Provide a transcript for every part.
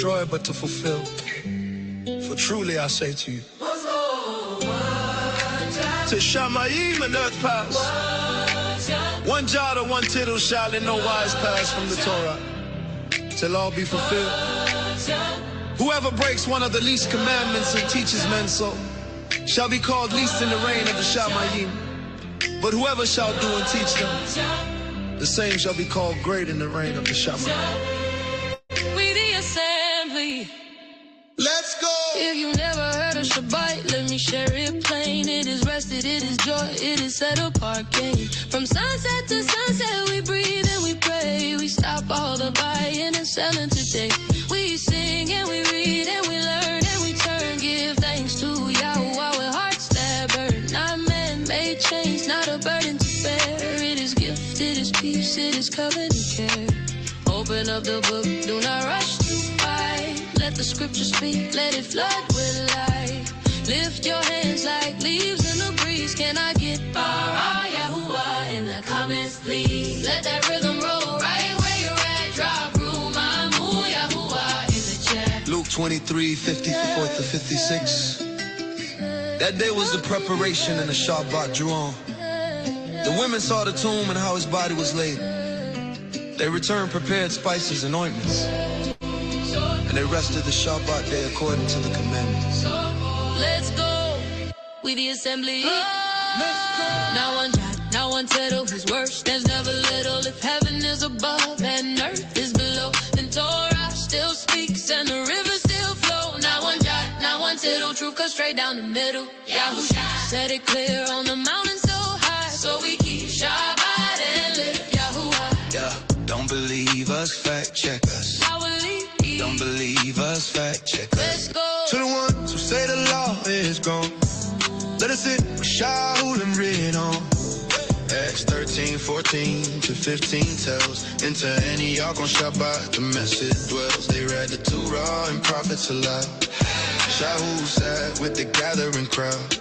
destroy, but to fulfill. For truly I say to you, to Shamayim and earth pass, one jot or one tittle shall in no wise pass from the Torah, till all be fulfilled. Whoever breaks one of the least commandments and teaches men so, shall be called least in the reign of the Shamayim. But whoever shall do and teach them, the same shall be called great in the reign of the Shamayim. We the assembly. Let's go! If you never heard of Shabbat, let me share it plain. It is rested, it is joy, it is set apart gain. From sunset to sunset, we breathe and we pray. We stop all the buying and selling today. We sing and we read and we learn and we turn. Give thanks to Yahuah with hearts that burn. Not man-made change, not a burden to bear. It is gift, it is peace, it is covenant care. Open up the book, do not rush to fight. Let the scripture speak, let it flood with light. Lift your hands like leaves in the breeze. Can I get Bara Yahuah in the comments, please? Let that rhythm roll right where you're at. Drop room, Mamu Yahuah in the chat. Luke 23:54 to 56. That day was the preparation and the Shabbat drew on. The women saw the tomb and how his body was laid. They returned prepared spices and ointments, and they rested the Shabbat day according to the commandments. Let's go, we the assembly. Now one jot, now one tittle, his word stands never little. If heaven is above and earth is below, then Torah still speaks and the river still flow. Now one jot, now one tittle, truth cuts straight down the middle. Yahusha said it clear on the mountain so high, so we keep Shabbat and live Yahuah. Yeah. Don't believe us, fact check us. Don't believe us, fact check us. Let's go. To the ones who say the law is gone, let us sit with Shalom written on. Acts 13:14 to 15 tells, into Antioch on Shabbat the message dwells. They read the Torah and prophets aloud. Yahuah sat with the gathering crowd.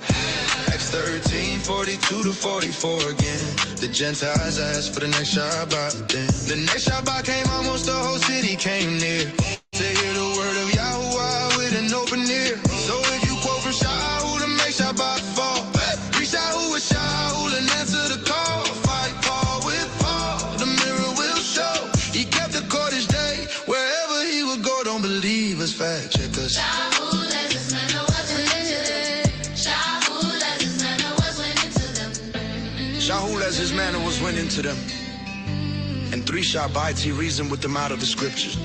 Acts 13:42 to 44 again. The Gentiles asked for the next Shabbat then. The next Shabbat came, almost the whole city came near to hear the word of Yahuah with an open ear. So if you quote from Shahuah to make Shabbat fall, reach Yahuah with Shahuah and answer the call. Fight Paul with Paul, the mirror will show. He kept the Kodesh day, wherever he would go. Don't believe us, fact check us. Yahuah as his manner was went into them. And 3 Shabbats he reasoned with them out of the scriptures.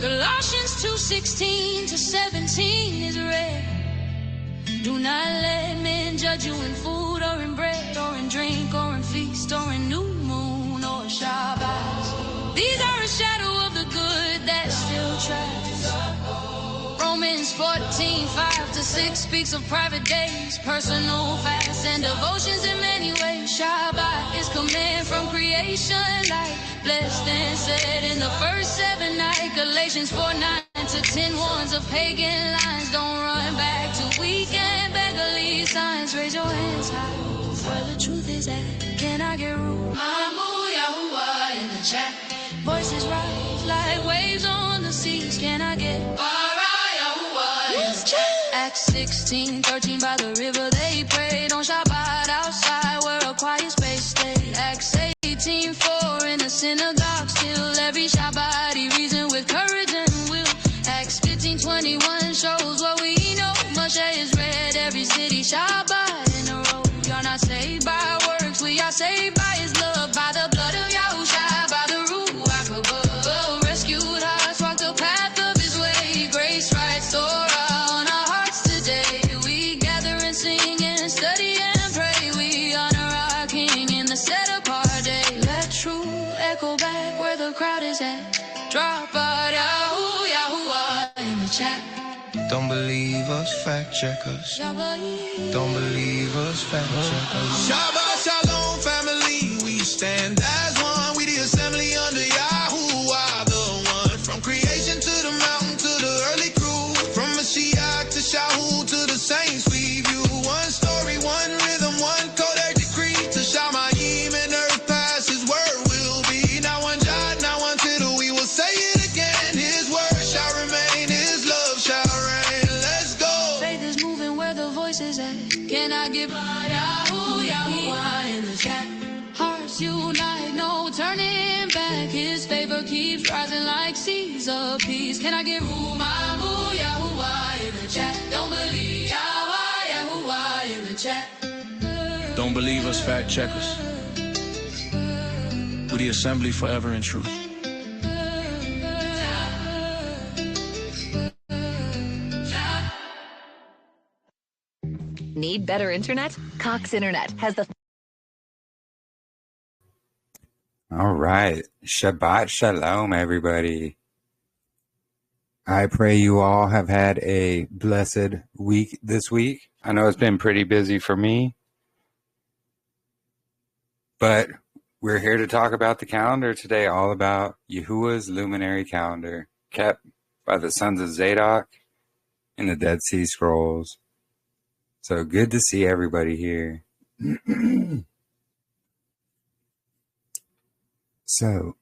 Colossians 2:16 to 17 is read. Do not let men judge you in food or in bread or in drink or in feast or in new moon or Shabbat. These are a shadow of the good that still tries. Romans 14:5 to 6 speaks of private days, personal fasts and devotions in many ways. Shabbat is command from creation, like blessed and said in the first 7 nights. Galatians 4:9 to 10 warns of pagan lines. Don't run back to weekend beggarly signs. Raise your hands high where the truth is at. Can I get room? Mamu Yahuah in the chat. Voices rise like waves on the seas. Can I get Acts 16:13 by the river they prayed on Shabbat outside where a quiet space stayed. Acts 18:4 in the synagogue still. Every Shabbat he reasoned with courage and will. Acts 15:21 shows what we know. Moshe is read every city Shabbat in a row. You're not saved by works, we are saved by his love, by the blood of Yahusha, by the Ruach above. Rescued hearts walk the path of his way. Grace writes Torah. Drop out Yahuah in the chat. Don't believe us, fact check us. Don't believe us, fact check us. Shabbat Shalom family, we stand as one. We the assembly under Yahuah, the one. From creation to the mountain to the early crew. From Mashiach to Shahuah to the saints we view. One story, one rhythm, one Kodesh decree. To Shamayim and earth pass his word will be. Now one jot, now one tittle, we will say it again. His word shall remain hearts unite, no turning back. His favor keeps rising like seas of peace. Can I get Ruach, Yahuah in the chat? Don't believe Yahuah, Yahuah in the chat. Don't believe us, fact check us. With the assembly forever in truth. Need better internet? Cox Internet has the... All right. Shabbat Shalom, everybody. I pray you all have had a blessed week this week. I know it's been pretty busy for me, but we're here to talk about the calendar today, all about Yahuah's Luminary calendar, kept by the sons of Zadok in the Dead Sea Scrolls. So good to see everybody here. So,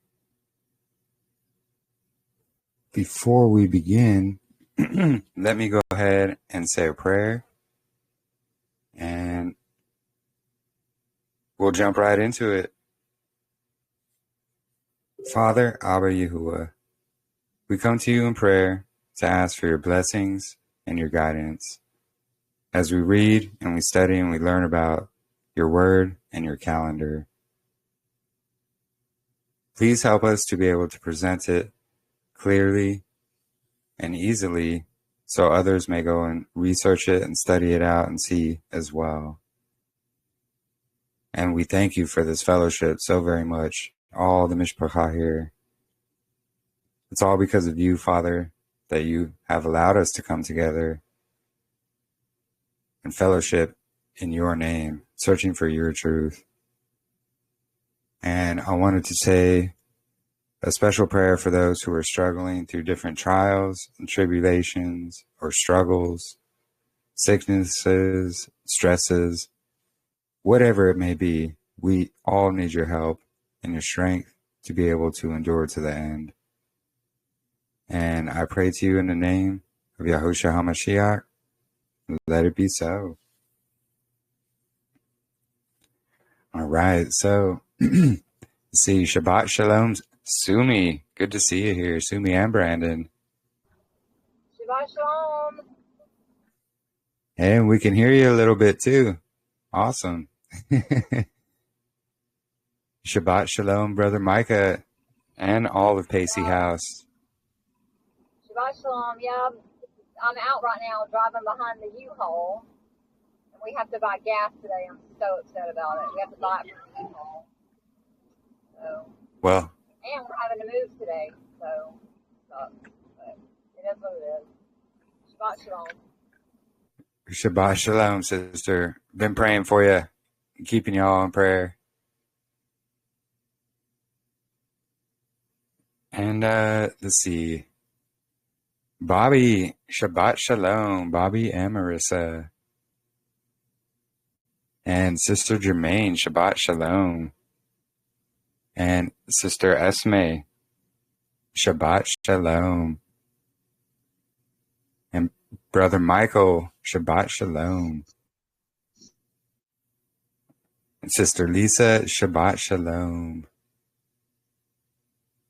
before we begin, let me go ahead and say a prayer, and we'll jump right into it. Father, Abba Yahuah, we come to you in prayer to ask for your blessings and your guidance as we read and we study and we learn about your word and your calendar. Please help us to be able to present it clearly and easily so others may go and research it and study it out and see as well. And we thank you for this fellowship so very much, all the mishpacha here. It's all because of you, Father, that you have allowed us to come together and fellowship in your name, searching for your truth. And I wanted to say a special prayer for those who are struggling through different trials and tribulations or struggles, sicknesses, stresses, whatever it may be. We all need your help and your strength to be able to endure to the end. And I pray to you in the name of Yahusha HaMashiach. Let it be so. All right. So, see, Shabbat Shalom, Sumi. Good to see you here, Sumi and Brandon. Shabbat Shalom. And we can hear you a little bit too. Awesome. Shabbat Shalom, Brother Micah, and all of Pacey House. Shabbat Shalom. Yeah, I'm out right now driving behind the U-Haul. And we have to buy gas today. I'm so upset about it. We have to buy it from the U-Haul. So, Well, and we're having to move today. So, sucks. But it is what it is. Shabbat Shalom. Shabbat Shalom, sister. Been praying for you, keeping y'all in prayer. And let's see. Bobby, Shabbat Shalom, Bobby and Marissa. And Sister Jermaine, Shabbat Shalom. And Sister Esme, Shabbat Shalom. And Brother Michael, Shabbat Shalom. And Sister Lisa, Shabbat Shalom.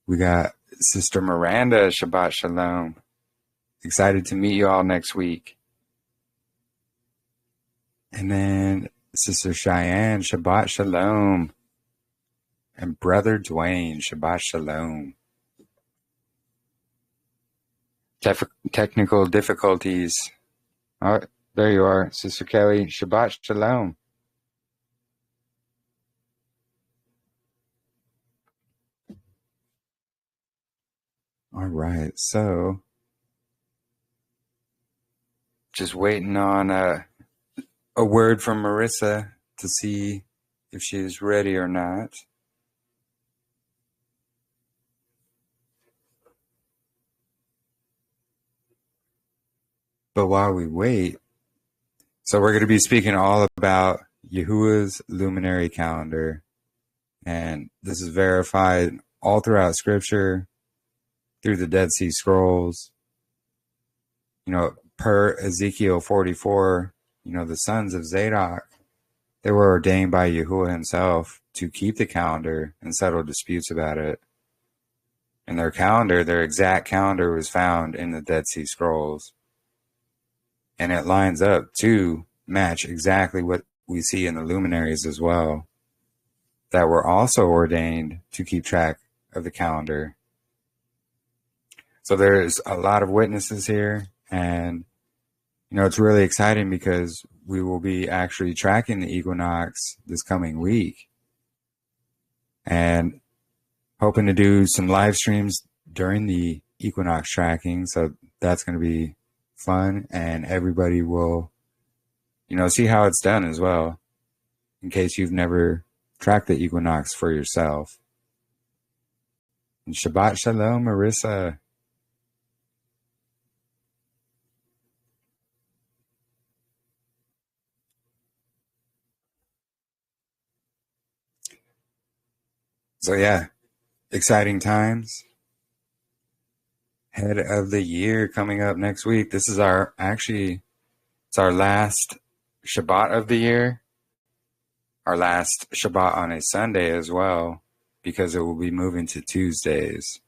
We got Sister Miranda, Shabbat Shalom. Excited to meet you all next week. And then Sister Cheyenne, Shabbat Shalom. And Brother Dwayne, Shabbat Shalom. Technical difficulties. Oh, there you are, Sister Kelly, Shabbat Shalom. All right, so just waiting on a word from Marissa to see if she's ready or not. But while we wait, so we're going to be speaking all about Yahuah's Luminary calendar. And this is verified all throughout Scripture, through the Dead Sea Scrolls. You know, per Ezekiel 44, you know, the sons of Zadok, they were ordained by Yahuah himself to keep the calendar and settle disputes about it. And their calendar, their exact calendar, was found in the Dead Sea Scrolls. And it lines up to match exactly what we see in the luminaries as well, that were also ordained to keep track of the calendar. So there's a lot of witnesses here, and it's really exciting because we will be actually tracking the equinox this coming week and hoping to do some live streams during the equinox tracking. So that's going to be fun, and everybody will, see how it's done as well, in case you've never tracked the equinox for yourself. And Shabbat Shalom, Marissa. So yeah, exciting times. Head of the year coming up next week. This is it's our last Shabbat of the year. Our last Shabbat on a Sunday as well, because it will be moving to Tuesdays.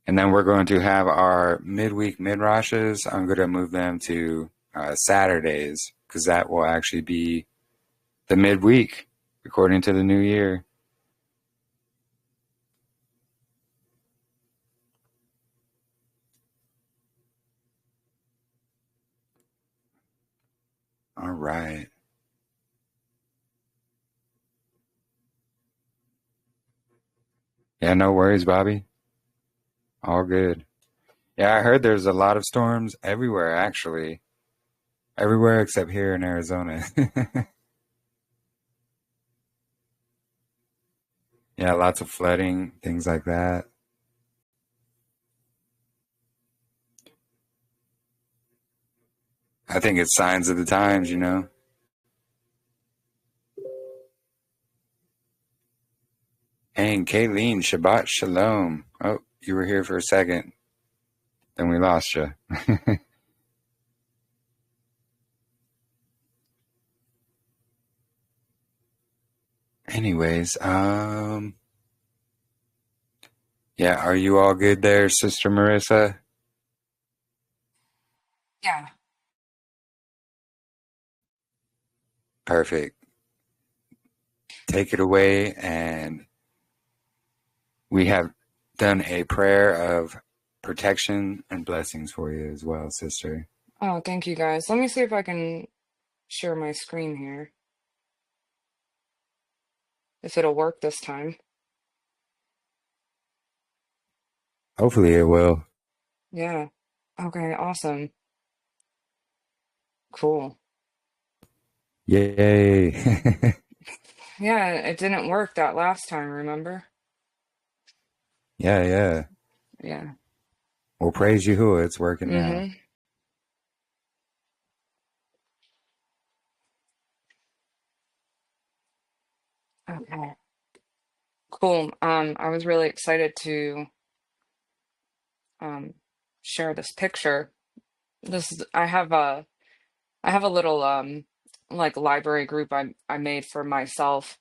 And then we're going to have our midweek midrashes. I'm going to move them to Saturdays, because that will actually be the midweek, according to the new year. All right. Yeah, no worries, Bobby. All good. Yeah, I heard there's a lot of storms everywhere, actually. Everywhere except here in Arizona. Yeah, lots of flooding, things like that. I think it's signs of the times, And Kayleen, Shabbat Shalom. Oh, you were here for a second. Then we lost you. Anyways, yeah, are you all good there, Sister Marissa? Yeah. Perfect. Take it away, and we have done a prayer of protection and blessings for you as well, sister. Oh, thank you guys. Let me see if I can share my screen here. If it'll work this time. Hopefully it will. Yeah. Okay, awesome. Cool. Yay. Yeah, it didn't work that last time, remember? Yeah. Yeah. Well, praise Yahuah, it's working now. Okay. Cool. I was really excited to share this picture. I have a little like library group I made for myself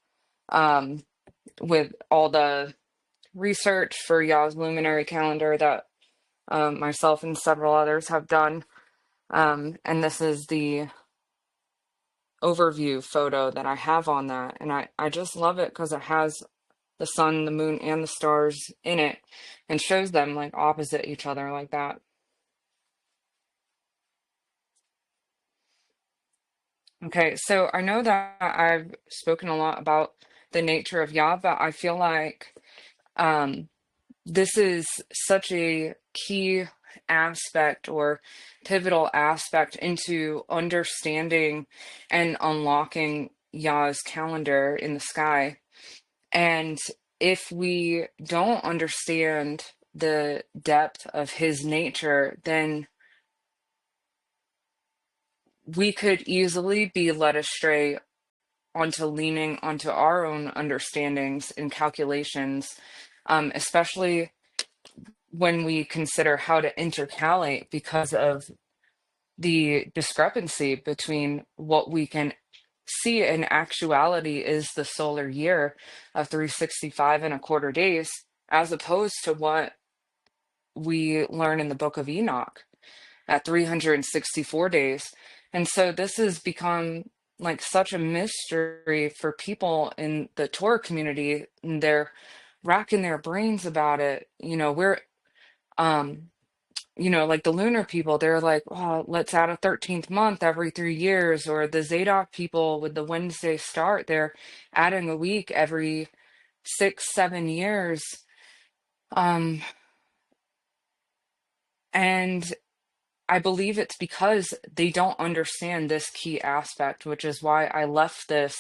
with all the research for Yah's luminary calendar that myself and several others have done. And this is the overview photo that I have on that. And I just love it because it has the sun, the moon, and the stars in it and shows them like opposite each other like that. Okay, so I know that I've spoken a lot about the nature of Yah, but I feel like this is such a key aspect or pivotal aspect into understanding and unlocking Yah's calendar in the sky. And if we don't understand the depth of his nature, then we could easily be led astray onto leaning onto our own understandings and calculations, especially when we consider how to intercalate because of the discrepancy between what we can see in actuality is the solar year of 365 and a quarter days, as opposed to what we learn in the book of Enoch at 364 days. And so this has become like such a mystery for people in the Torah community, and they're racking their brains about it. Um, like the lunar people, they're like, oh, let's add a 13th month every 3 years. Or the Zadok people with the Wednesday start, they're adding a week every 6, 7 years. And I believe it's because they don't understand this key aspect, which is why I left this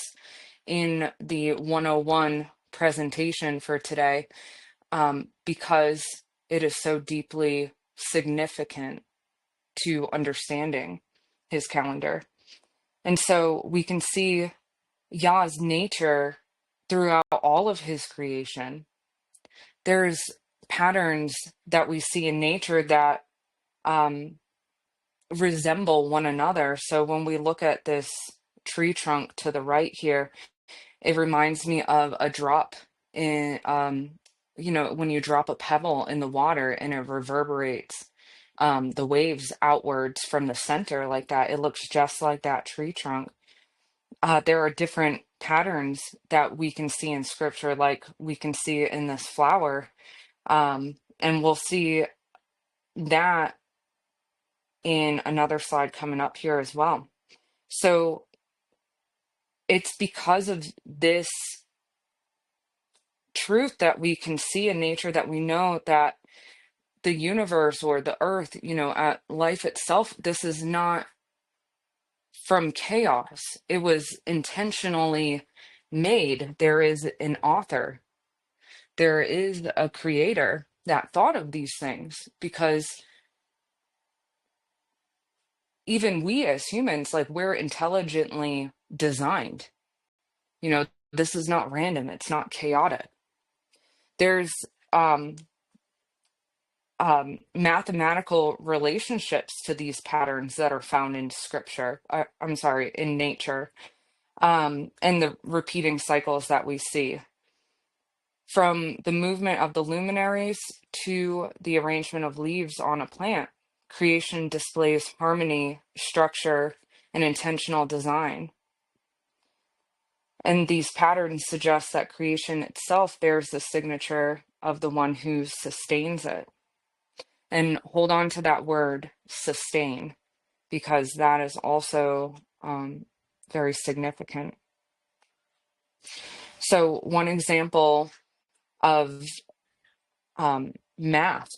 in the 101 presentation for today, because it is so deeply significant to understanding his calendar. And so we can see Yah's nature throughout all of his creation. There's patterns that we see in nature that resemble one another. So when we look at this tree trunk to the right here, it reminds me of a drop in, when you drop a pebble in the water and it reverberates the waves outwards from the center like that. It looks just like that tree trunk. There are different patterns that we can see in scripture, like we can see in this flower. And we'll see that in another slide coming up here as well. So it's because of this truth that we can see in nature that we know that the universe or the earth, at life itself, this is not from chaos. It was intentionally made. There is an author. There is a creator that thought of these things, because even we as humans, like, we're intelligently designed. This is not random. It's not chaotic. There's mathematical relationships to these patterns that are found in scripture. I'm sorry, in nature, and the repeating cycles that we see. From the movement of the luminaries to the arrangement of leaves on a plant, creation displays harmony, structure, and intentional design. And these patterns suggest that creation itself bears the signature of the one who sustains it. And hold on to that word, sustain, because that is also very significant. So one example of math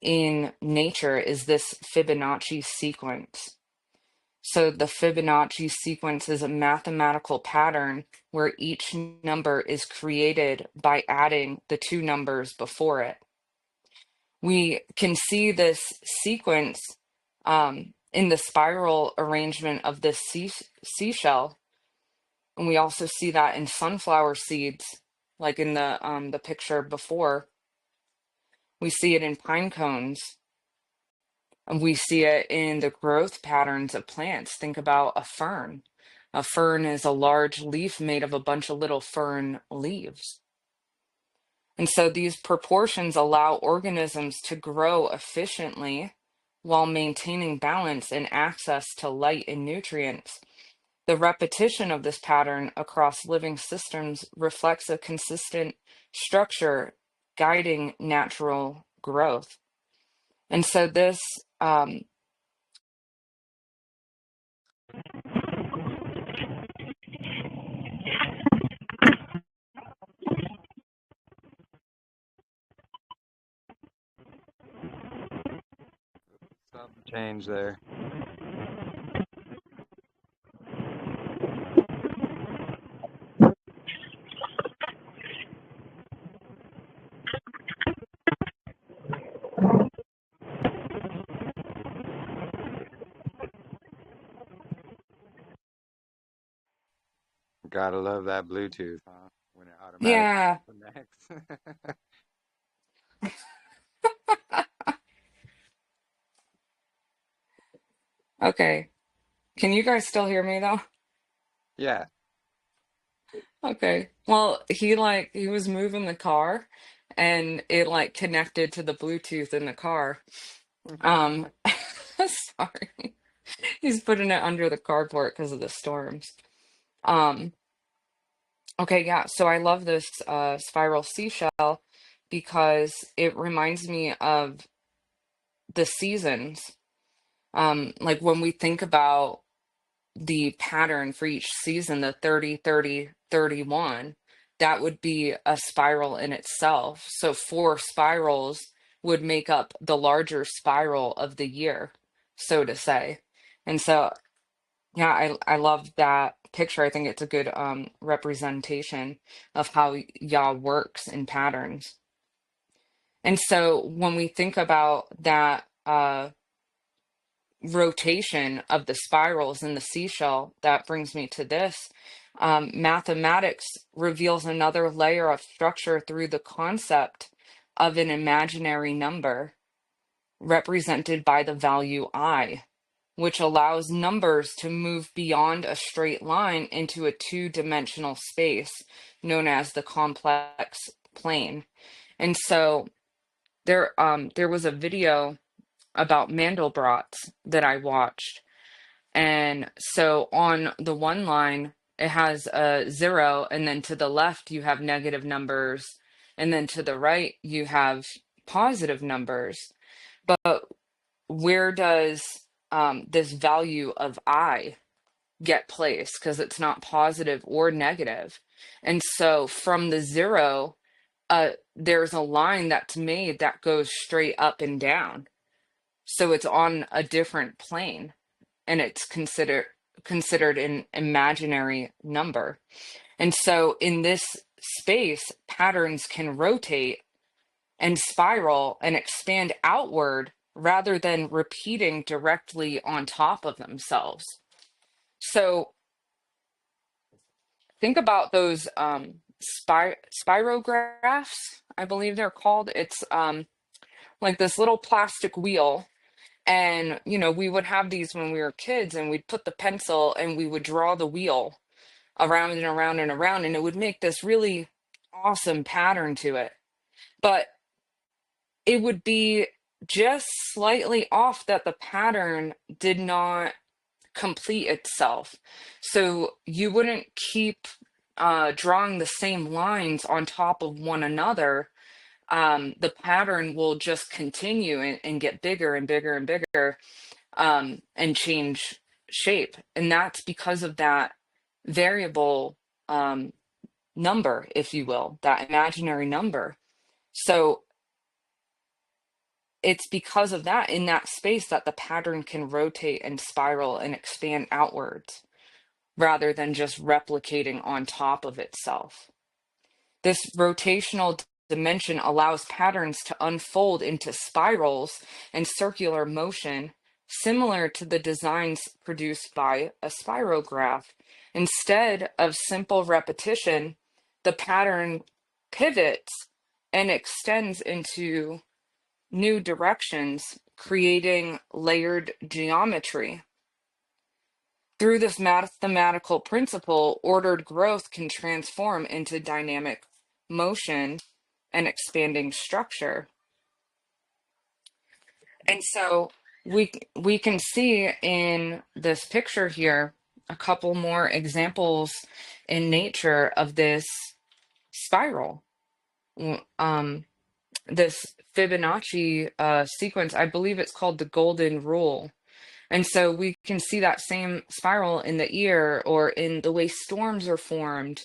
in nature is this Fibonacci sequence. So the Fibonacci sequence is a mathematical pattern where each number is created by adding the two numbers before it. We can see this sequence in the spiral arrangement of this seashell. And we also see that in sunflower seeds, like in the picture before. We see it in pine cones. And we see it in the growth patterns of plants. Think about a fern. A fern is a large leaf made of a bunch of little fern leaves. And so these proportions allow organisms to grow efficiently while maintaining balance and access to light and nutrients. The repetition of this pattern across living systems reflects a consistent structure guiding natural growth. And so this Something changed there. Gotta love that Bluetooth, huh? When it automatically yeah. connects. Okay. Can you guys still hear me though? Yeah. Okay. Well, he was moving the car and it like connected to the Bluetooth in the car. Um sorry. He's putting it under the carport because of the storms. Um okay, yeah. So I love this spiral seashell because it reminds me of the seasons. Like when we think about the pattern for each season, the 30, 30, 31, that would be a spiral in itself. So four spirals would make up the larger spiral of the year, so to say. And so, yeah, I love that picture. I think it's a good representation of how Yah works in patterns. And so when we think about that, rotation of the spirals in the seashell, that brings me to this. Mathematics reveals another layer of structure through the concept of an imaginary number represented by the value I, which allows numbers to move beyond a straight line into a two-dimensional space known as the complex plane. And so there was a video about Mandelbrot's that I watched. And so on the one line, it has a 0, and then to the left, you have negative numbers, and then to the right, you have positive numbers. But where does this value of I get placed? Because it's not positive or negative. And so from the 0, there's a line that's made that goes straight up and down. So it's on a different plane and it's considered an imaginary number. And so in this space, patterns can rotate and spiral and expand outward rather than repeating directly on top of themselves. So think about those spirographs, I believe they're called. It's like this little plastic wheel. And, we would have these when we were kids, and we'd put the pencil and we would draw the wheel around and around and around, and it would make this really awesome pattern to it. But it would be just slightly off that the pattern did not complete itself. So you wouldn't keep drawing the same lines on top of one another. The pattern will just continue and get bigger and bigger and bigger, and change shape. And that's because of that variable number, if you will, that imaginary number. So it's because of that in that space that the pattern can rotate and spiral and expand outwards rather than just replicating on top of itself. This rotational dimension allows patterns to unfold into spirals and circular motion, similar to the designs produced by a spirograph. Instead of simple repetition, the pattern pivots and extends into new directions, creating layered geometry. Through this mathematical principle, ordered growth can transform into dynamic motion and expanding structure. And so we can see in this picture here a couple more examples in nature of this spiral. This Fibonacci sequence, I believe it's called the golden rule. And so we can see that same spiral in the ear or in the way storms are formed,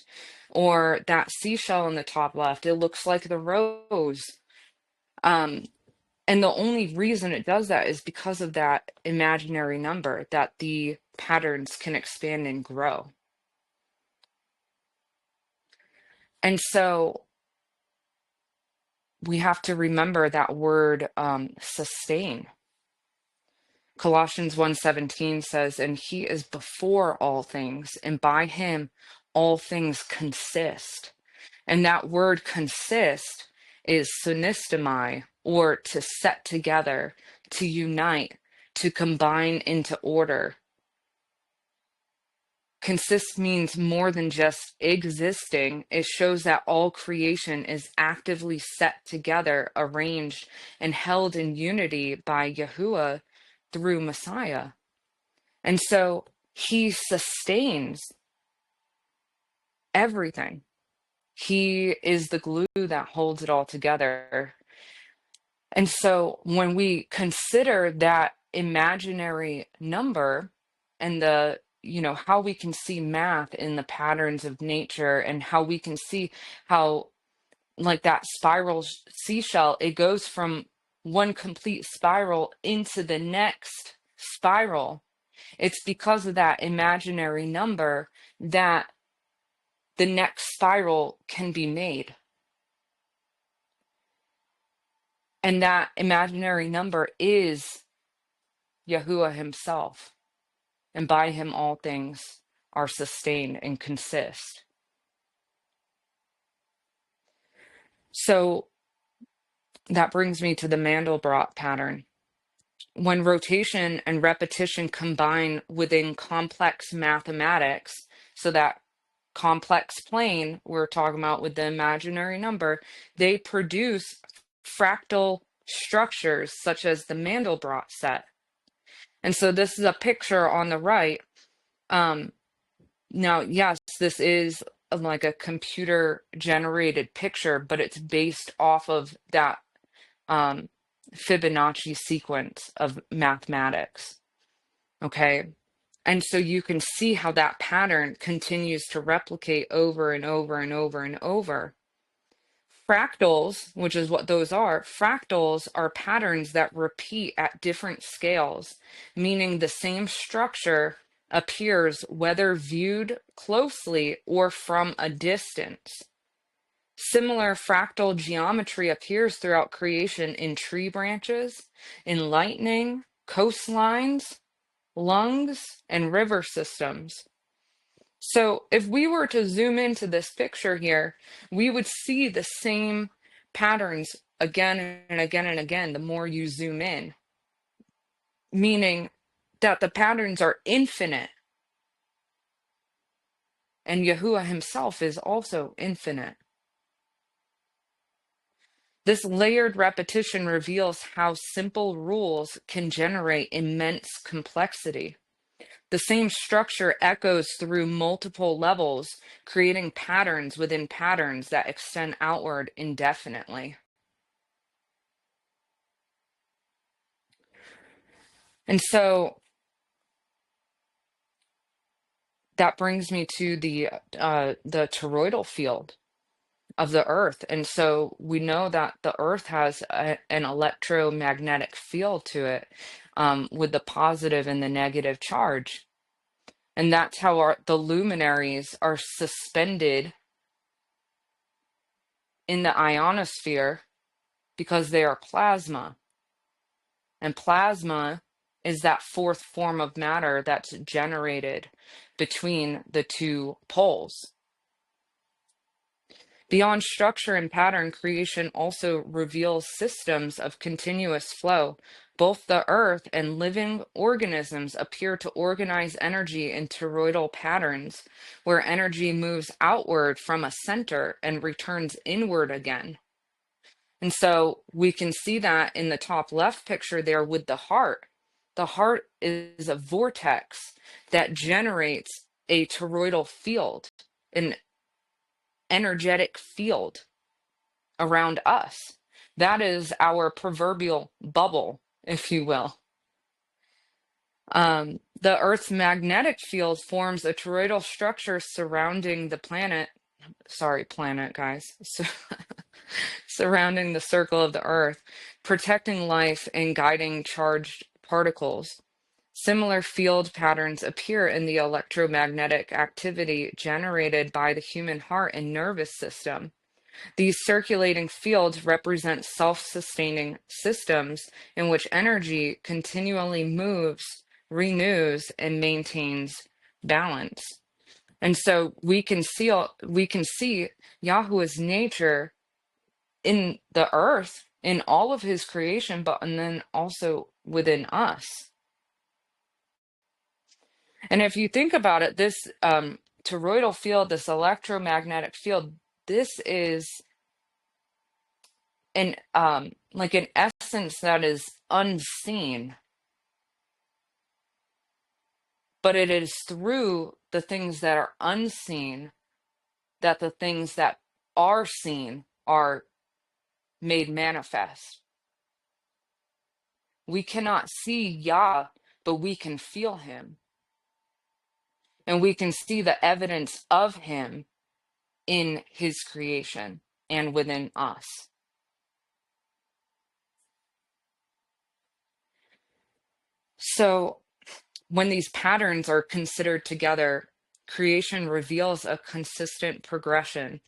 or that seashell in the top left. It looks like the rose. And the only reason it does that is because of that imaginary number, that the patterns can expand and grow. And so we have to remember that word sustain. Colossians 1:17 says, and he is before all things, and by him all things consist. And that word consist is synestemi, or to set together, to unite, to combine into order. Consist means more than just existing. It shows that all creation is actively set together, arranged, and held in unity by Yahuah through Messiah. And so he sustains everything. He is the glue that holds it all together. And so when we consider that imaginary number and the, how we can see math in the patterns of nature, and how we can see how, like that spiral seashell, it goes from one complete spiral into the next spiral. It's because of that imaginary number that the next spiral can be made. And that imaginary number is Yahuah himself. And by him all things are sustained and consist. So that brings me to the Mandelbrot pattern. When rotation and repetition combine within complex mathematics, so that complex plane we're talking about with the imaginary number, they produce fractal structures such as the Mandelbrot set. And so this is a picture on the right. Now, yes, this is like a computer generated picture, but it's based off of that Fibonacci sequence of mathematics. Okay. And so you can see how that pattern continues to replicate over and over and over and over. Fractals, which is what those are, fractals are patterns that repeat at different scales, meaning the same structure appears whether viewed closely or from a distance. Similar fractal geometry appears throughout creation in tree branches, in lightning, coastlines, lungs, and river systems. So if we were to zoom into this picture here, we would see the same patterns again and again and again the more you zoom in, meaning that the patterns are infinite. And Yahuah himself is also infinite. This layered repetition reveals how simple rules can generate immense complexity. The same structure echoes through multiple levels, creating patterns within patterns that extend outward indefinitely. And so that brings me to the toroidal field of the earth. And so we know that the earth has an electromagnetic field to it, with the positive and the negative charge. And that's how the luminaries are suspended in the ionosphere, because they are plasma. And plasma is that fourth form of matter that's generated between the two poles. Beyond structure and pattern, creation also reveals systems of continuous flow. Both the earth and living organisms appear to organize energy in toroidal patterns, where energy moves outward from a center and returns inward again. And so we can see that in the top left picture there with the heart. The heart is a vortex that generates a toroidal field, an energetic field around us. That is our proverbial bubble, if you will. The Earth's magnetic field forms a toroidal structure surrounding the planet. Sorry, planet, guys. Surrounding the circle of the Earth, protecting life and guiding charged particles. Similar field patterns appear in the electromagnetic activity generated by the human heart and nervous system. These circulating fields represent self-sustaining systems in which energy continually moves, renews, and maintains balance. And so we can see Yahuwah's nature in the earth, in all of his creation, and then also within us. And if you think about it, this toroidal field, this electromagnetic field, this is an like an essence that is unseen, but it is through the things that are unseen that the things that are seen are made manifest. We cannot see Yah, but we can feel him. And we can see the evidence of him in his creation and within us. So when these patterns are considered together, creation reveals a consistent progression,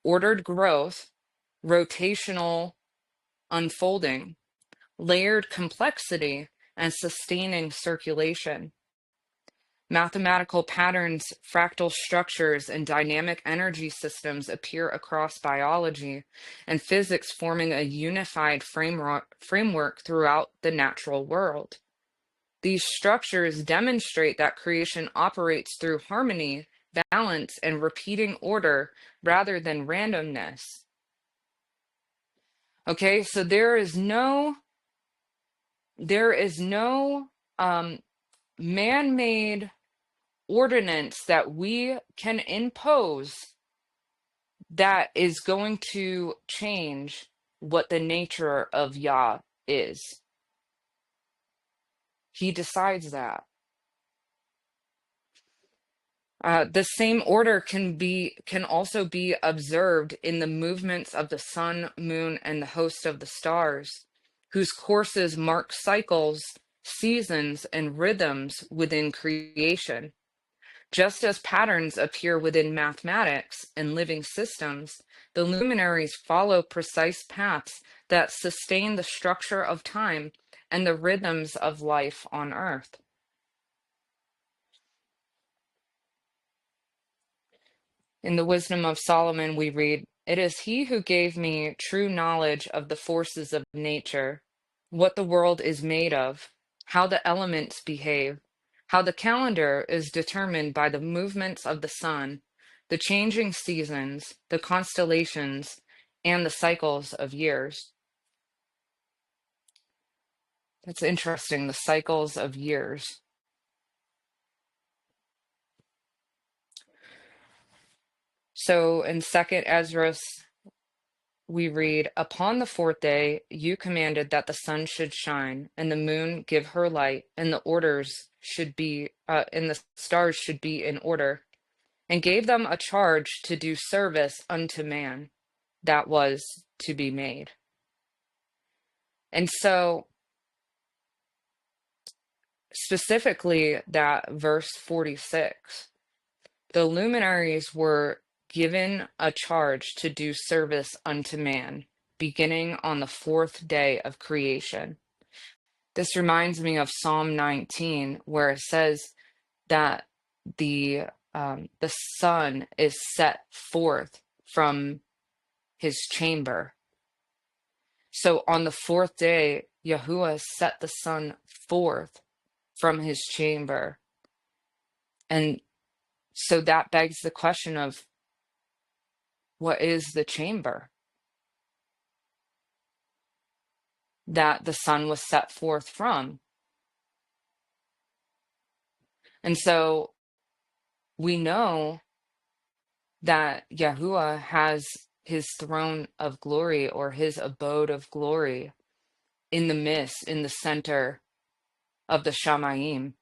ordered growth, rotational unfolding, layered complexity, and sustaining circulation. Mathematical patterns, fractal structures, and dynamic energy systems appear across biology and physics, forming a unified framework throughout the natural world. These structures demonstrate that creation operates through harmony, balance, and repeating order rather than randomness. Okay, so there is no man-made ordinance that we can impose that is going to change what the nature of Yah is. He decides that. The same order can also be observed in the movements of the sun, moon, and the host of the stars, whose courses mark cycles, seasons, and rhythms within creation. Just as patterns appear within mathematics and living systems, the luminaries follow precise paths that sustain the structure of time and the rhythms of life on Earth. In the Wisdom of Solomon, we read, "It is he who gave me true knowledge of the forces of nature, what the world is made of, how the elements behave, how the calendar is determined by the movements of the sun, the changing seasons, the constellations, and the cycles of years." That's interesting, the cycles of years. So in 2nd Esdras, we read, "Upon the 4th day, you commanded that the sun should shine, and the moon give her light, and the stars should be in order, and gave them a charge to do service unto man that was to be made." And so, specifically that verse 46, the luminaries were given a charge to do service unto man, beginning on the 4th day of creation. This reminds me of Psalm 19, where it says that the sun is set forth from his chamber. So on the 4th day, Yahuah set the sun forth from his chamber. And so that begs the question of, what is the chamber that the sun was set forth from? And so we know that Yahuah has his throne of glory, or his abode of glory, in the midst, in the center of the Shamayim.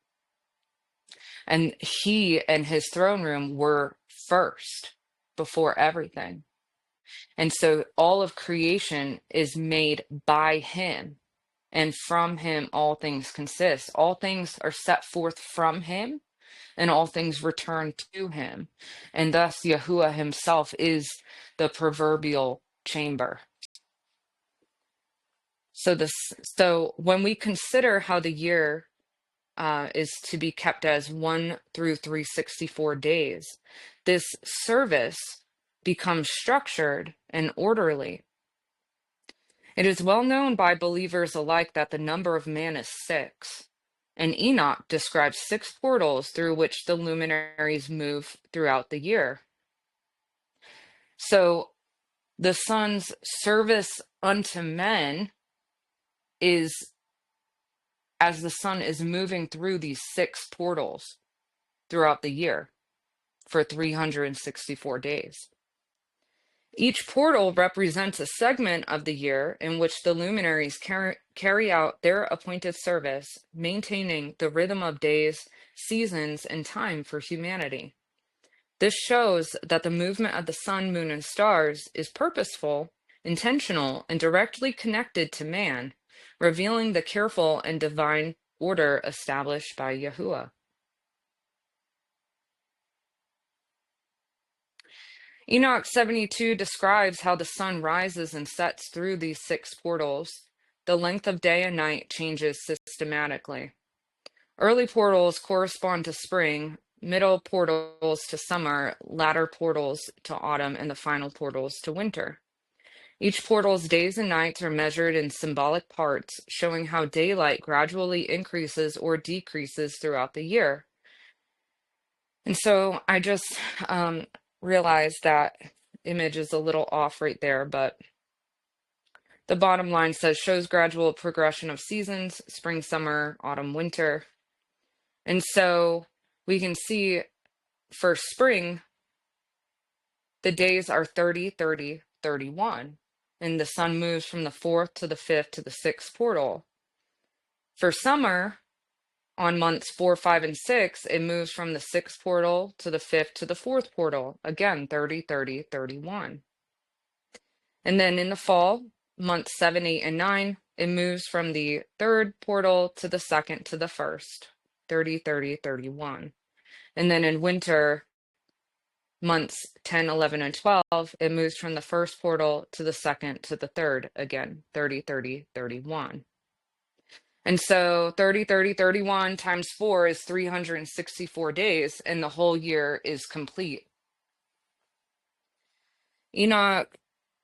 And he and his throne room were first, before everything. And so all of creation is made by him, and from him all things consist. All things are set forth from him, and all things return to him. And thus Yahuah himself is the proverbial chamber. So when we consider how the year is to be kept as 1 through 364 days, this service becomes structured and orderly. It is well known by believers alike that the number of man is 6, And Enoch describes 6 portals through which the luminaries move throughout the year. So the sun's service unto men is as the sun is moving through these 6 portals throughout the year for 364 days. Each portal represents a segment of the year in which the luminaries carry out their appointed service, maintaining the rhythm of days, seasons, and time for humanity. This shows that the movement of the sun, moon, and stars is purposeful, intentional, and directly connected to man, revealing the careful and divine order established by Yahuah. Enoch 72 describes how the sun rises and sets through these 6 portals. The length of day and night changes systematically. Early portals correspond to spring, middle portals to summer, latter portals to autumn, and the final portals to winter. Each portal's days and nights are measured in symbolic parts, showing how daylight gradually increases or decreases throughout the year. And so I just realized that image is a little off right there, but the bottom line says shows gradual progression of seasons, spring, summer, autumn, winter. And so we can see for spring, the days are 30, 30, 31, and the sun moves from the 4th to the 5th to the 6th portal. For summer, on months 4, 5, and 6, it moves from the 6th portal to the 5th to the 4th portal. Again, 30, 30, 31. And then in the fall, months 7, 8, and 9, it moves from the 3rd portal to the 2nd to the 1st. 30, 30, 31. And then in winter, months 10, 11, and 12, it moves from the 1st portal to the 2nd to the 3rd. Again, 30, 30, 31. And so 30, 30, 31 times 4 is 364 days, and the whole year is complete. Enoch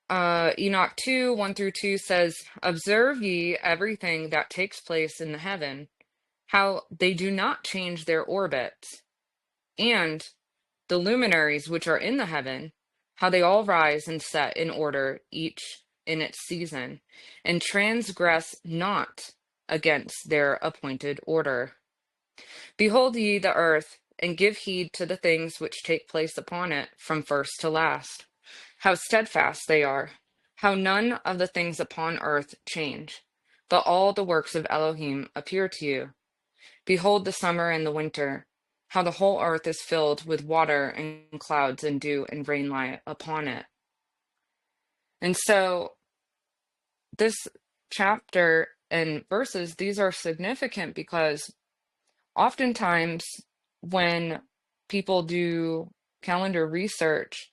2, 1 through 2 says, "Observe ye everything that takes place in the heaven, how they do not change their orbits, and the luminaries which are in the heaven, how they all rise and set in order, each in its season, and transgress not against their appointed order. Behold ye the earth, and give heed to the things which take place upon it from first to last, how steadfast they are, how none of the things upon earth change, but all the works of Elohim appear to you. Behold the summer and the winter, how the whole earth is filled with water and clouds and dew and rain lie upon it." And so this chapter and verses, these are significant because oftentimes when people do calendar research,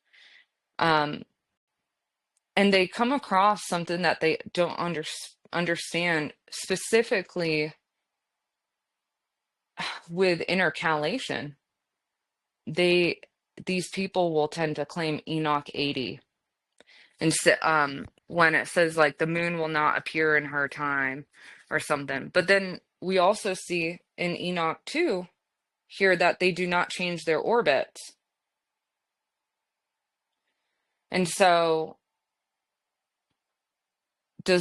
and they come across something that they don't understand, specifically with intercalation, these people will tend to claim Enoch 80. And so, when it says like the moon will not appear in her time or something. But then we also see in Enoch 2 here that they do not change their orbits. And so do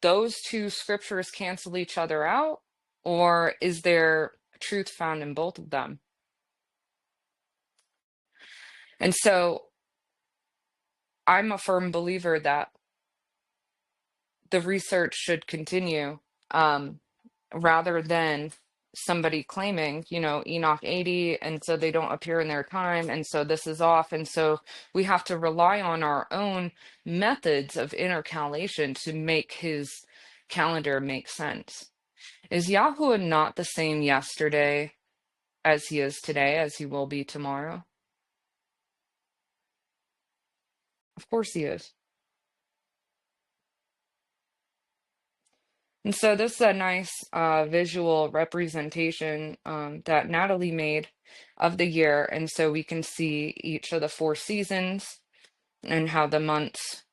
those two scriptures cancel each other out, or is there truth found in both of them? And so I'm a firm believer that the research should continue, rather than somebody claiming, Enoch 80, and so they don't appear in their time, and so this is off. And so we have to rely on our own methods of intercalation to make his calendar make sense. Is Yahuah not the same yesterday as he is today, as he will be tomorrow? Of course he is. And so this is a nice visual representation that Natalie made of the year. And so we can see each of the 4 seasons and how the months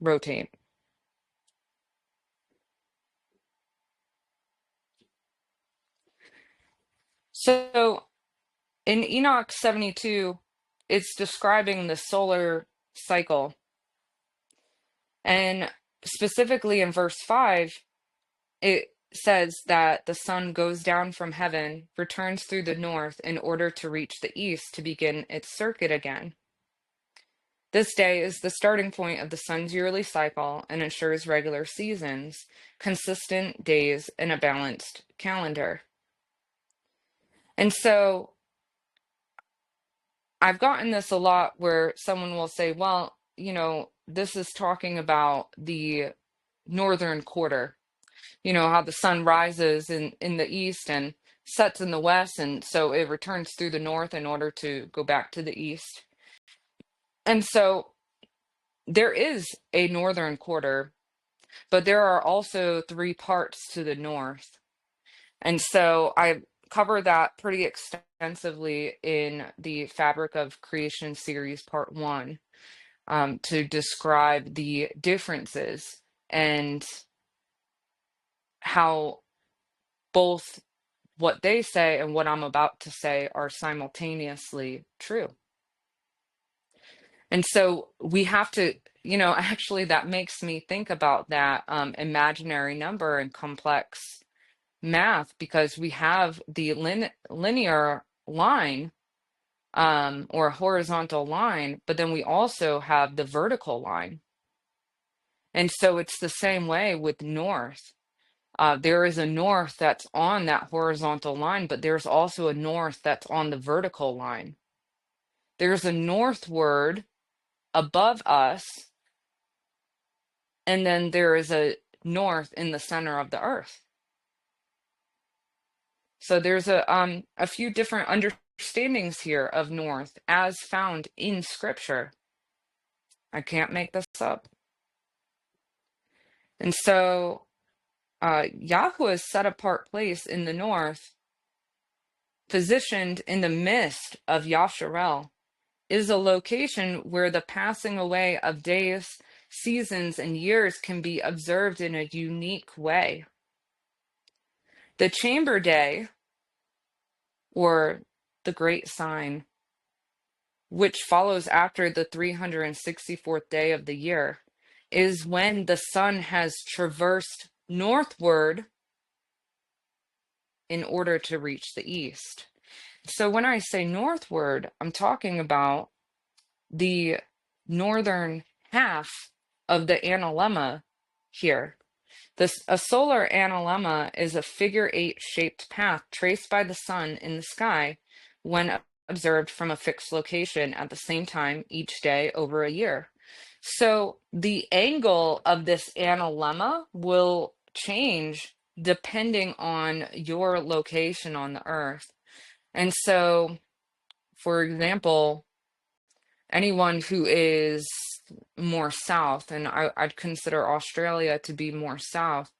rotate. So in Enoch 72, it's describing the solar cycle. And specifically in verse 5, it says that the sun goes down from heaven, returns through the north in order to reach the east to begin its circuit again. This day is the starting point of the sun's yearly cycle and ensures regular seasons, consistent days, and a balanced calendar. And so I've gotten this a lot where someone will say, well, this is talking about the northern quarter, how the sun rises in the east and sets in the west. And so it returns through the north in order to go back to the east. And so there is a northern quarter, but there are also 3 parts to the north. And so I cover that pretty extensively in the Fabric of Creation series, part 1, to describe the differences and how both what they say and what I'm about to say are simultaneously true. And so we have to, actually that makes me think about that imaginary number and complex math, because we have the linear line or horizontal line, but then we also have the vertical line. And so it's the same way with north. There is a north that's on that horizontal line, but there's also a north that's on the vertical line. There's a northward above us, and then there is a north in the center of the earth. So there's a few different understandings here of north as found in Scripture. I can't make this up. And so Yahuah's set apart place in the north, positioned in the midst of Yasharel, is a location where the passing away of days, seasons, and years can be observed in a unique way. The chamber day, or the great sign, which follows after the 364th day of the year, is when the sun has traversed northward in order to reach the east. So when I say northward, I'm talking about the northern half of the analemma here. A solar analemma is a figure 8 shaped path traced by the sun in the sky when observed from a fixed location at the same time each day over a year. So the angle of this analemma will change depending on your location on the earth. And so, for example, anyone who is more south, and I'd consider Australia to be more south,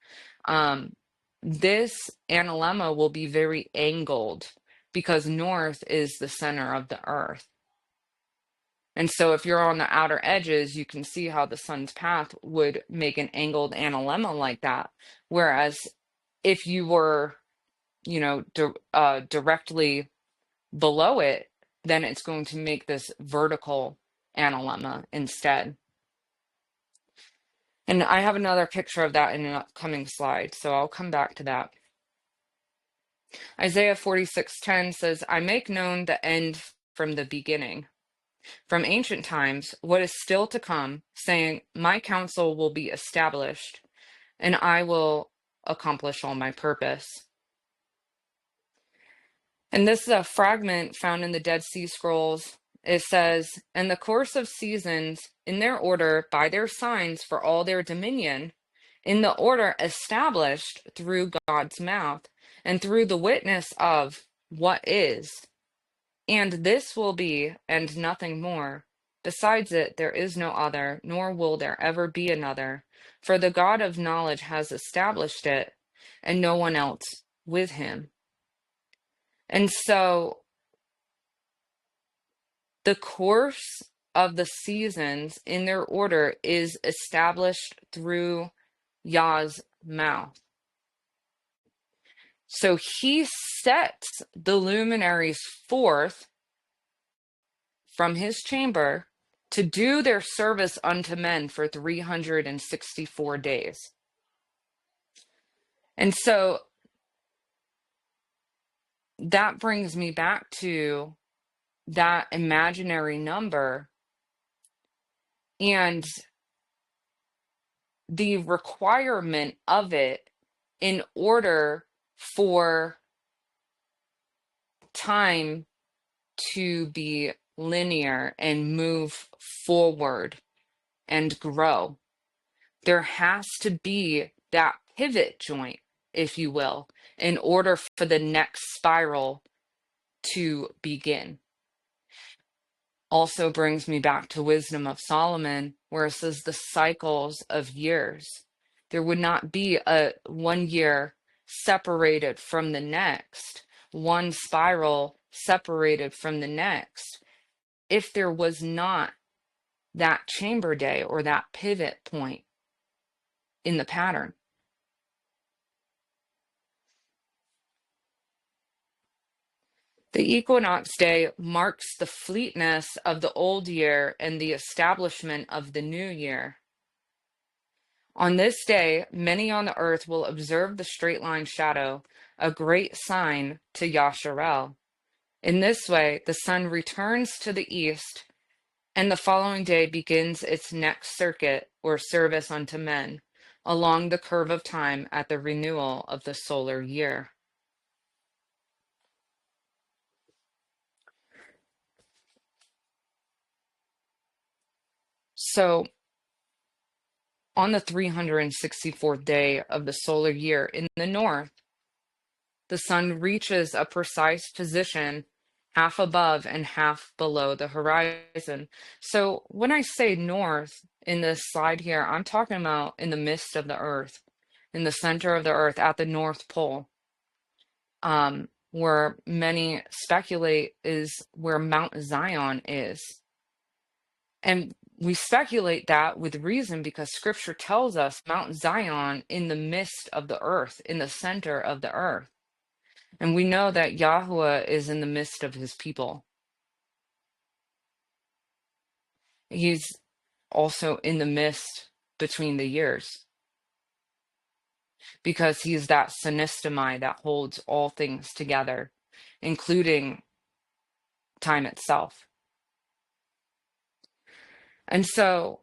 this analemma will be very angled because north is the center of the earth. And so if you're on the outer edges, you can see how the sun's path would make an angled analemma like that. Whereas if you were, directly below it, then it's going to make this vertical analemma instead. And I have another picture of that in an upcoming slide, so I'll come back to that. Isaiah 46:10 says, I make known the end from the beginning, from ancient times, what is still to come, saying, my counsel will be established, and I will accomplish all my purpose. And this is a fragment found in the Dead Sea Scrolls. It says, in the course of seasons, in their order, by their signs for all their dominion, in the order established through God's mouth, and through the witness of what is. And this will be, and nothing more. Besides it, there is no other, nor will there ever be another. For the God of knowledge has established it, and no one else with him. And so, the course of the seasons in their order is established through Yah's mouth. So he sets the luminaries forth from his chamber to do their service unto men for 364 days. And so that brings me back to that imaginary number and the requirement of it in order for time to be linear and move forward and grow. There has to be that pivot joint, if you will, in order for the next spiral to begin. Also brings me back to Wisdom of Solomon, where it says the cycles of years. There would not be a 1 year separated from the next, one spiral separated from the next, if there was not that chamber day or that pivot point in the pattern. The equinox day marks the fleetness of the old year and the establishment of the new year. On this day, many on the earth will observe the straight line shadow, a great sign to Yasharel. In this way, the sun returns to the east, and the following day begins its next circuit or service unto men, along the curve of time at the renewal of the solar year. So, on the 364th day of the solar year in the north, the sun reaches a precise position half above and half below the horizon. So when I say north in this slide here, I'm talking about in the midst of the earth, in the center of the earth at the North Pole, where many speculate is where Mount Zion is. And we speculate that with reason because scripture tells us Mount Zion in the midst of the earth, in the center of the earth. And we know that Yahuah is in the midst of his people. He's also in the midst between the years because he's that synestomai that holds all things together, including time itself. And so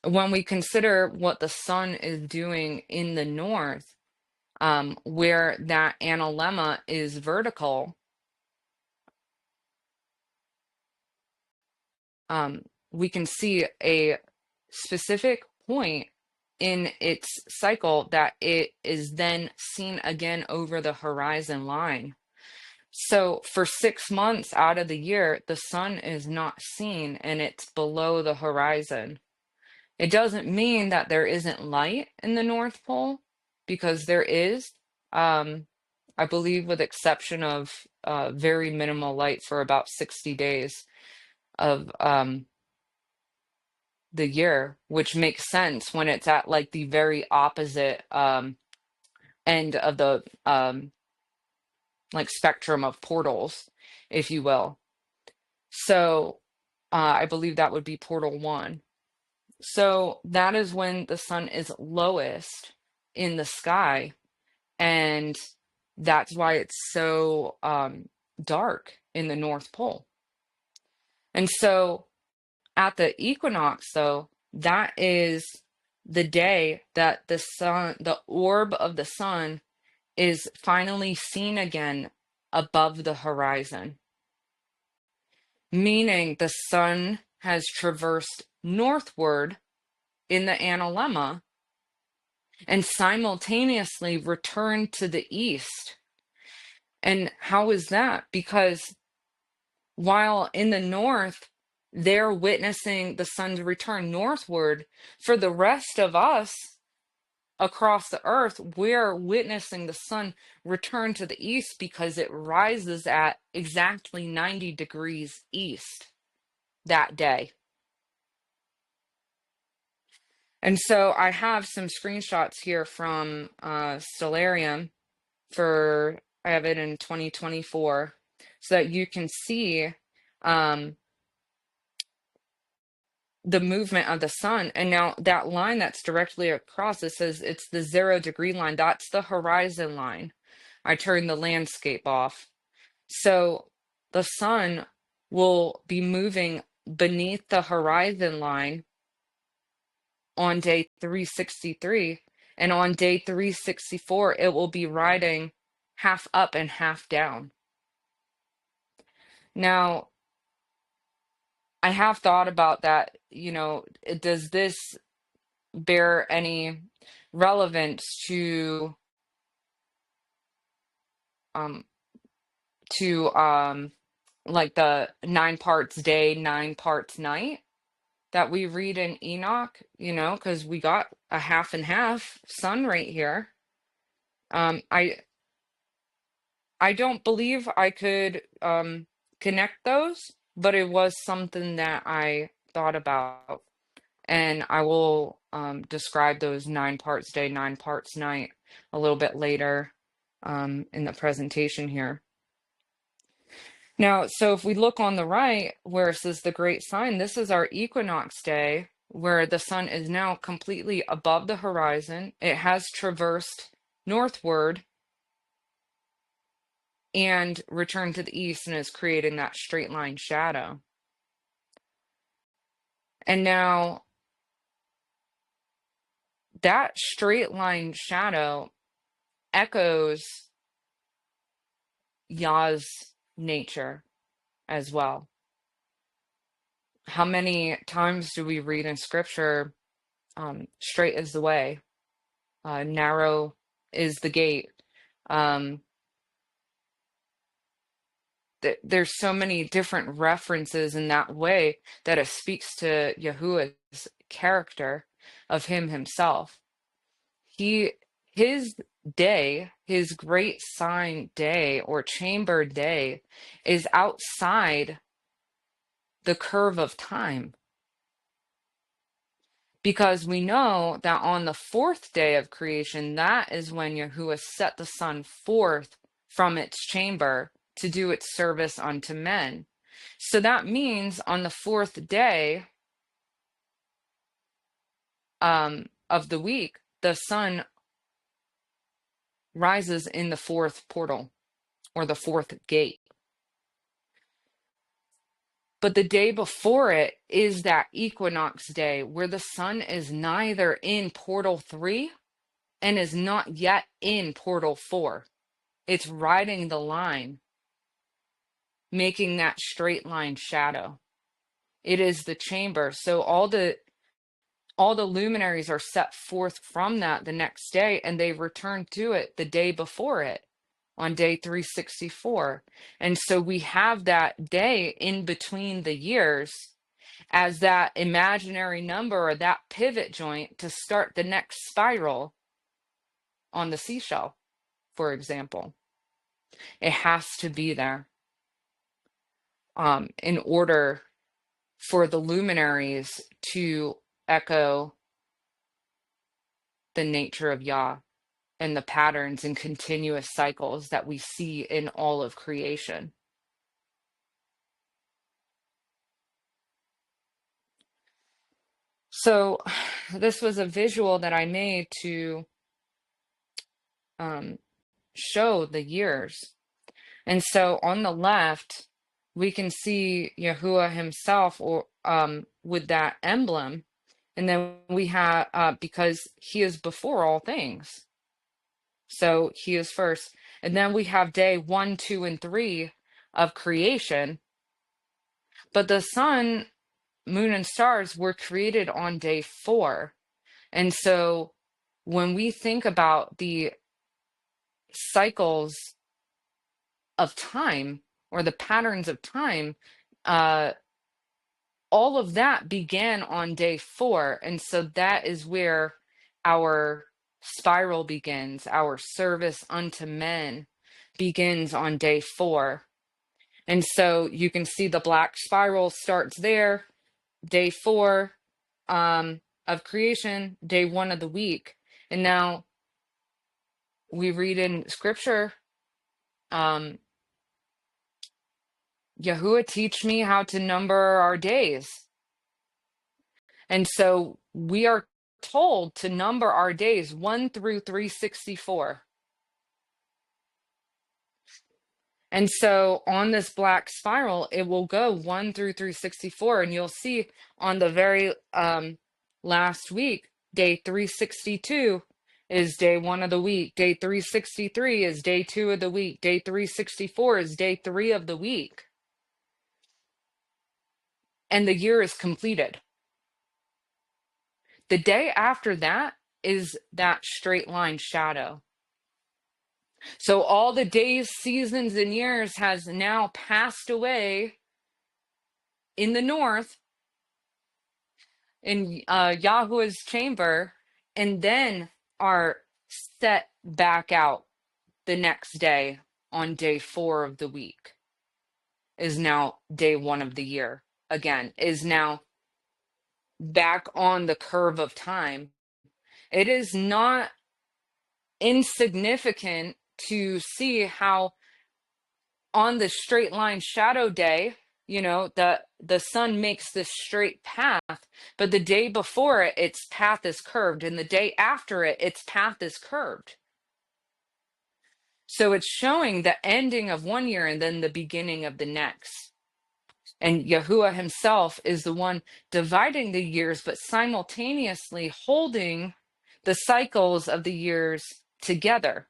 when we consider what the sun is doing in the north, where that analemma is vertical, we can see a specific point in its cycle that it is then seen again over the horizon line. So for 6 months out of the year, the sun is not seen and it's below the horizon. It doesn't mean that there isn't light in the North Pole, because there is, I believe, with exception of very minimal light for about 60 days of the year, which makes sense when it's at like the very opposite end of the like spectrum of portals, if you will. So I believe that would be portal 1. So that is when the sun is lowest in the sky, and that's why it's so dark in the North Pole. And so at the equinox, though, that is the day that the sun, the orb of the sun, is finally seen again above the horizon, meaning the sun has traversed northward in the analemma and simultaneously returned to the east. And how is that? Because while in the north, they're witnessing the sun's return northward, for the rest of us across the earth, we're witnessing the sun return to the east because it rises at exactly 90 degrees east that day. And so I have some screenshots here from Stellarium I have it in 2024, so that you can see um, the movement of the sun. And now that line that's directly across, it says it's the 0 degree line. That's the horizon line. I turned the landscape off. So the sun will be moving beneath the horizon line on day 363. And on day 364, it will be riding half up and half down. Now, I have thought about that, does this bear any relevance to um like the 9 parts day, 9 parts night that we read in Enoch, because we got a half and half sun right here. I don't believe I could connect those, but it was something that I thought about. And I will describe those 9 parts day, 9 parts night a little bit later in the presentation here. Now, so if we look on the right where it says the great sign, this is our equinox day where the sun is now completely above the horizon. It has traversed northward and returned to the east and is creating that straight line shadow. And now that straight line shadow echoes Yah's nature as well. How many times do we read in scripture, straight is the way, narrow is the gate? There's so many different references in that way that it speaks to Yahuah's character of him himself. His day, his great sign day or chamber day, is outside the curve of time. Because we know that on the 4th day of creation, that is when Yahuah set the sun forth from its chamber to do its service unto men. So that means on the 4th day of the week, the sun rises in the 4th portal or the 4th gate. But the day before it is that equinox day where the sun is neither in portal 3 and is not yet in portal 4. It's riding the line, making that straight line shadow. It is the chamber. So all the luminaries are set forth from that the next day, and they return to it the day before it on day 364. And so we have that day in between the years as that imaginary number or that pivot joint to start the next spiral on the seashell, for example. It has to be there in order for the luminaries to echo the nature of Yah and the patterns and continuous cycles that we see in all of creation. So this was a visual that I made to show the years. And so on the left, we can see Yahuah himself or with that emblem. And then we have, because he is before all things. So he is first. And then we have day 1, 2, and 3 of creation. But the sun, moon, and stars were created on day 4. And so when we think about the cycles of time or the patterns of time, all of that began on day 4. And so that is where our spiral begins. Our service unto men begins on day 4. And so you can see the black spiral starts there, day 4 of creation, day 1 of the week. And now we read in scripture, um, Yahuah teach me how to number our days. And so we are told to number our days 1 through 364. And so on this black spiral, it will go 1 through 364. And you'll see on the very last week, day 362 is day 1 of the week. Day 363 is day 2 of the week. Day 364 is day 3 of the week. And the year is completed. The day after that is that straight line shadow. So all the days, seasons, and years has now passed away in the north in Yahuah's chamber, and then are set back out the next day on day 4 of the week. Is now day 1 of the year. Again, is now back on the curve of time. It is not insignificant to see how on the straight line shadow day, the sun makes this straight path, but the day before it, its path is curved, and the day after it, its path is curved. So it's showing the ending of one year and then the beginning of the next. And Yahuah himself is the one dividing the years, but simultaneously holding the cycles of the years together.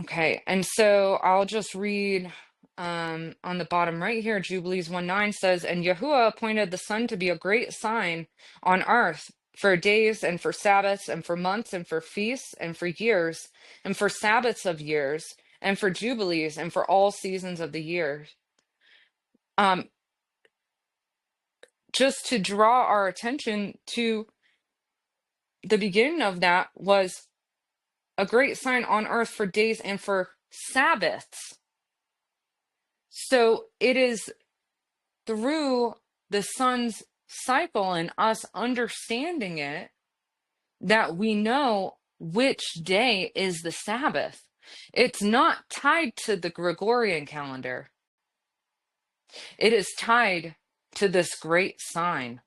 Okay, and so I'll just read on the bottom right here, Jubilees 1:9 says, and Yahuah appointed the sun to be a great sign on earth for days and for Sabbaths and for months and for feasts and for years and for Sabbaths of years and for Jubilees and for all seasons of the year. Just to draw our attention to the beginning of that was a great sign on earth for days and for Sabbaths. So it is through the sun's cycle and us understanding it that we know which day is the Sabbath. It's not tied to the Gregorian calendar. It is tied to this great sign.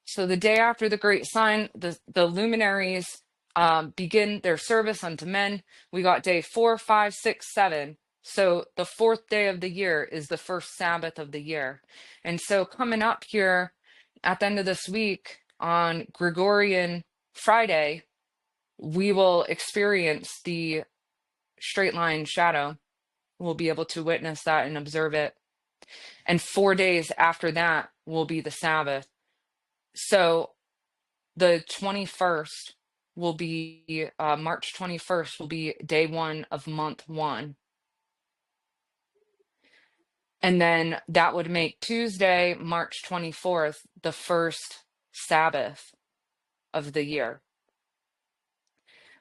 So the day after the great sign, the luminaries begin their service unto men. We got day 4, 5, 6, 7. So the 4th day of the year is the first Sabbath of the year. And so coming up here at the end of this week on Gregorian Friday, we will experience the straight line shadow. We'll be able to witness that and observe it. And 4 days after that will be the Sabbath. So the 21st will be, March 21st will be day 1 of month 1. And then that would make Tuesday, March 24th, the first Sabbath of the year.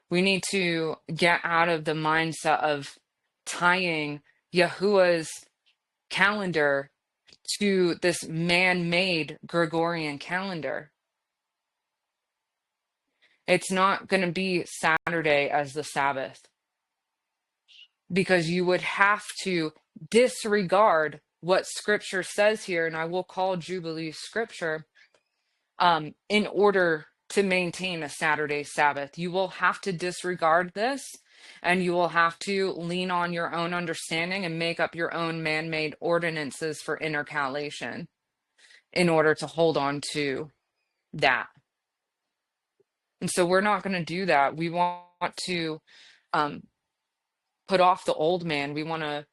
We need to get out of the mindset of tying Yahuah's calendar to this man-made Gregorian calendar. It's not going to be Saturday as the Sabbath, because you would have to disregard what scripture says here, and I will call Jubilee scripture, in order to maintain a Saturday Sabbath. You will have to disregard this, and you will have to lean on your own understanding and make up your own man-made ordinances for intercalation in order to hold on to that. And so we're not going to do that. We want to put off the old man. We want to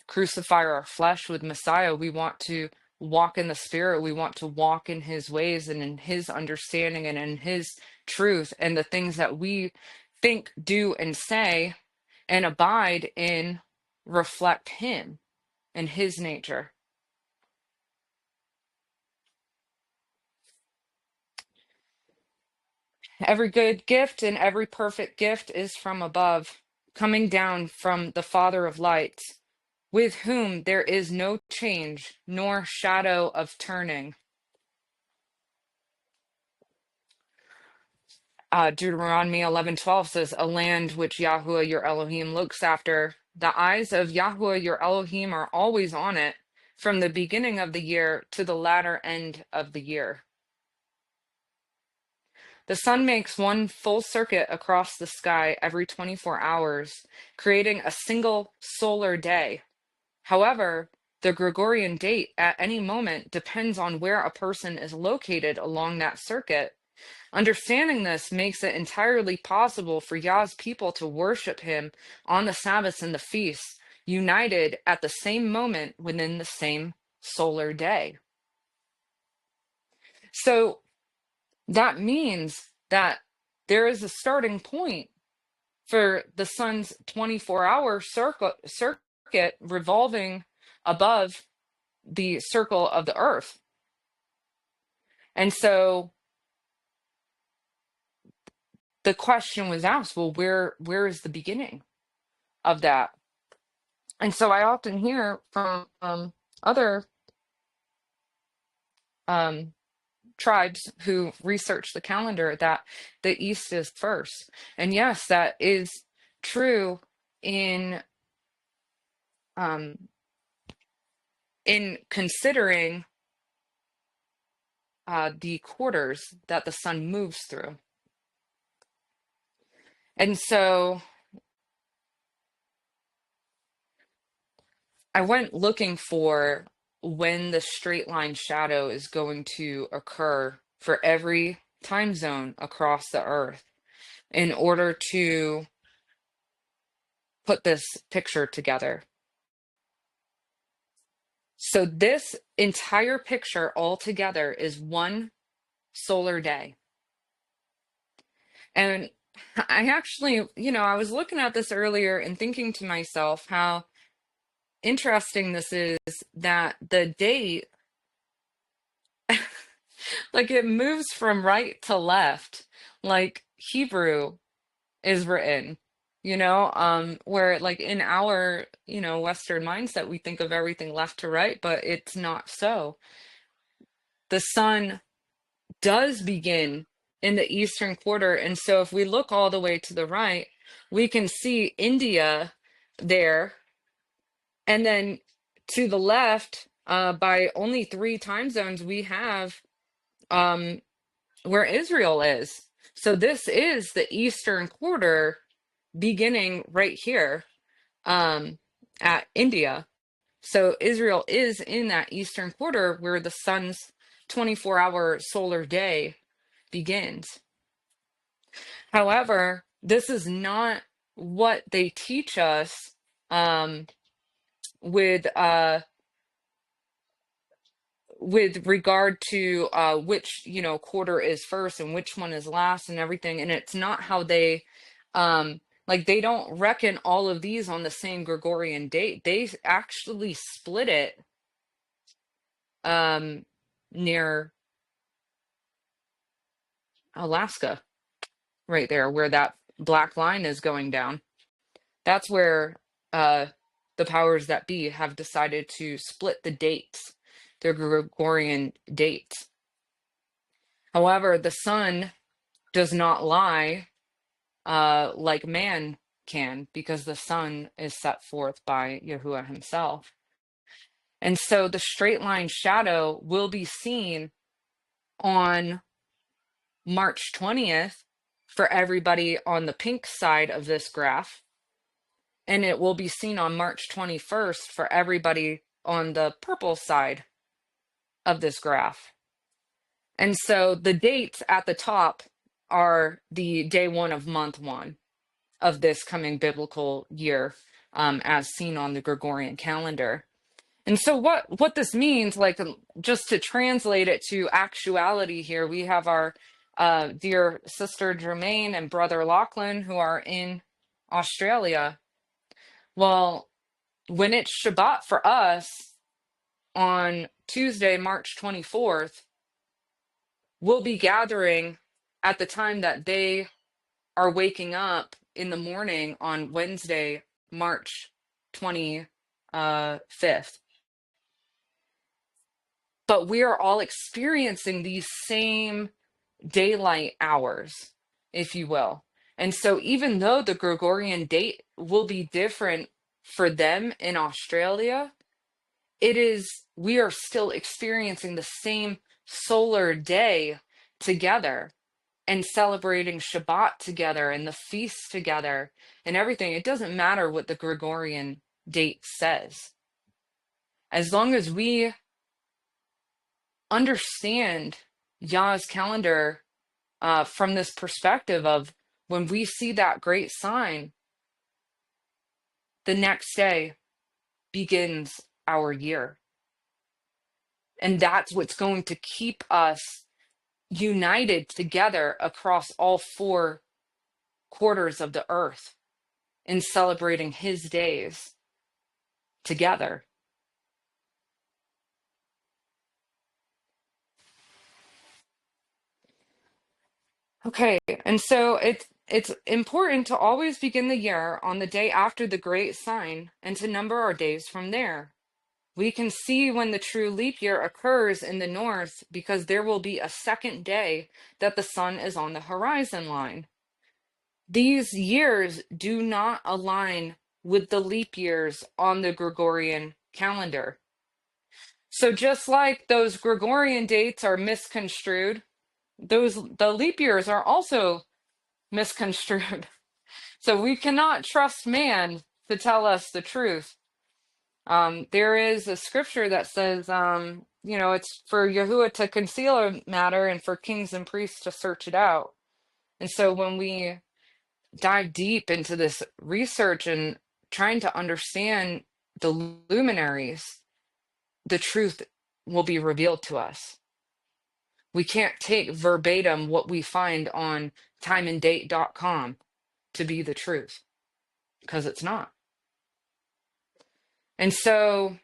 crucify our flesh with Messiah. We want to walk in the Spirit. We want to walk in his ways and in his understanding and in his truth, and the things that we think, do, and say and abide in reflect him and his nature. Every good gift and every perfect gift is from above, coming down from the Father of lights, with whom there is no change nor shadow of turning. Deuteronomy 11:12 says, a land which Yahuah your Elohim looks after. The eyes of Yahuah your Elohim are always on it, from the beginning of the year to the latter end of the year. The sun makes one full circuit across the sky every 24 hours, creating a single solar day. However, the Gregorian date at any moment depends on where a person is located along that circuit. Understanding this makes it entirely possible for Yah's people to worship him on the Sabbaths and the feasts, united at the same moment within the same solar day. So that means that there is a starting point for the sun's 24-hour circuit revolving above the circle of the earth. And so the question was asked, well, where is the beginning of that? And so I often hear from other tribes who research the calendar that the East is first. And yes, that is true in considering the quarters that the sun moves through. And so I went looking for when the straight line shadow is going to occur for every time zone across the earth in order to put this picture together. So this entire picture altogether is one solar day. And I actually, I was looking at this earlier and thinking to myself how interesting this is, that the date, like, it moves from right to left, like Hebrew is written, where, like, in our, Western mindset, we think of everything left to right, but it's not so. The sun does begin in the eastern quarter. And so if we look all the way to the right, we can see India there. And then to the left, by only 3 time zones, we have where Israel is. So this is the eastern quarter beginning right here at India. So Israel is in that eastern quarter where the sun's 24-hour solar day begins. However, this is not what they teach us with regard to which quarter is first and which one is last and everything. And it's not how they they don't reckon all of these on the same Gregorian date. They actually split it near Alaska, right there where that black line is going down. That's where the powers that be have decided to split the dates, their Gregorian dates. However, the sun does not lie like man can, because the sun is set forth by Yahuah himself. And so the straight line shadow will be seen on March 20th for everybody on the pink side of this graph. And it will be seen on March 21st for everybody on the purple side of this graph. And so the dates at the top are the day 1 of month 1 of this coming biblical year, as seen on the Gregorian calendar. And so what this means, like, just to translate it to actuality here, we have our dear sister Jermaine and brother Lachlan, who are in Australia. Well, when it's Shabbat for us on Tuesday, March 24th, we'll be gathering at the time that they are waking up in the morning on Wednesday, March 25th. 5th. But we are all experiencing these same daylight hours, if you will. And so even though the Gregorian date will be different for them in Australia, we are still experiencing the same solar day together and celebrating Shabbat together and the feasts together and everything. It doesn't matter what the Gregorian date says. As long as we understand Yah's calendar from this perspective of when we see that great sign, the next day begins our year. And that's what's going to keep us united together across all 4 quarters of the earth in celebrating his days together. Okay, and so it's important to always begin the year on the day after the great sign and to number our days from there. We can see when the true leap year occurs in the north because there will be a second day that the sun is on the horizon line. These years do not align with the leap years on the Gregorian calendar. So just like those Gregorian dates are misconstrued, the leap years are also misconstrued. So we cannot trust man to tell us the truth. There is a scripture that says, it's for Yahuah to conceal a matter and for kings and priests to search it out. And so when we dive deep into this research and trying to understand the luminaries, the truth will be revealed to us. We can't take verbatim what we find on timeanddate.com to be the truth, because it's not. And so,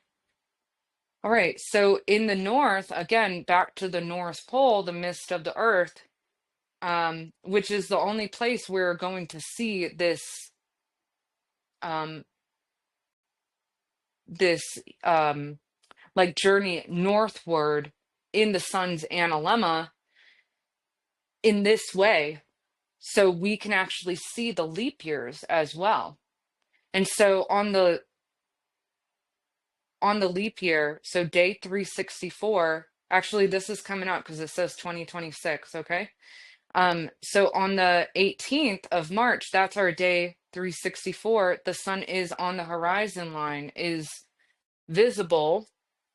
all right, so in the north, again, back to the North Pole, the midst of the earth, which is the only place we're going to see this like journey northward in the sun's analemma in this way, so we can actually see the leap years as well. And so on the leap year, so day 364, actually this is coming up because it says 2026, okay? So on the 18th of March, that's our day 364, the sun is on the horizon line, is visible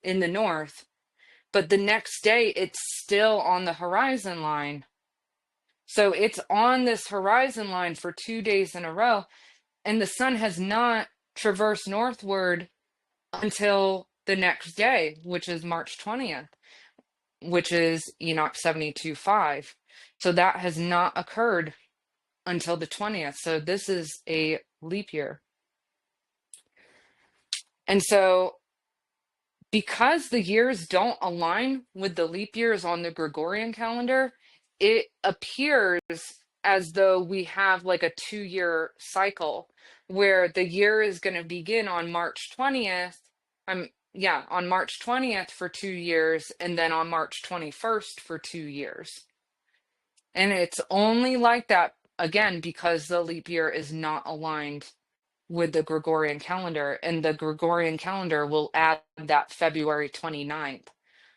in the north, but the next day it's still on the horizon line. So it's on this horizon line for 2 days in a row, and the sun has not traversed northward until the next day, which is March 20th, which is Enoch 72:5. So that has not occurred until the 20th. So this is a leap year. And so because the years don't align with the leap years on the Gregorian calendar, it appears as though we have like a 2-year cycle where the year is going to begin on March 20th. On March 20th for 2 years, and then on March 21st for 2 years. And it's only like that, again, because the leap year is not aligned with the Gregorian calendar, and the Gregorian calendar will add that February 29th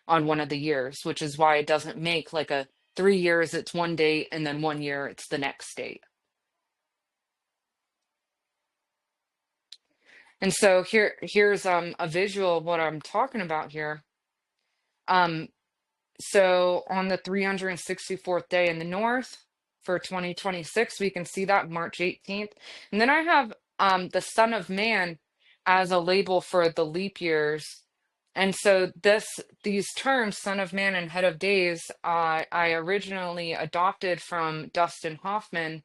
on one of the years, which is why it doesn't make like a 3 years, it's one date, and then 1 year, it's the next date. And so here's a visual of what I'm talking about here. So on the 364th day in the north for 2026, we can see that March 18th. And then I have the Son of Man as a label for the leap years. And so these terms, Son of Man and Head of Days, I originally adopted from Dustin Hoffman,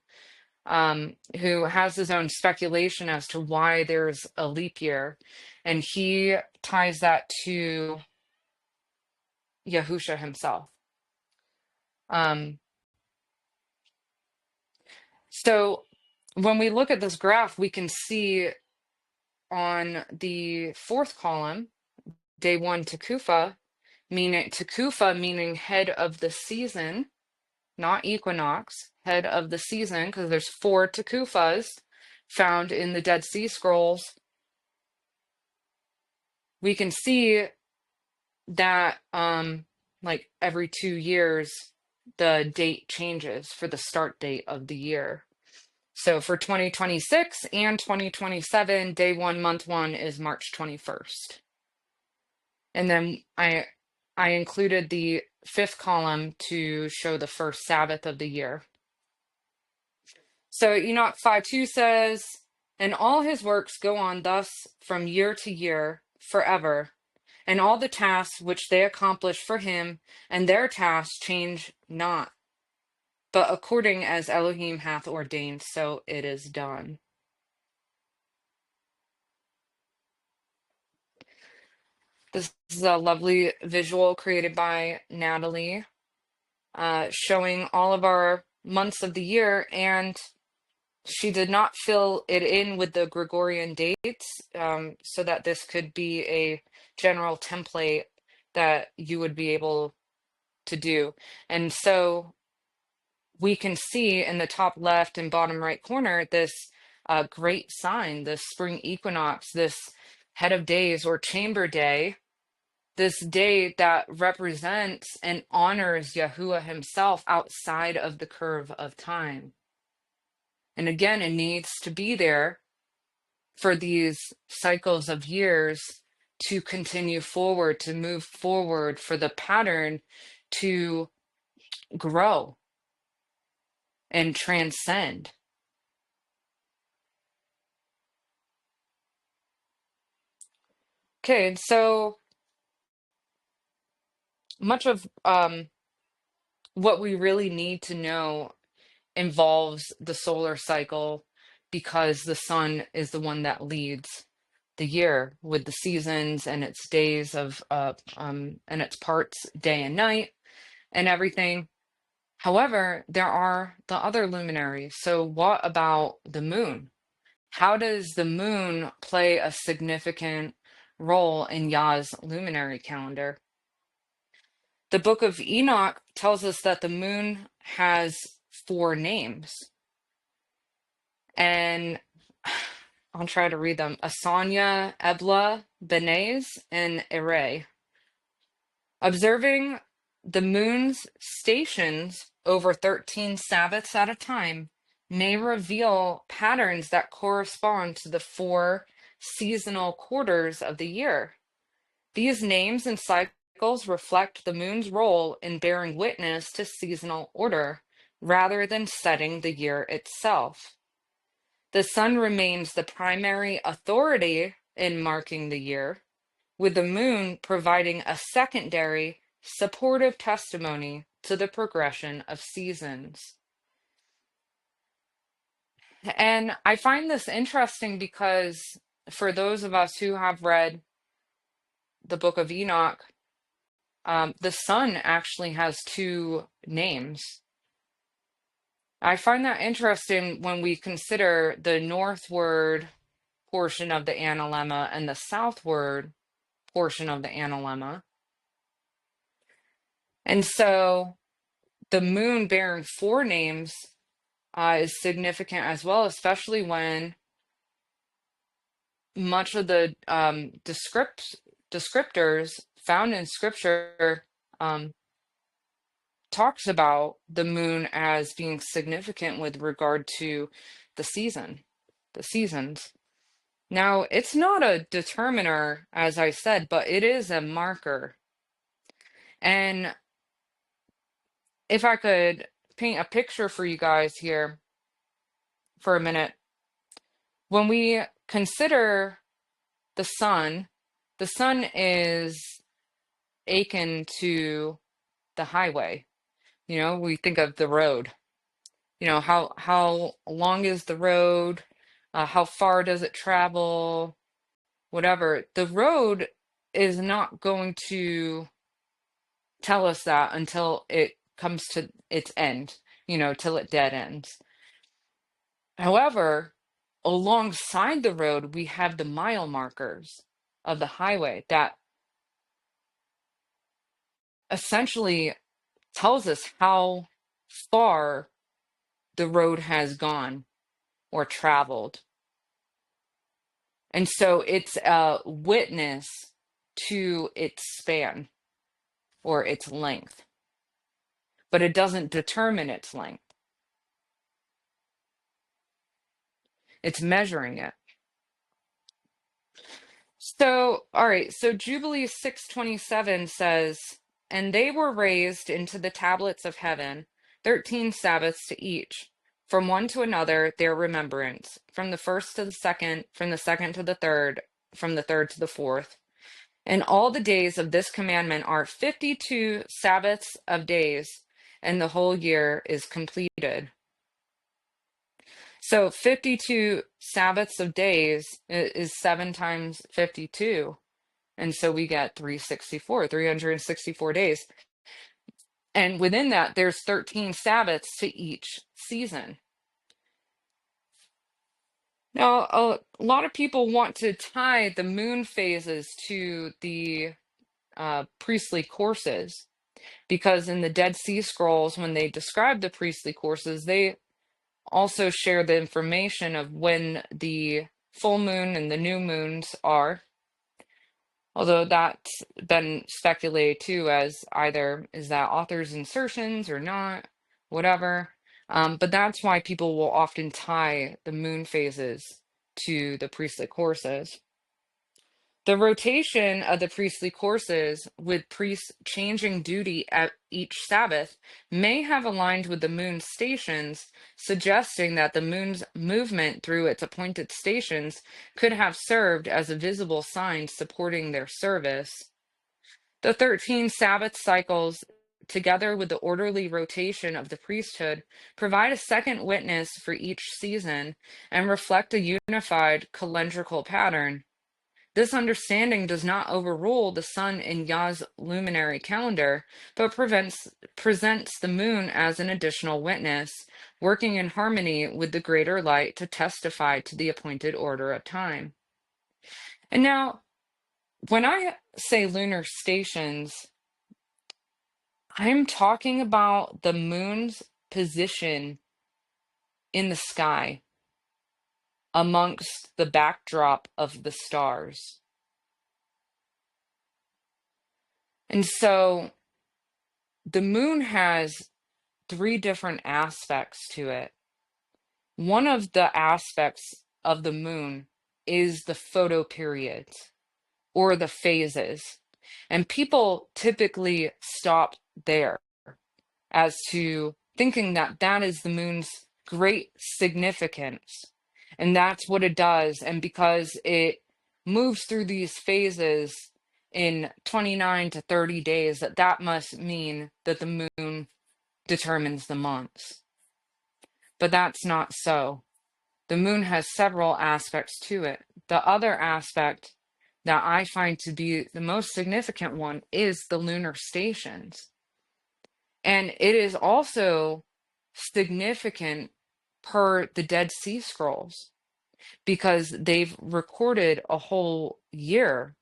who has his own speculation as to why there's a leap year. And he ties that to Yahusha himself. So when we look at this graph, we can see on the fourth column, day one Tekufa, meaning head of the season, not equinox, head of the season, because there's 4 Tekufas found in the Dead Sea Scrolls. We can see that like every 2 years the date changes for the start date of the year. So for 2026 and 2027, day 1, month 1 is March 21st. And then I included the 5th column to show the first Sabbath of the year. So Enoch 5:2 says, and all his works go on thus from year to year, forever, and all the tasks which they accomplish for him, and their tasks change not, but according as Elohim hath ordained, so it is done. This is a lovely visual created by Natalie, showing all of our months of the year, and she did not fill it in with the Gregorian dates, so that this could be a general template that you would be able to do. And so we can see in the top left and bottom right corner this great sign, this spring equinox, this head of days or chamber day, this day that represents and honors Yahuah himself outside of the curve of time. And again, it needs to be there for these cycles of years to continue forward, to move forward, for the pattern to grow and transcend. Okay, so much of what we really need to know involves the solar cycle, because the sun is the one that leads the year with the seasons and its days of and its parts, day and night and everything. However, there are the other luminaries. So what about the moon? How does the moon play a significant role in Yah's luminary calendar? The book of Enoch tells us that the moon has 4 names. And I'll try to read them. Asanya, Ebla, Benez, and Ere. Observing the moon's stations over 13 Sabbaths at a time may reveal patterns that correspond to the 4 seasonal quarters of the year. These names and cycles reflect the moon's role in bearing witness to seasonal order rather than setting the year itself. The sun remains the primary authority in marking the year, with the moon providing a secondary, supportive testimony to the progression of seasons. And I find this interesting because for those of us who have read the book of Enoch, the sun actually has 2 names. I find that interesting when we consider the northward portion of the analemma and the southward portion of the analemma. And so the moon bearing 4 names is significant as well, especially when much of the descriptors found in scripture talks about the moon as being significant with regard to the seasons. Now, it's not a determiner, as I said, but it is a marker. And if I could paint a picture for you guys here for a minute, when we consider the sun is akin to the highway. You know, we think of the road. You know, how long is the road? How far does it travel? Whatever. The road is not going to tell us that until it comes to its end, you know, till it dead ends. However, alongside the road, we have the mile markers of the highway that essentially tells us how far the road has gone or traveled. And so it's a witness to its span or its length, but it doesn't determine its length. It's measuring it. So, all right, so Jubilee 627 says, and they were raised into the tablets of heaven, 13 Sabbaths to each, from one to another, their remembrance, from the first to the second, from the second to the third, from the third to the fourth. And all the days of this commandment are 52 Sabbaths of days, and the whole year is completed. So 52 Sabbaths of days is 7 times 52. And so we get 364 days. And within that, there's 13 Sabbaths to each season. Now, a lot of people want to tie the moon phases to the priestly courses, because in the Dead Sea Scrolls, when they describe the priestly courses, they also share the information of when the full moon and the new moons are. Although that's been speculated too, as either is that author's insertions or not, whatever. But that's why people will often tie the moon phases to the priestly courses. The rotation of the priestly courses, with priests changing duty at each Sabbath, may have aligned with the moon's stations, suggesting that the moon's movement through its appointed stations could have served as a visible sign supporting their service. The 13 Sabbath cycles, together with the orderly rotation of the priesthood, provide a second witness for each season and reflect a unified calendrical pattern. This understanding does not overrule the sun in Yah's luminary calendar, but presents the moon as an additional witness, working in harmony with the greater light to testify to the appointed order of time. And now, when I say lunar stations, I'm talking about the moon's position in the sky amongst the backdrop of the stars. And so the moon has 3 different aspects to it. One of the aspects of the moon is the photoperiods or the phases. And people typically stop there as to thinking that that is the moon's great significance. And that's what it does. And because it moves through these phases in 29 to 30 days, that must mean that the moon determines the months. But that's not so. The moon has several aspects to it. The other aspect that I find to be the most significant one is the lunar stations. And it is also significant per the Dead Sea Scrolls, because they've recorded a whole year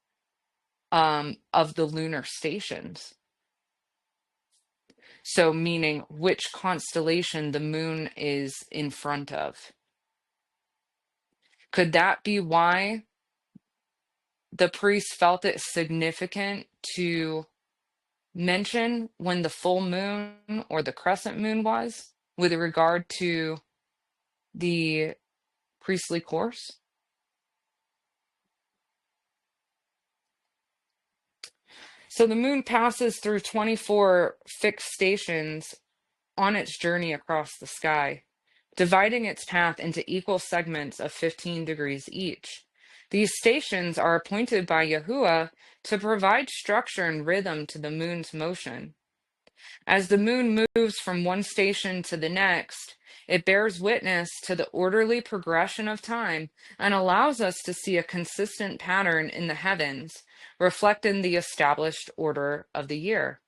of the lunar stations. So meaning which constellation the moon is in front of. Could that be why the priest felt it significant to mention when the full moon or the crescent moon was with regard to the priestly course? So the moon passes through 24 fixed stations on its journey across the sky, dividing its path into equal segments of 15 degrees each. These stations are appointed by Yahuah to provide structure and rhythm to the moon's motion. As the moon moves from one station to the next, it bears witness to the orderly progression of time and allows us to see a consistent pattern in the heavens, reflecting the established order of the year.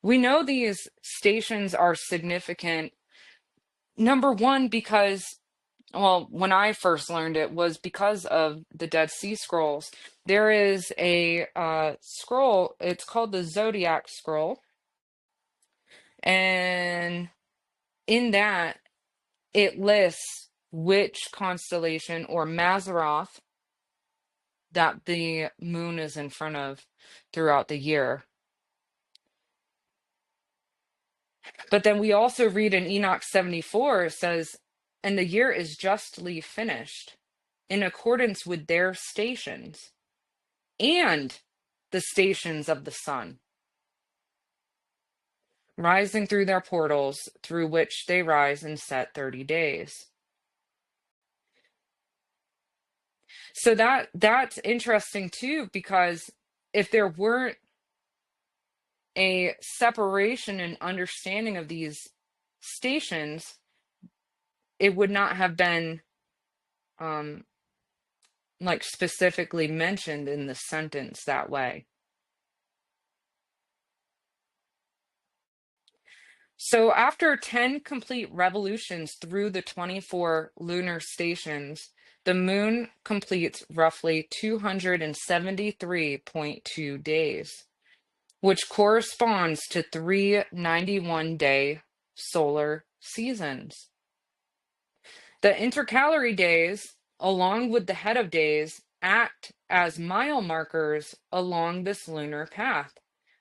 We know these stations are significant, number one, because well, when I first learned it was because of the Dead Sea Scrolls. There is a scroll, it's called the Zodiac Scroll, and in that it lists which constellation or Mazzaroth that the moon is in front of throughout the year. But then we also read in Enoch 74, it says, and the year is justly finished in accordance with their stations and the stations of the sun, rising through their portals through which they rise and set 30 days. So that's interesting too, because if there weren't a separation and understanding of these stations, it would not have been like specifically mentioned in the sentence that way. So after 10 complete revolutions through the 24 lunar stations, the moon completes roughly 273.2 days, which corresponds to 3 91-day solar seasons. The intercalary days, along with the head of days, act as mile markers along this lunar path,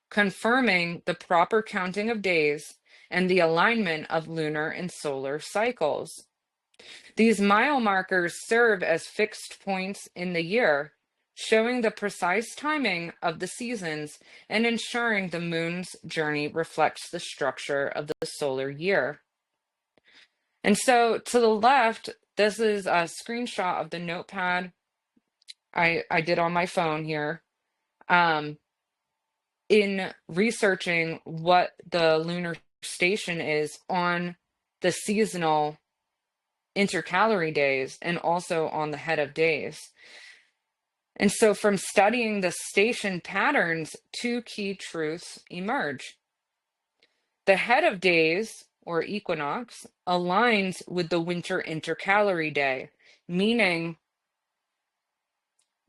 confirming the proper counting of days and the alignment of lunar and solar cycles. These mile markers serve as fixed points in the year, showing the precise timing of the seasons and ensuring the moon's journey reflects the structure of the solar year. And so to the left, this is a screenshot of the notepad I did on my phone here. In researching what the lunar station is on the seasonal intercalary days and also on the head of days. And so from studying the station patterns, two key truths emerge. The head of days, or equinox, aligns with the winter intercalary day, meaning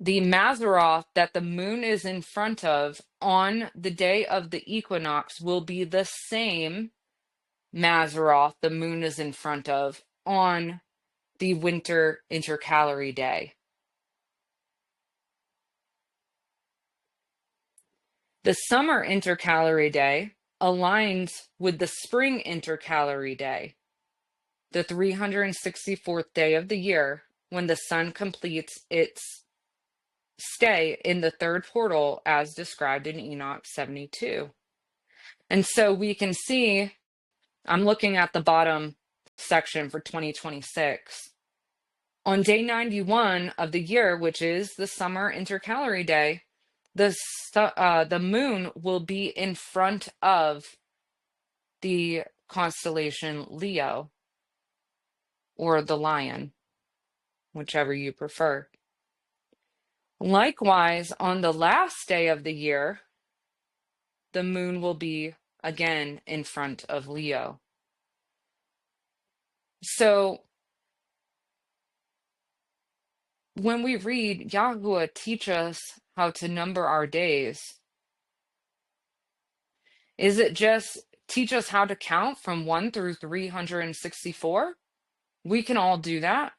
the Mazzaroth that the moon is in front of on the day of the equinox will be the same Mazzaroth the moon is in front of on the winter intercalary day. The summer intercalary day aligns with the spring intercalary day, the 364th day of the year, when the sun completes its stay in the third portal as described in Enoch 72. And so we can see, I'm looking at the bottom section for 2026. On day 91 of the year, which is the summer intercalary day, the moon will be in front of the constellation Leo, or the lion, whichever you prefer. Likewise, on the last day of the year, the moon will be again in front of Leo. So when we read Yahuah teach us how to number our days, is it just teach us how to count from 1 through 364? We can all do that.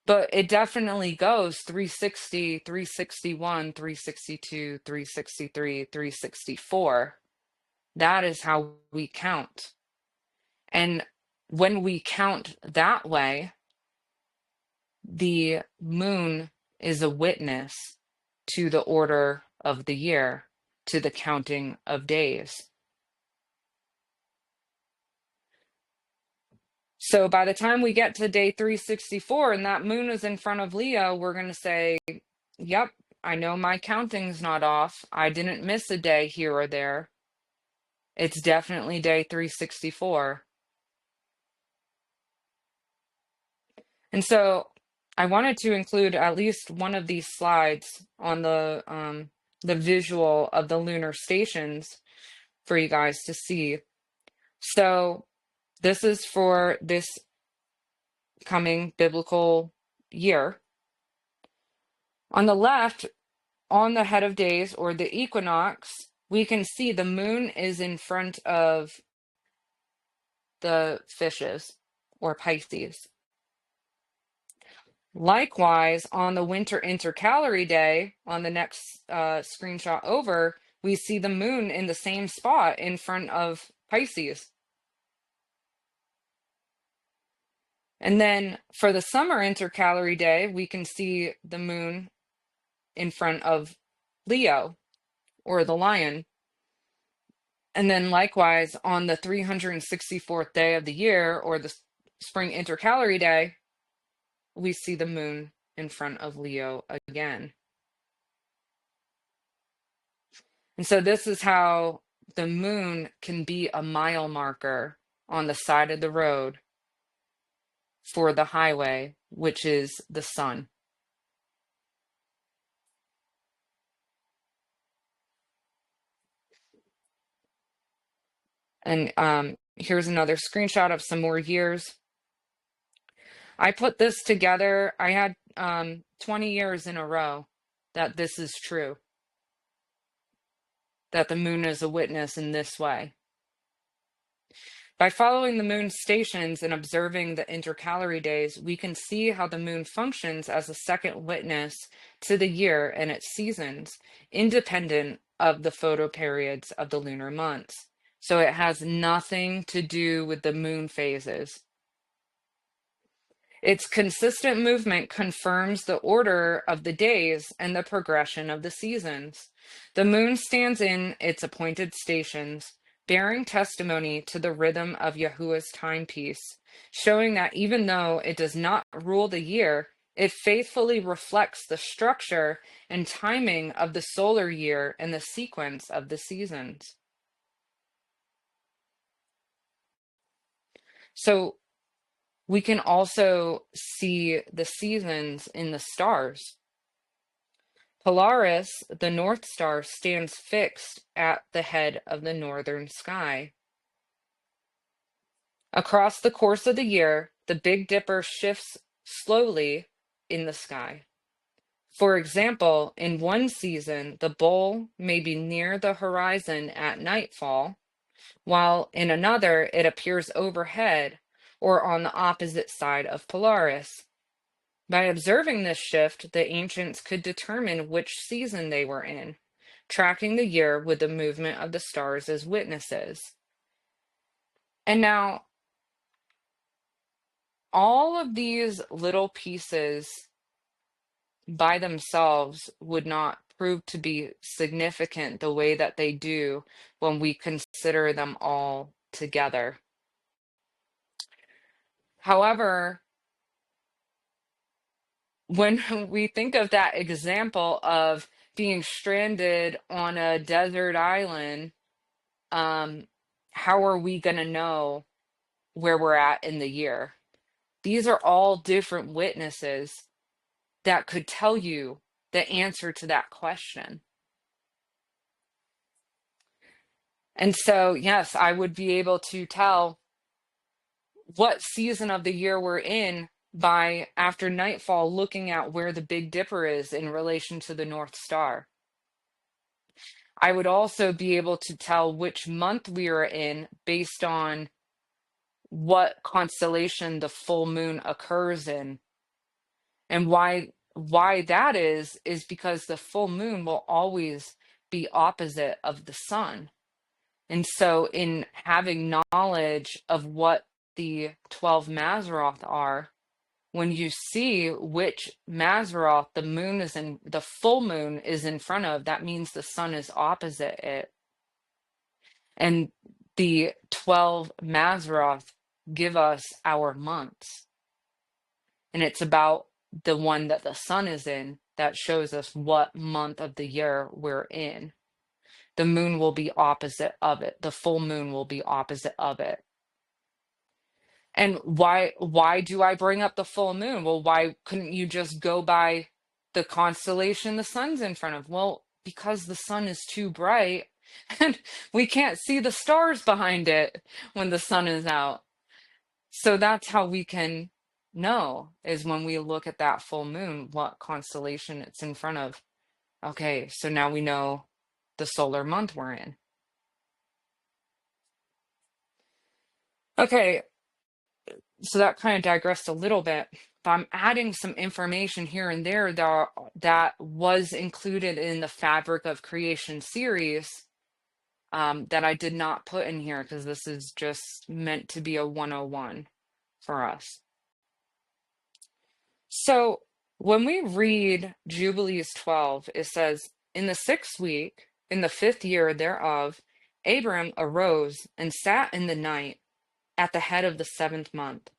But it definitely goes 360, 361, 362, 363, 364. That is how we count. And when we count that way, the moon is a witness to the order of the year, to the counting of days. So by the time we get to day 364 and that moon is in front of Leo, we're going to say, yep, I know my counting's not off. I didn't miss a day here or there. It's definitely day 364. And so I wanted to include at least one of these slides on the visual of the lunar stations for you guys to see. So this is for this coming biblical year. On the left, on the head of days or the equinox, we can see the moon is in front of the fishes or Pisces. Likewise, on the winter intercalary day, on the next screenshot over, we see the moon in the same spot in front of Pisces. And then for the summer intercalary day, we can see the moon in front of Leo or the lion. And then likewise, on the 364th day of the year or the spring intercalary day, we see the moon in front of Leo again. And so this is how the moon can be a mile marker on the side of the road for the highway, which is the sun. And here's another screenshot of some more years. I put this together. I had 20 years in a row that this is true, that the moon is a witness in this way. By following the moon's stations and observing the intercalary days, we can see how the moon functions as a second witness to the year and its seasons, independent of the photoperiods of the lunar months. So it has nothing to do with the moon phases. Its consistent movement confirms the order of the days and the progression of the seasons. The moon stands in its appointed stations, bearing testimony to the rhythm of Yahuah's timepiece, showing that even though it does not rule the year, it faithfully reflects the structure and timing of the solar year and the sequence of the seasons. So we can also see the seasons in the stars. Polaris, the North Star, stands fixed at the head of the northern sky. Across the course of the year, the Big Dipper shifts slowly in the sky. For example, in one season, the bull may be near the horizon at nightfall, while in another it appears overhead or on the opposite side of Polaris. By observing this shift, the ancients could determine which season they were in, tracking the year with the movement of the stars as witnesses. And now, all of these little pieces by themselves would not prove to be significant the way that they do when we consider them all together. However, when we think of that example of being stranded on a desert island, how are we going to know where we're at in the year? These are all different witnesses that could tell you the answer to that question. And so, yes, I would be able to tell what season of the year we're in by, after nightfall, looking at where the Big Dipper is in relation to the North Star. I would also be able to tell which month we are in based on what constellation the full moon occurs in. And why that is because the full moon will always be opposite of the sun. And so in having knowledge of what the 12 Mazzaroth are, when you see which Mazzaroth the moon is in, the full moon is in front of, that means the sun is opposite it. And the 12 Mazzaroth give us our months. And it's about the one that the sun is in that shows us what month of the year we're in. The moon will be opposite of it. The full moon will be opposite of it. And why do I bring up the full moon? Well, why couldn't you just go by the constellation the sun's in front of? Well, because the sun is too bright and we can't see the stars behind it when the sun is out. So that's how we can know is when we look at that full moon, what constellation it's in front of. Okay, so now we know the solar month we're in. Okay, so that kind of digressed a little bit, but I'm adding some information here and there that was included in the Fabric of Creation series that I did not put in here because this is just meant to be a 101 for us. So when we read Jubilees 12, it says, in the 6th week, in the 5th year thereof, Abram arose and sat in the night at the head of the 7th month,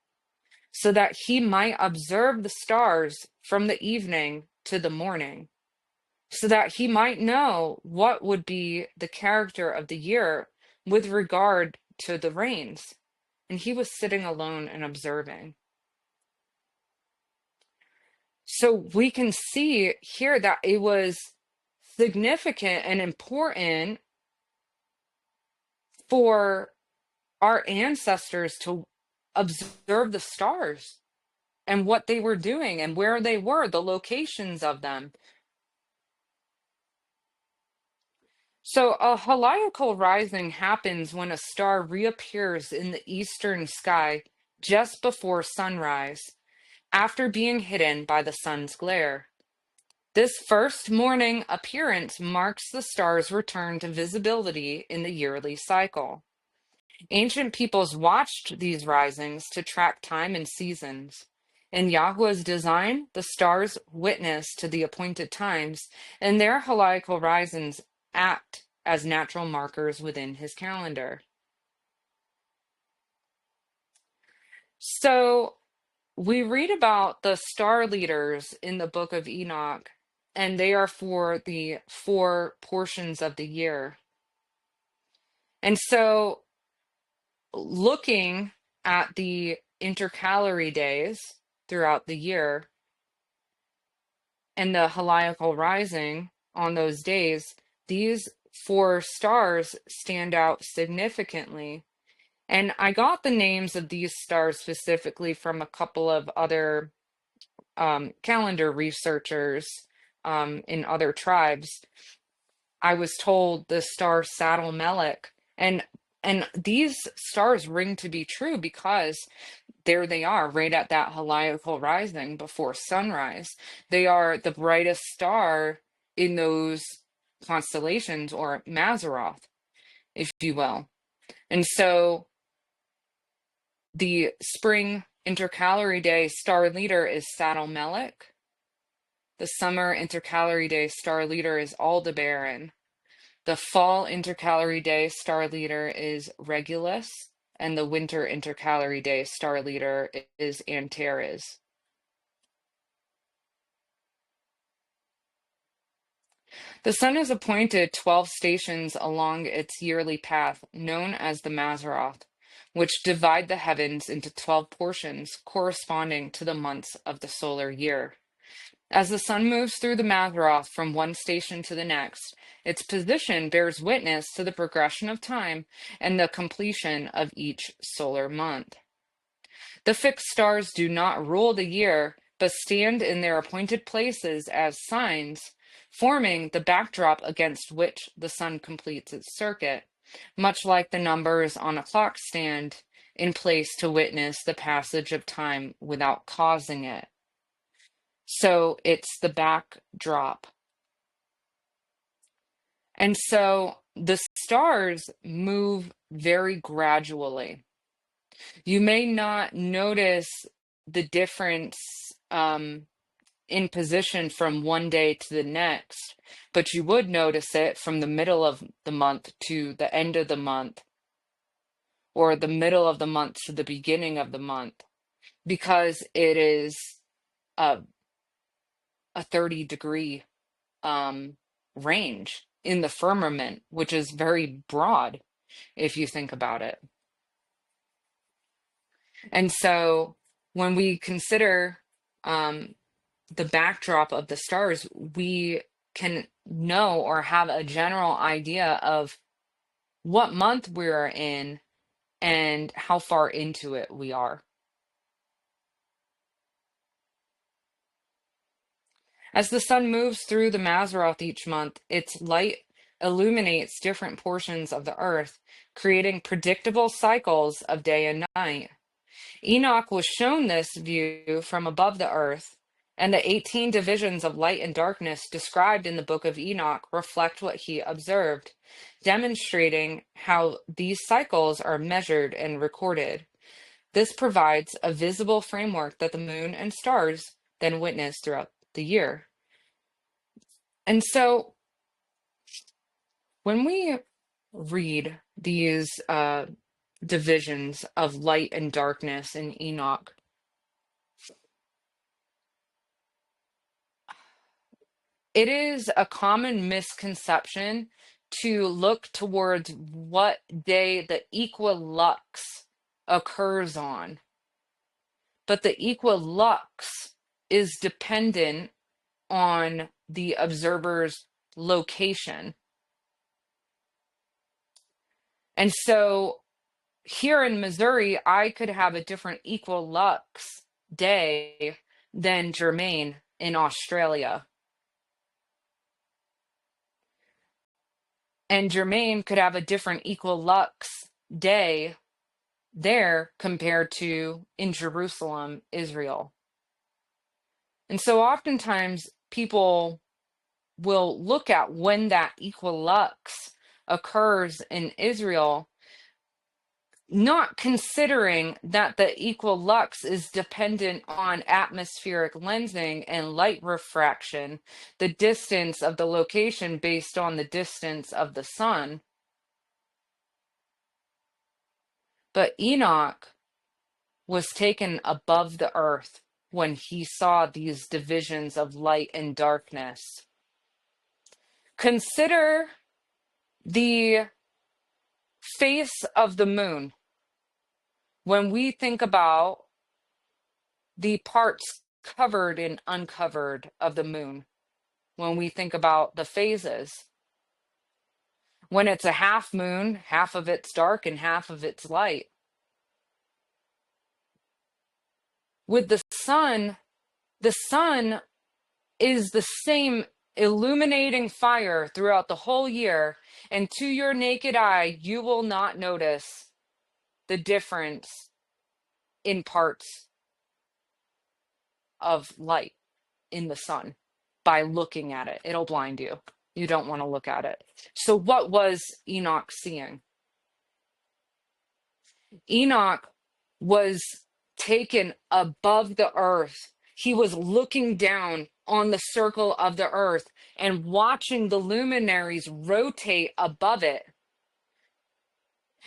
so that he might observe the stars from the evening to the morning, so that he might know what would be the character of the year with regard to the rains. And he was sitting alone and observing. So we can see here that it was significant and important for our ancestors to observe the stars and what they were doing and where they were, the locations of them. So a heliacal rising happens when a star reappears in the eastern sky just before sunrise, after being hidden by the sun's glare. This first morning appearance marks the star's return to visibility in the yearly cycle. Ancient peoples watched these risings to track time and seasons. In Yahuah's design, the stars witness to the appointed times, and their heliacal risings act as natural markers within his calendar. So we read about the star leaders in the book of Enoch, and they are for the 4 portions of the year. And so looking at the intercalary days throughout the year and the heliacal rising on those days, these 4 stars stand out significantly. And I got the names of these stars specifically from a couple of other calendar researchers in other tribes. I was told the star Saddle Melech, and these stars ring to be true because there they are, right at that heliacal rising before sunrise. They are the brightest star in those constellations, or Mazzaroth, if you will. And so the spring intercalary day star leader is Saddle Melech. The summer intercalary day star leader is Aldebaran. The fall intercalary day star leader is Regulus, and the winter intercalary day star leader is Antares. The sun is appointed 12 stations along its yearly path, known as the Mazzaroth, which divide the heavens into 12 portions corresponding to the months of the solar year. As the sun moves through the Mazzaroth from one station to the next, its position bears witness to the progression of time and the completion of each solar month. The fixed stars do not rule the year, but stand in their appointed places as signs, forming the backdrop against which the sun completes its circuit, much like the numbers on a clock stand in place to witness the passage of time without causing it. So it's the backdrop. And so the stars move very gradually. You may not notice the difference in position from one day to the next, but you would notice it from the middle of the month to the end of the month, or the middle of the month to the beginning of the month, because it is a 30-degree range in the firmament, which is very broad if you think about it. And so when we consider the backdrop of the stars, we can know or have a general idea of what month we're in and how far into it we are. As the sun moves through the Mazzaroth each month, its light illuminates different portions of the earth, creating predictable cycles of day and night. Enoch was shown this view from above the earth, and the 18 divisions of light and darkness described in the book of Enoch reflect what he observed, demonstrating how these cycles are measured and recorded. This provides a visible framework that the moon and stars then witness throughout the year. And so when we read these divisions of light and darkness in Enoch, it is a common misconception to look towards what day the equilux occurs on. But the equilux is dependent on the observer's location. And so here in Missouri, I could have a different equilux day than Jermaine in Australia. And Jermaine could have a different equilux day there compared to in Jerusalem, Israel. And so oftentimes people will look at when that equilux occurs in Israel, not considering that the equilux is dependent on atmospheric lensing and light refraction, the distance of the location based on the distance of the sun. But Enoch was taken above the earth when he saw these divisions of light and darkness. Consider the face of the moon. When we think about the parts covered and uncovered of the moon, when we think about the phases, when it's a half moon, half of it's dark and half of it's light. With the sun is the same illuminating fire throughout the whole year, and to your naked eye, you will not notice the difference in parts of light in the sun by looking at it. It'll blind you. You don't want to look at it. So what was Enoch seeing? Enoch was taken above the earth. He was looking down on the circle of the earth and watching the luminaries rotate above it.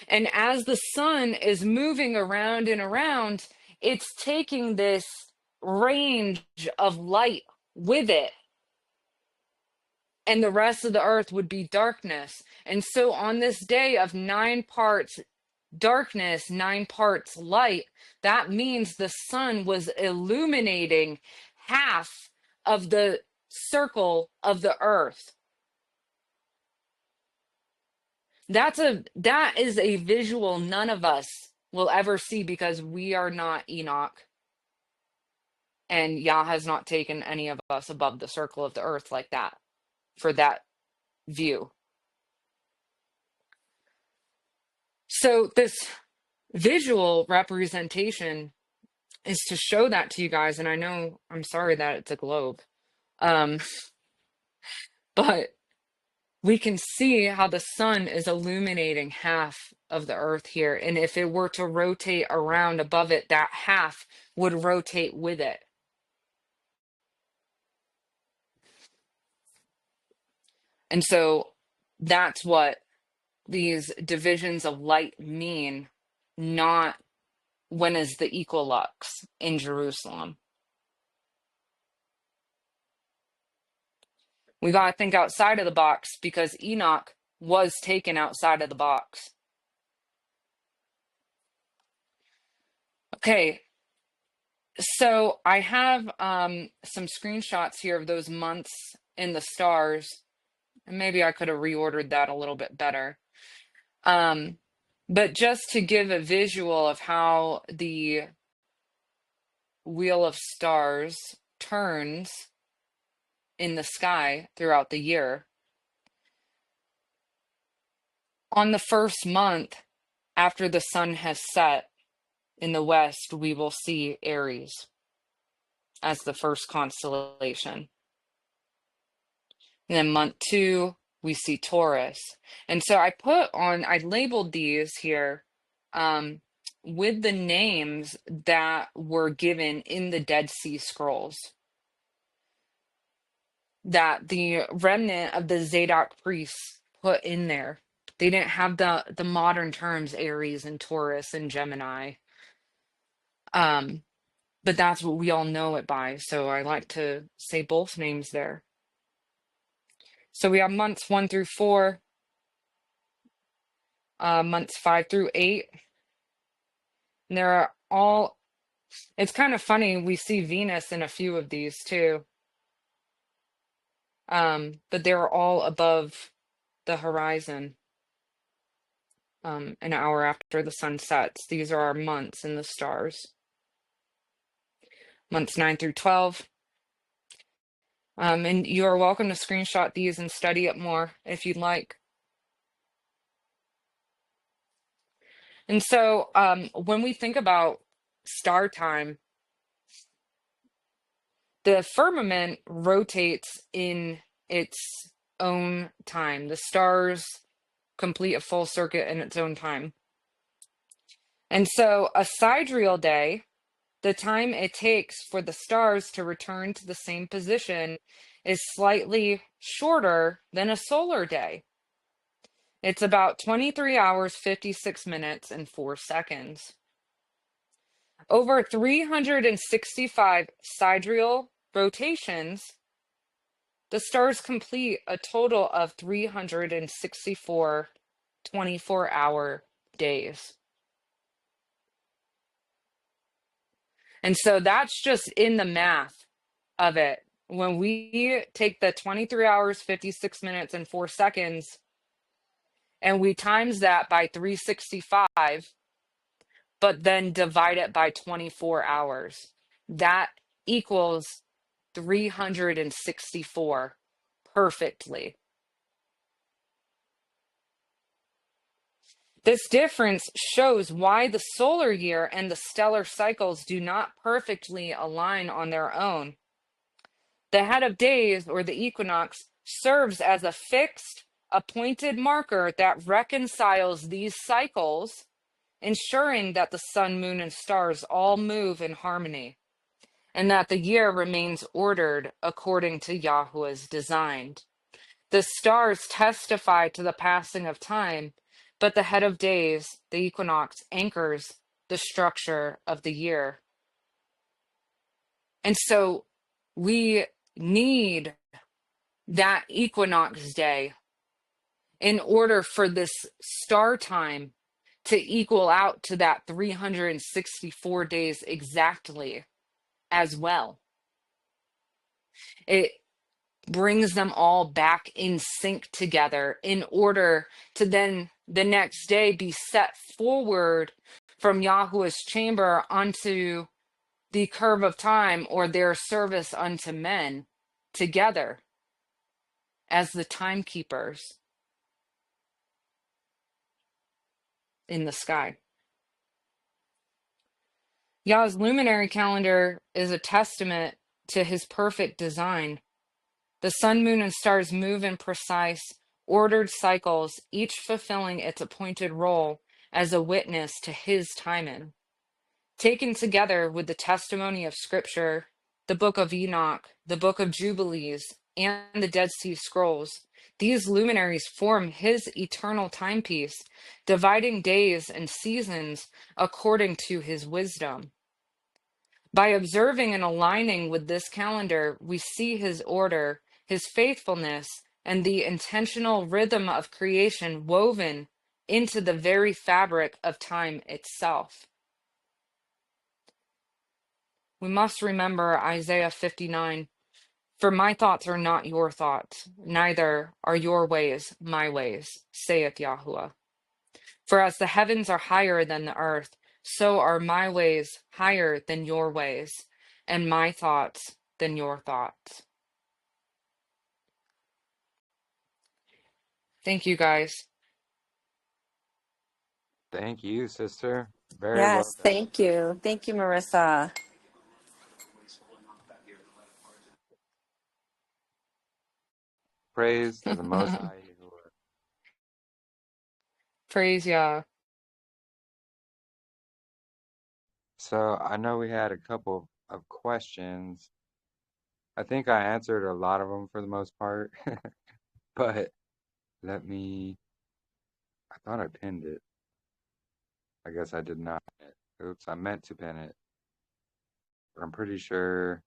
And as the sun is moving around and around, it's taking this range of light with it. And the rest of the earth would be darkness. And so on this day of 9 parts darkness, 9 parts light, that means the sun was illuminating half of the circle of the earth. That is a visual none of us will ever see, because we are not Enoch. And Yah has not taken any of us above the circle of the earth like that, for that view. So this visual representation is to show that to you guys. And I know, I'm sorry that it's a globe. But we can see how the sun is illuminating half of the earth here. And if it were to rotate around above it, that half would rotate with it. And so that's what these divisions of light mean, not when is the equilux in Jerusalem. We got to think outside of the box, because Enoch was taken outside of the box. Okay, so I have some screenshots here of those months in the stars, and maybe I could have reordered that a little bit better. But just to give a visual of how the wheel of stars turns, in the sky throughout the year. On the first month after the sun has set in the west, we will see Aries as the first constellation. And then month 2, we see Taurus. And so I labeled these here with the names that were given in the Dead Sea Scrolls, that the remnant of the Zadok priests put in there. They didn't have the modern terms Aries and Taurus and Gemini. But that's what we all know it by. So I like to say both names there. So we have months 1 through 4, months 5 through 8. And they're all, it's kind of funny, we see Venus in a few of these too. But they're all above the horizon, an hour after the sun sets. These are our months in the stars. Months 9 through 12. And you are welcome to screenshot these and study it more if you'd like. And so when we think about star time, the firmament rotates in its own time. The stars complete a full circuit in its own time. And so a sidereal day, the time it takes for the stars to return to the same position, is slightly shorter than a solar day. It's about 23 hours, 56 minutes, and 4 seconds. Over 365 sidereal rotations, the stars complete a total of 364 24-hour days. And so that's just in the math of it. When we take the 23 hours, 56 minutes, and 4 seconds, and we times that by 365, but then divide it by 24 hours, that equals 364 perfectly. This difference shows why the solar year and the stellar cycles do not perfectly align on their own. The head of days, or the equinox, serves as a fixed, appointed marker that reconciles these cycles, ensuring that the sun, moon, and stars all move in harmony, and that the year remains ordered according to Yahuah's design. The stars testify to the passing of time, but the head of days, the equinox, anchors the structure of the year. And so we need that equinox day in order for this star time to equal out to that 364 days exactly as well. It brings them all back in sync together in order to then the next day be set forward from Yahuah's chamber onto the curve of time, or their service unto men, together as the timekeepers in the sky. Yah's luminary calendar is a testament to his perfect design. The sun, moon, and stars move in precise, ordered cycles, each fulfilling its appointed role as a witness to his timing. Taken together with the testimony of Scripture, the Book of Enoch, the Book of Jubilees, and the Dead Sea Scrolls, these luminaries form his eternal timepiece, dividing days and seasons according to his wisdom. By observing and aligning with this calendar, we see his order, his faithfulness, and the intentional rhythm of creation woven into the very fabric of time itself. We must remember Isaiah 59, "For my thoughts are not your thoughts, neither are your ways my ways, saith Yahuah. For as the heavens are higher than the earth, so are my ways higher than your ways, and my thoughts than your thoughts." Thank you guys. Thank you, sister. Very well Yes, done. thank you. Thank you, Marissa. Praise to the Most High Yahuwah. Praise Yah. So I know we had a couple of questions. I think I answered a lot of them for the most part, but let me. I thought I pinned it. I guess I did not. Oops, I meant to pin it. But I'm pretty sure.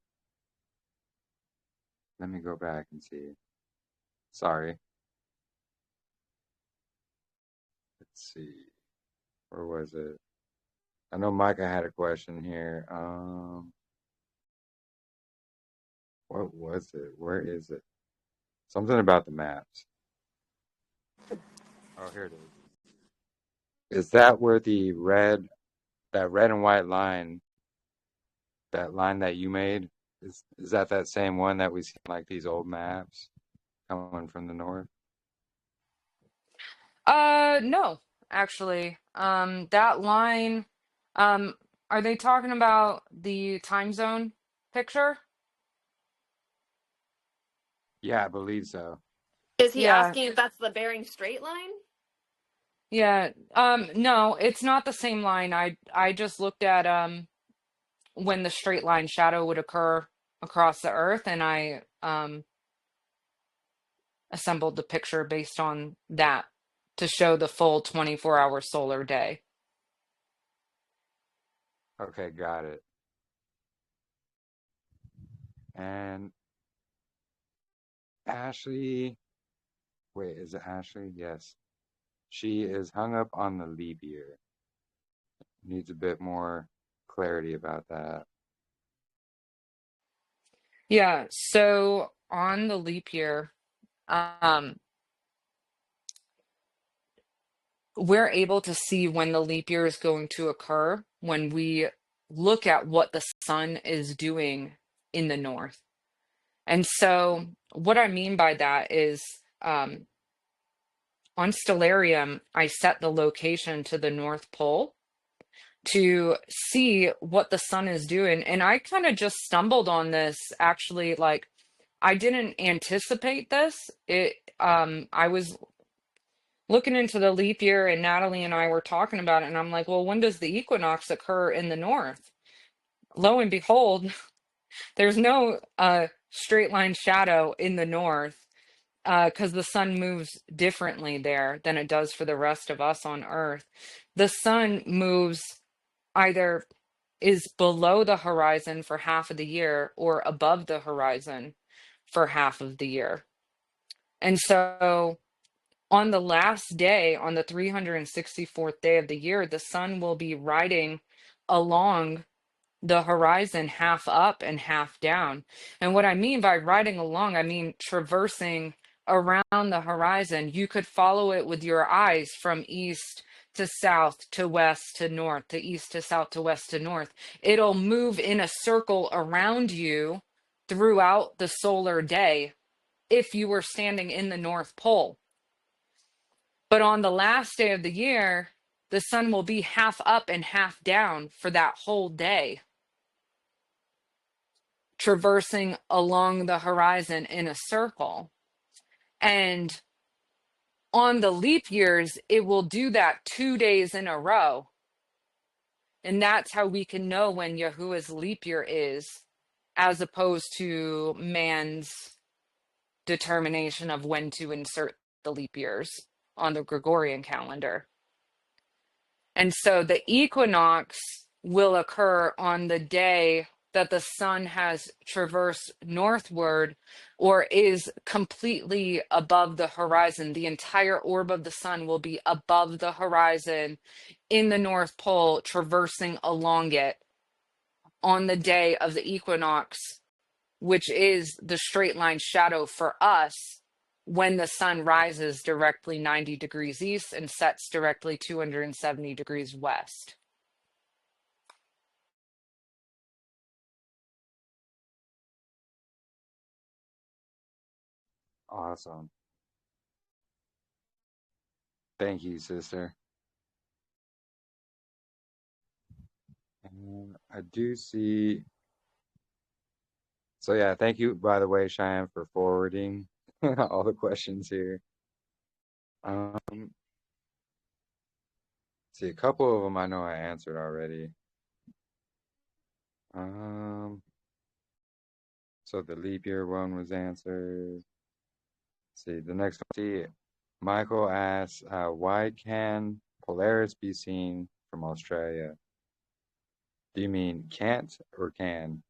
Let me go back and see. Sorry. Let's see. Where was it? I know Micah had a question here. What was it? Where is it? Something about the maps. Oh, here it is. Is that where that red and white line, that line that you made, is that same one that we see in like these old maps coming from the north? No, actually. That line, um, are they talking about the time zone picture? Yeah, I believe so. Is he Yeah, asking if that's the Bering Strait line? yeah. No, it's not the same line. I just looked at when the straight line shadow would occur across the earth, and I assembled the picture based on that to show the full 24-hour solar day. Okay, got it. And Ashley, wait, is it Ashley? Yes. She is hung up on the leap year. Needs a bit more clarity about that. Yeah, so on the leap year, um, we're able to see when the leap year is going to occur when we look at what the sun is doing in the north. And so, what I mean by that is on Stellarium, I set the location to the North Pole to see what the sun is doing. And I kind of just stumbled on this actually, like, I didn't anticipate this. I was looking into the leap year, and Natalie and I were talking about it, and I'm like, well, when does the equinox occur in the north? Lo and behold, there's no straight line shadow in the north because the sun moves differently there than it does for the rest of us on Earth. The sun moves either is below the horizon for half of the year or above the horizon for half of the year. And so on the last day, on the 364th day of the year, the sun will be riding along the horizon half up and half down. And what I mean by riding along, I mean traversing around the horizon. You could follow it with your eyes from east to south to west to north, to east to south to west to north. It'll move in a circle around you throughout the solar day if you were standing in the North Pole. But on the last day of the year, the sun will be half up and half down for that whole day, traversing along the horizon in a circle. And on the leap years, it will do that 2 days in a row. And that's how we can know when Yahuwah's leap year is, as opposed to man's determination of when to insert the leap years on the Gregorian calendar. And so the equinox will occur on the day that the sun has traversed northward or is completely above the horizon. The entire orb of the sun will be above the horizon in the North Pole, traversing along it on the day of the equinox, which is the straight line shadow for us when the sun rises directly 90 degrees east and sets directly 270 degrees west. Awesome. Thank you, sister. And I do see. So yeah, thank you, by the way, Cheyenne, for forwarding all the questions here. See, a couple of them I know I answered already. So the leap year one was answered. See, the next one. See, Michael asks, why can Polaris be seen from Australia? Do you mean can't or can?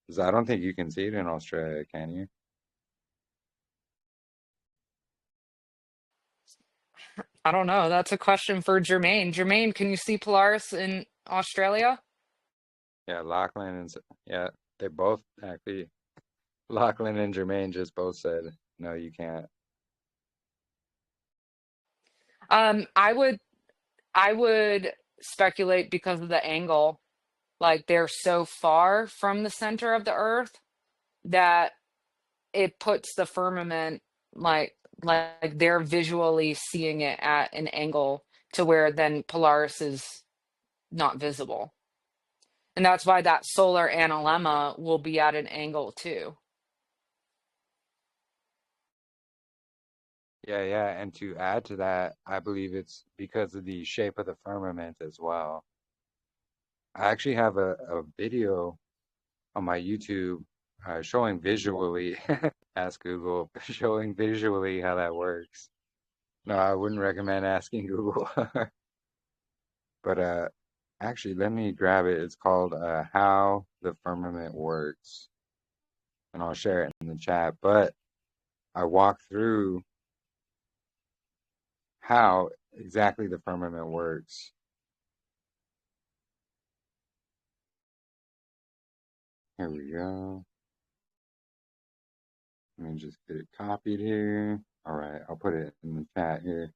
Because I don't think you can see it in Australia, can you? I don't know. That's a question for Jermaine. Jermaine, can you see Polaris in Australia? Yeah, Lachlan and yeah, they both actually. Lachlan and Jermaine just both said no, you can't. I would speculate because of the angle. Like they're so far from the center of the earth that it puts the firmament like they're visually seeing it at an angle to where then Polaris is not visible. And that's why that solar analemma will be at an angle too. Yeah, and to add to that, I believe it's because of the shape of the firmament as well. I actually have a video on my YouTube showing visually, ask Google, showing visually how that works. No, I wouldn't recommend asking Google. But actually, let me grab it. It's called How the Firmament Works, and I'll share it in the chat. But I walk through how exactly the firmament works. Here we go. Let me just get it copied here. All right, I'll put it in the chat here.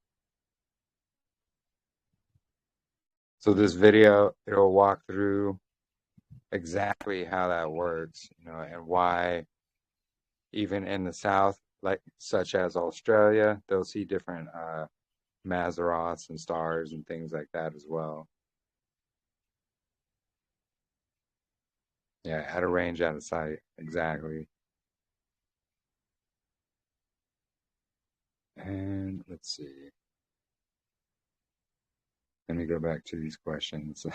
So this video, it'll walk through exactly how that works, and why even in the South, like such as Australia, they'll see different Mazzaroths and stars and things like that as well. Yeah, at a range, out of sight, exactly. And let's see. Let me go back to these questions.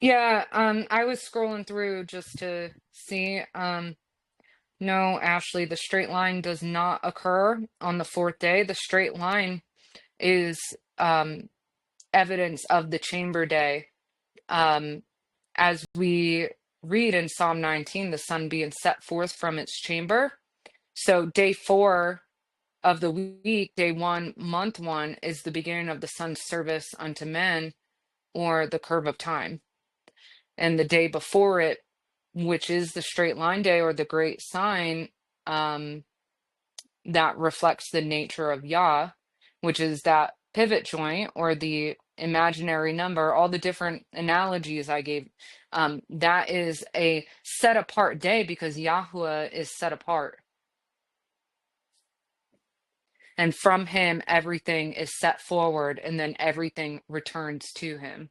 Yeah, I was scrolling through just to see. No, Ashley, the straight line does not occur on the fourth day. The straight line is evidence of the chamber day. As we read in Psalm 19, the sun being set forth from its chamber. So day 4 of the week, day 1, month 1, is the beginning of the sun's service unto men, or the curve of time. And the day before it, which is the straight line day or the great sign, that reflects the nature of Yah, which is that pivot joint or the imaginary number, all the different analogies I gave. That is a set apart day because Yahuah is set apart. And from him, everything is set forward and then everything returns to him.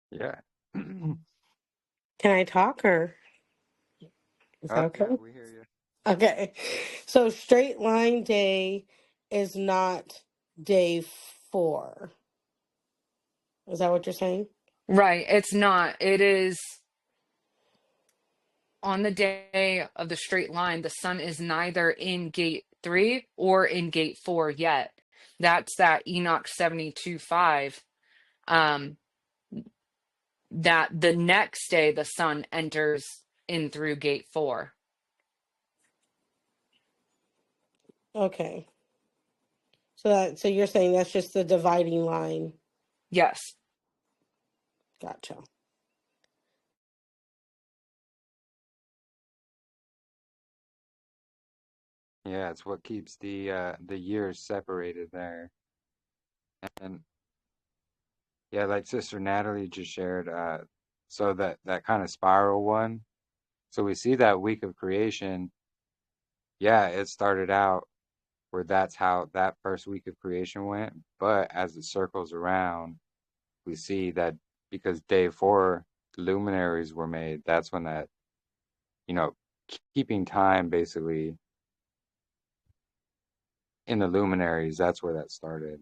Yeah. Can I talk or is that Yeah, okay? we hear you. Okay. So straight line day is not day 4. Is that what you're saying? Right. It's not. It is on the day of the straight line. The sun is neither in gate 3 or in gate 4 yet. That's that Enoch 72:5. That the next day the sun enters in through gate 4. Okay. So you're saying that's just the dividing line. Yes. Gotcha. Yeah, it's what keeps the years separated there. And like Sister Natalie just shared, so that kind of spiral one. So we see that week of creation. Yeah, it started out where that's how that first week of creation went. But as it circles around, we see that because day 4, the luminaries were made, that's when that, you know, keeping time basically in the luminaries, that's where that started.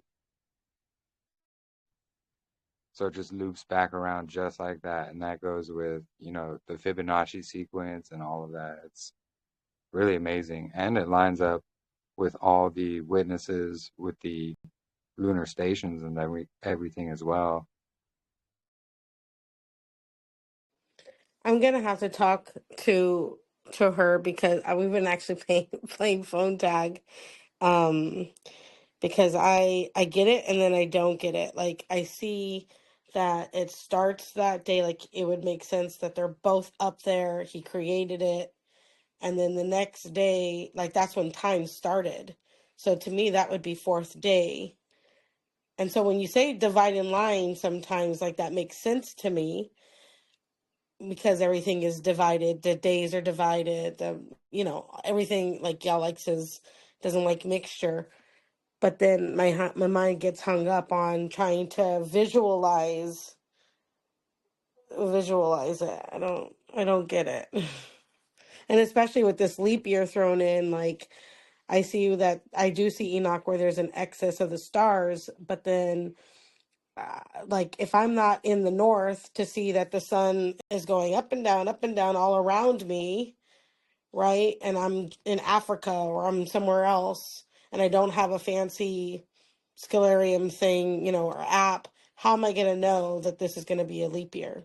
So it just loops back around just like that. And that goes with, you know, the Fibonacci sequence and all of that. It's really amazing. And it lines up with all the witnesses with the lunar stations and everything as well. I'm gonna have to talk to her because we've been actually playing phone tag. Um, because I get it and then I don't get it. Like I see that it starts that day, like it would make sense that they're both up there. He created it, and then the next day, like that's when time started. So to me, that would be fourth day. And so when you say dividing line, sometimes like that makes sense to me because everything is divided. The days are divided. Everything like y'all like says doesn't like mixture. But then my mind gets hung up on trying to visualize it. I don't get it. And especially with this leap year thrown in, like I see that I do see Enoch where there's an excess of the stars, but then like if I'm not in the north to see that the sun is going up and down all around me, right? And I'm in Africa or I'm somewhere else and I don't have a fancy Scalarium thing, or app, how am I going to know that this is going to be a leap year?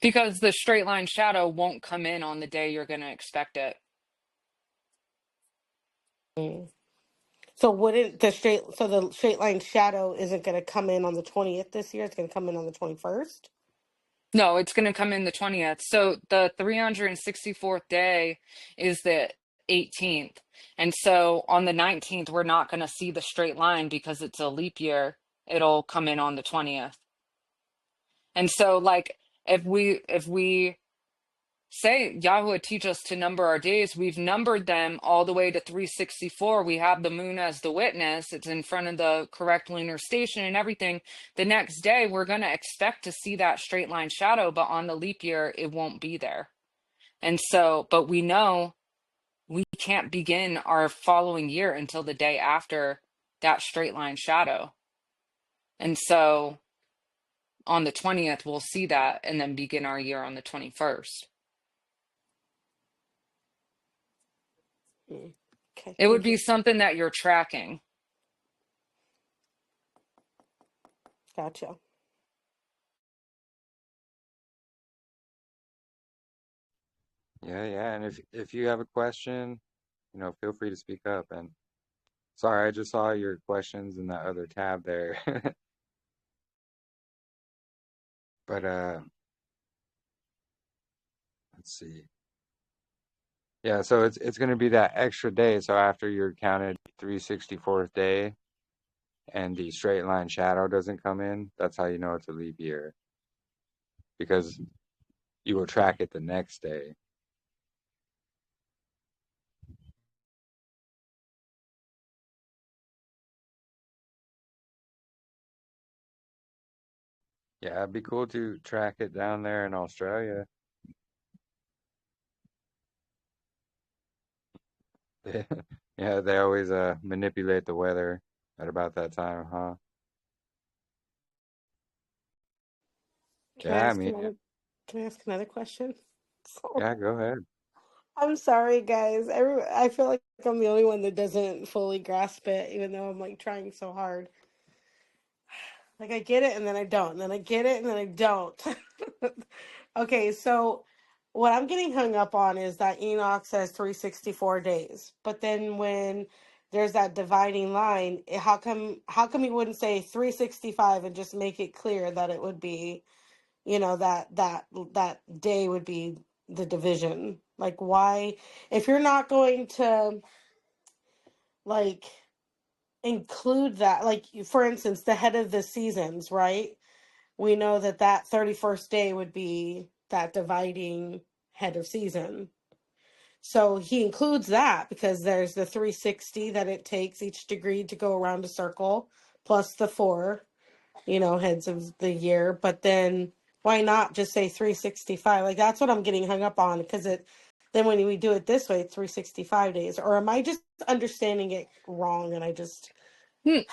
Because the straight line shadow won't come in on the day you're going to expect it. Mm. So the straight line shadow isn't going to come in on the 20th this year. It's going to come in on the 21st. No, it's going to come in the 20th. So the 364th day is the 18th. And so on the 19th, we're not going to see the straight line because it's a leap year. It'll come in on the 20th. And so like if we say Yahuah teach us to number our days, we've numbered them all the way to 364. We have the moon as the witness. It's in front of the correct lunar station and everything. The next day, we're going to expect to see that straight line shadow, but on the leap year, it won't be there. And so, but we know we can't begin our following year until the day after that straight line shadow. And so on the 20th, we'll see that and then begin our year on the 21st. Okay, It would thank be you. something that you're tracking. Gotcha. Yeah. And if you have a question, feel free to speak up. And sorry, I just saw your questions in that other tab there. But let's see. Yeah, so it's going to be that extra day. So after your counted 364th day and the straight line shadow doesn't come in, that's how you know it's a leap year. Because you will track it the next day. Yeah, it'd be cool to track it down there in Australia. Yeah, they always manipulate the weather at about that time, huh? Can I Yeah, I ask mean, another question? yeah, go ahead. I'm sorry, guys. I feel like I'm the only one that doesn't fully grasp it, even though I'm like trying so hard. Like I get it and then I don't, and then I get it and then I don't. Okay, so what I'm getting hung up on is that Enoch says 364 days, but then when there's that dividing line, how come you wouldn't say 365 and just make it clear that it would be, that day would be the division? Like why, if you're not going to like include that, like for instance, the head of the seasons, right? We know that 31st day would be that dividing head of season. So he includes that because there's the 360 that it takes each degree to go around a circle, plus the 4, heads of the year. But then why not just say 365? Like, that's what I'm getting hung up on, because then when we do it this way, it's 365 days. Or am I just understanding it wrong? And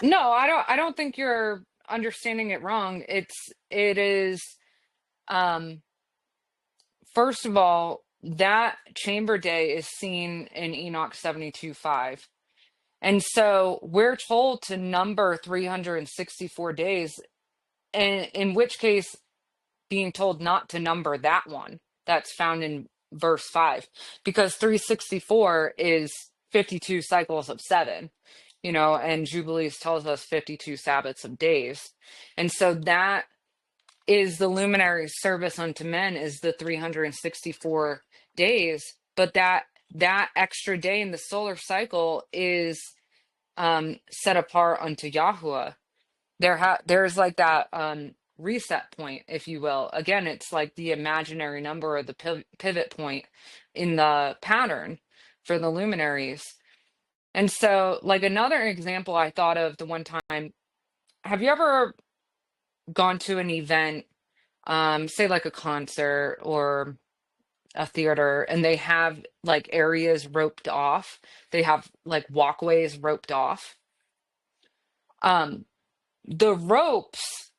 No, I don't think you're understanding it wrong. It is first of all, that chamber day is seen in Enoch 72:5. And so we're told to number 364 days, and in which case being told not to number that one that's found in verse 5, because 364 is 52 cycles of 7, and Jubilees tells us 52 Sabbaths of days. And so that is the luminary service unto men, is the 364 days. But that extra day in the solar cycle is set apart unto Yahuah. There's like that reset point, if you will. Again, it's like the imaginary number, or the pivot point in the pattern for the luminaries. And so, like, another example I thought of the one time, have you ever gone to an event, say like a concert or a theater, and they have like areas roped off? They have like walkways roped off. The ropes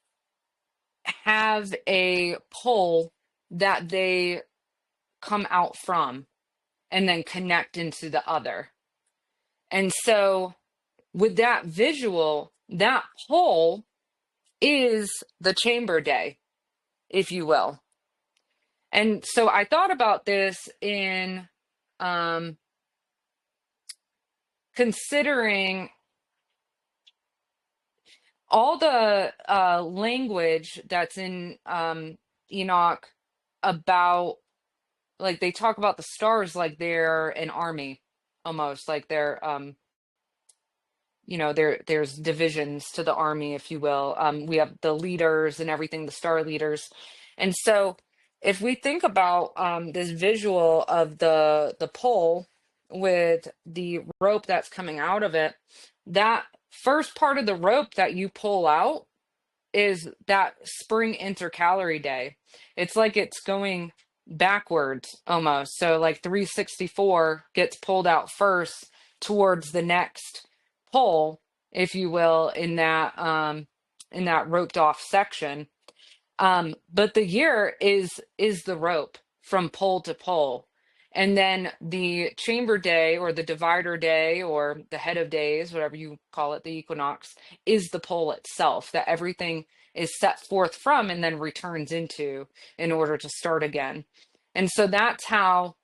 have a pole that they come out from and then connect into the other. And so with that visual, that pole is the chamber day, if you will. And so I thought about this in considering all the language that's in Enoch about, like, they talk about the stars like they're an army, almost like they're there's divisions to the army, if you will. We have the leaders and everything, the star leaders. And so if we think about this visual of the pole with the rope that's coming out of it, that first part of the rope that you pull out is that spring intercalary day. It's like it's going backwards almost. So like 364 gets pulled out first towards the next pole, if you will, in that roped off section. But the year is the rope from pole to pole. And then the chamber day, or the divider day, or the head of days, whatever you call it, the equinox, is the pole itself that everything is set forth from and then returns into in order to start again. And so that's how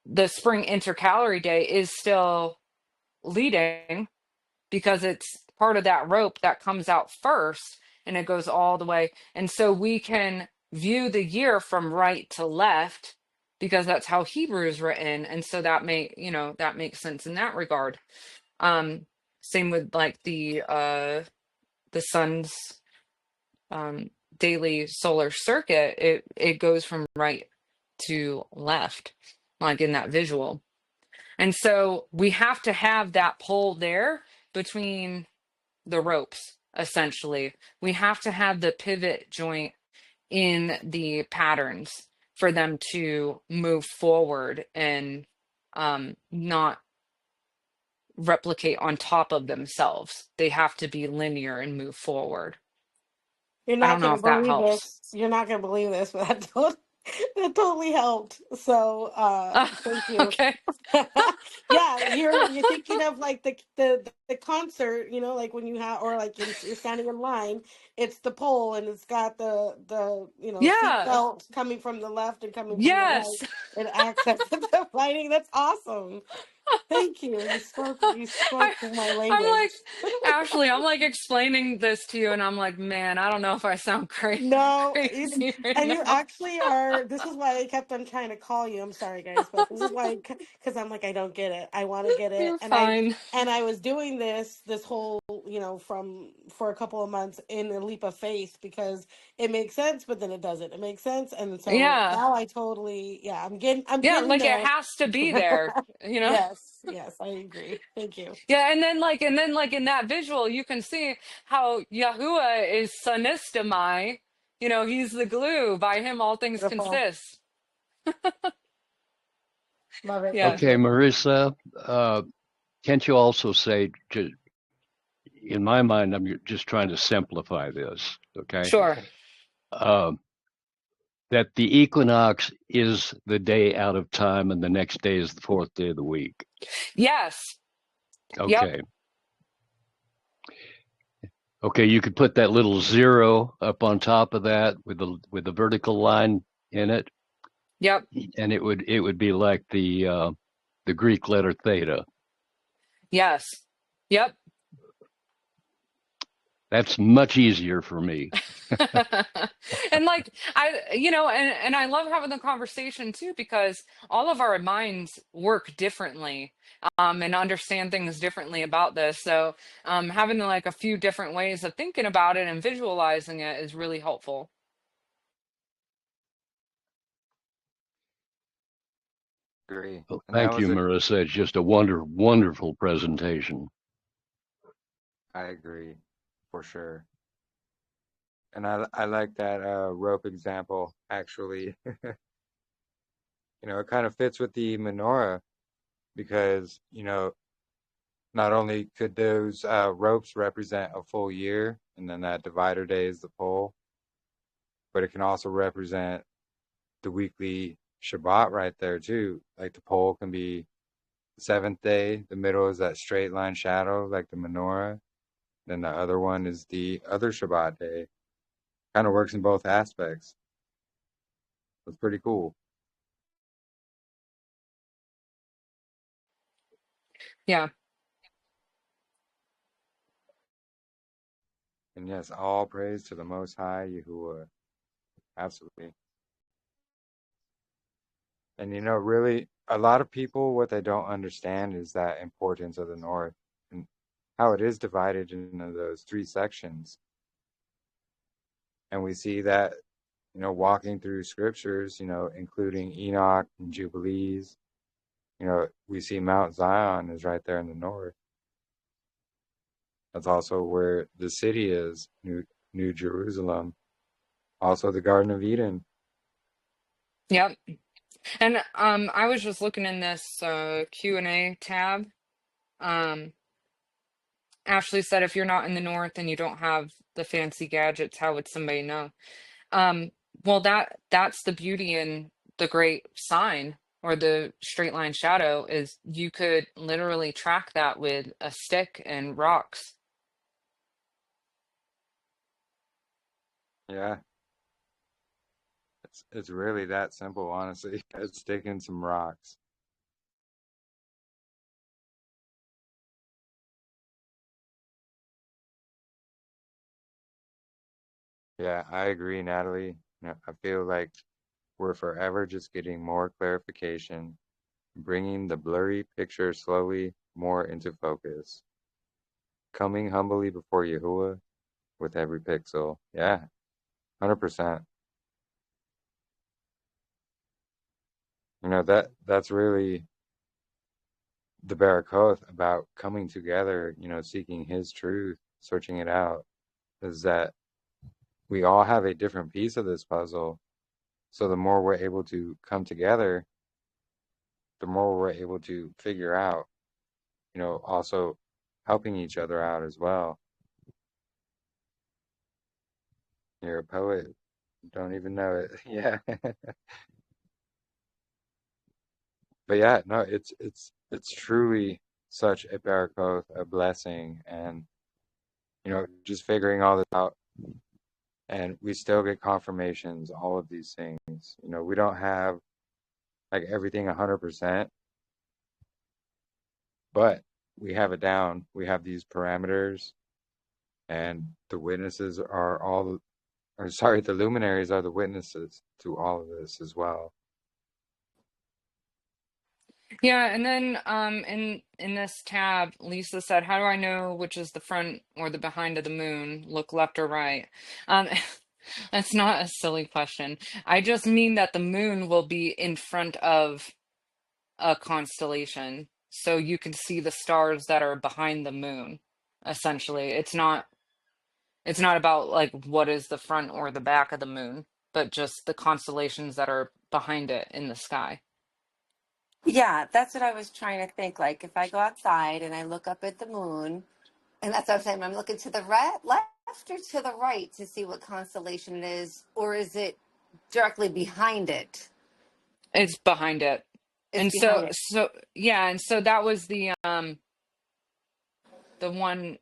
the spring intercalary day is still leading, because it's part of that rope that comes out first and it goes all the way. And so we can view the year from right to left, because that's how Hebrew is written. And so that makes sense in that regard. Same with like the sun's daily solar circuit. It goes from right to left, like in that visual. And so we have to have that pole there between the ropes, essentially. We have to have the pivot joint in the patterns for them to move forward and not replicate on top of themselves. They have to be linear and move forward. You're I not don't know going to if that believe helps. this. You're not going to believe this, but that totally helped. So, thank you. Okay. Yeah, you're thinking of like the concert, like when you have, or like you're standing in line, it's the pole and it's got the seat Yeah. belt coming from the left and coming from the Yes. right. It acts as the lighting. That's awesome. Thank you. You spoke my I'm language. like, Ashley, I'm like explaining this to you, and I'm like, man, I don't know if I sound No, crazy right and you now. actually are. This is why I kept on trying to call you. I'm sorry, guys, but this is why, because I'm like, I don't get it. I want to get it, You're fine. and I was doing this whole, for a couple of months in a leap of faith because it makes sense, but then it doesn't. It makes sense, and so Yeah. now I totally, yeah, I'm Yeah, getting like it there. has to be there, you know? Yes, I agree. Thank you. Yeah, and then in that visual, you can see how Yahuah is sonistamai. He's the glue. By him, all things Beautiful. consist. Love it. Yeah, Thank Okay, you. Marissa, can't you also say, in my mind, I'm just trying to simplify this, okay? sure. Um, that the equinox is the day out of time and the next day is the fourth day of the week. Yes. Yep. Okay. Okay, you could put that little zero up on top of that with the vertical line in it, Yep. and it would be like the Greek letter theta. Yes. Yep. That's much easier for me. And like and I love having the conversation too because all of our minds work differently and understand things differently about this. So having like a few different ways of thinking about it and visualizing it is really helpful. Agree. Well, And that thank was you, a, Marissa. It's just a wonderful presentation. I agree, for sure. And I like that rope example, actually. It kind of fits with the menorah because, not only could those ropes represent a full year, and then that divider day is the pole, but it can also represent the weekly Shabbat right there too. Like the pole can be the seventh day, the middle is that straight line shadow, like the menorah. Then the other one is the other Shabbat day. Kind of works in both aspects. It's pretty cool. Yeah. And yes, all praise to the Most High Yahuwah. Absolutely. And really, a lot of people, what they don't understand is that importance of the North and how it is divided into those three sections. And we see that, walking through scriptures, including Enoch and Jubilees, we see Mount Zion is right there in the north. That's also where the city is, New Jerusalem. Also the Garden of Eden. Yep. And I was just looking in this Q&A tab. Ashley said if you're not in the north and you don't have the fancy gadgets, how would somebody know? Um, well, that's the beauty in the great sign or the straight line shadow is you could literally track that with a stick and rocks. Yeah, it's really that simple, honestly. It's sticking some rocks. Yeah, I agree, Natalie. I feel like we're forever just getting more clarification, bringing the blurry picture slowly more into focus, coming humbly before Yahuwah with every pixel. Yeah, 100%. That's really the Barakoth about coming together, seeking his truth, searching it out, is that we all have a different piece of this puzzle. So the more we're able to come together, the more we're able to figure out, also helping each other out as well. You're a poet, don't even know it. Yeah. But yeah, no, it's truly such a Barakoth, a blessing, and just figuring all this out. And we still get confirmations, all of these things. We don't have like everything 100%, But we have it down. We have these parameters, and the witnesses are all, or sorry, the luminaries are the witnesses to all of this as well. Yeah, and then in this tab, Lisa said, "How do I know which is the front or the behind of the moon? Look left or right?" Um, that's not a silly question. I just mean that the moon will be in front of a constellation, so you can see the stars that are behind the moon. Essentially, it's not about like what is the front or the back of the moon, but just the constellations that are behind it in the sky. Yeah, that's what I was trying to think. Like if I go outside and I look up at the moon, and that's what I'm saying, I'm looking to the left or to the right to see what constellation it is, or is it directly behind it? It's behind it. It's And behind so it. so yeah, and so that was the one.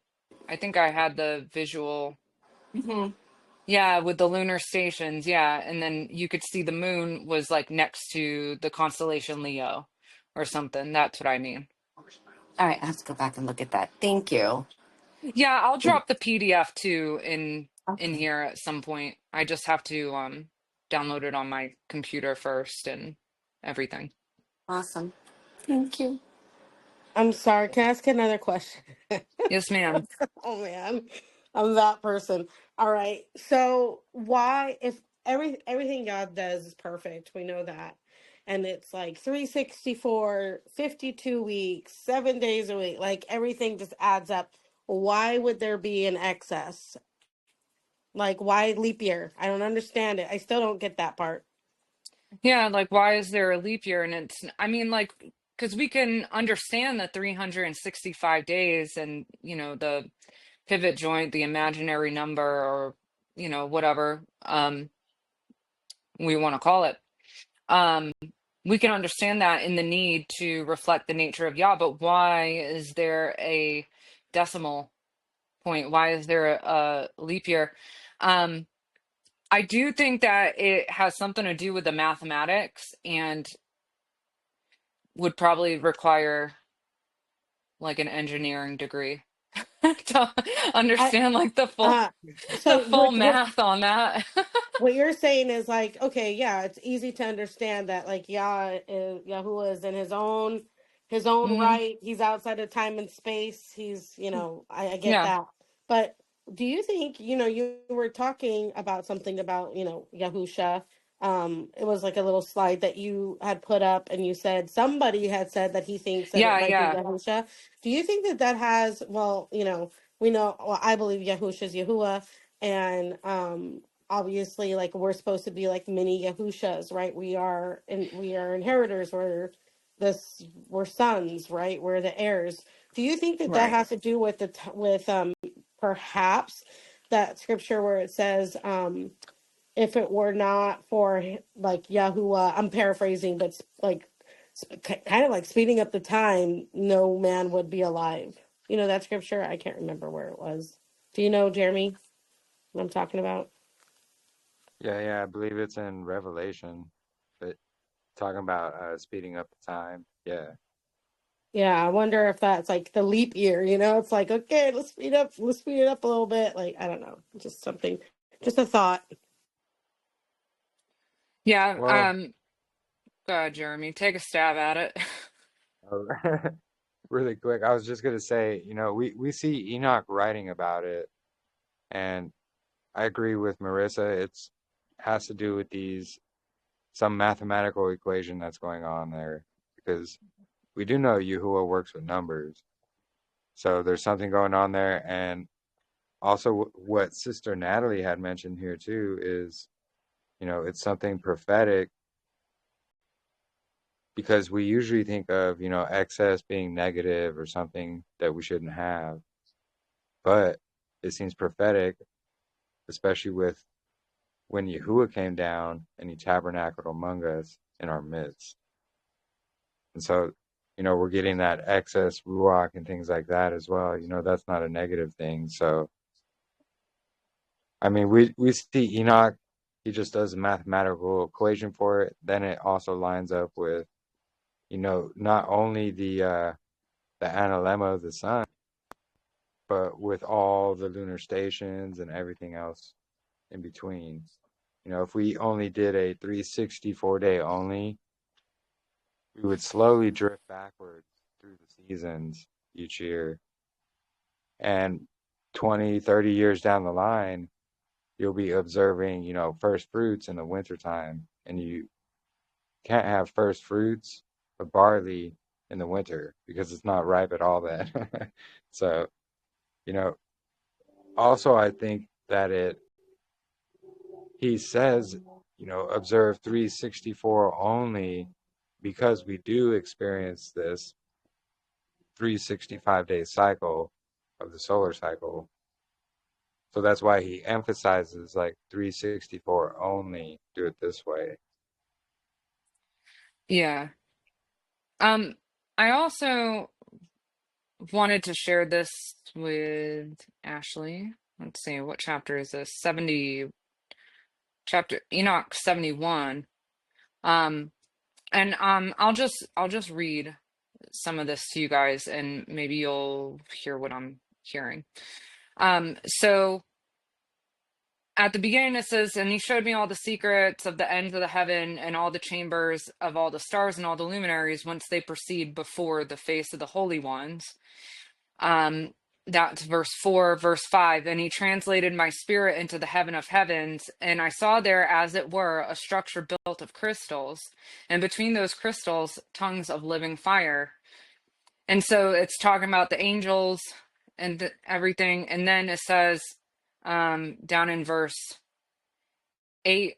I think I had the visual, Hmm. yeah, with the lunar stations, yeah, and then you could see the moon was like next to the constellation Leo or something. That's what I mean. All right, I have to go back and look at that. Thank you. Yeah, I'll drop the PDF too in Okay, here at some point. I just have to download it on my computer first and everything. awesome. Thank you. I'm sorry. Can I ask another question? Yes, ma'am. Oh man, I'm that person. All right. So why, if everything God does is perfect, we know that. And it's like 364, 52 weeks, 7 days a week, like everything just adds up. Why would there be an excess? Like why leap year? I don't understand it. I still don't get that part. Yeah, like why is there a leap year? And it's, I mean, like, because we can understand the 365 days and, the pivot joint, the imaginary number, or, whatever we want to call it. Um, we can understand that in the need to reflect the nature of Yah, but why is there a decimal point? Why is there a leap year? Um, I do think that it has something to do with the mathematics and would probably require like an engineering degree to I understand like the full uh the so full what math on that. what you're saying is like, okay, yeah, it's easy to understand that like Yahuwah is in his own Hmm. right. He's outside of time and space. He's, I get Yeah. that. But do you think, you were talking about something about, Yahusha. It was like a little slide that you had put up and you said somebody had said that he thinks that it Yeah, might be yeah. Yahusha. Do you think that that has, well, we know, well, I believe Yahusha is Yahuwah, and obviously like we're supposed to be like mini Yahushas, right? We are inheritors, we're sons, right? We're the heirs. Do you think that that Right. has to do with perhaps that scripture where it says if it were not for like Yahuwah, I'm paraphrasing, but kind of like speeding up the time, no man would be alive. You know that scripture? I can't remember where it was. Do you know, Jeremy, what I'm talking about? Yeah, I believe it's in Revelation, but talking about speeding up the time. Yeah. Yeah, I wonder if that's like the leap year, It's like, okay, let's speed it up a little bit. Like, I don't know. Just something, just a thought. Yeah. Well, Go ahead, Jeremy. Take a stab at it. really quick, I was just gonna say, we see Enoch writing about it, and I agree with Marissa. It's has to do with some mathematical equation that's going on there, because we do know Yahuwah works with numbers. So there's something going on there. And also what Sister Natalie had mentioned here too is, it's something prophetic, because we usually think of, excess being negative or something that we shouldn't have. But it seems prophetic, especially with when Yahuwah came down and he tabernacled among us in our midst. And so, we're getting that excess Ruach and things like that as well. That's not a negative thing. So, I mean, we see Enoch, he just does a mathematical equation for it. Then it also lines up with, not only the analemma of the sun, but with all the lunar stations and everything else in between. You know, if we only did a 364-day only, we would slowly drift backwards through the seasons each year. And 20, 30 years down the line, you'll be observing, you know, first fruits in the wintertime. And you can't have first fruits of barley in the winter because it's not ripe at all then. So, you know, also I think that he says, you know, observe 364 only because we do experience this 365-day cycle of the solar cycle. So that's why he emphasizes like 364 only, do it this way. Yeah. I also wanted to share this with Ashley. Let's see, what chapter is this? Chapter Enoch 71. And I'll just read some of this to you guys, and maybe you'll hear what I'm hearing. So at the beginning it says, and he showed me all the secrets of the ends of the heaven and all the chambers of all the stars and all the luminaries whence they proceed before the face of the holy ones. That's verse 4. Verse 5, and he translated my spirit into the heaven of heavens, and I saw there as it were a structure built of crystals, and between those crystals tongues of living fire. And so it's talking about the angels and everything. And then it says down in verse 8,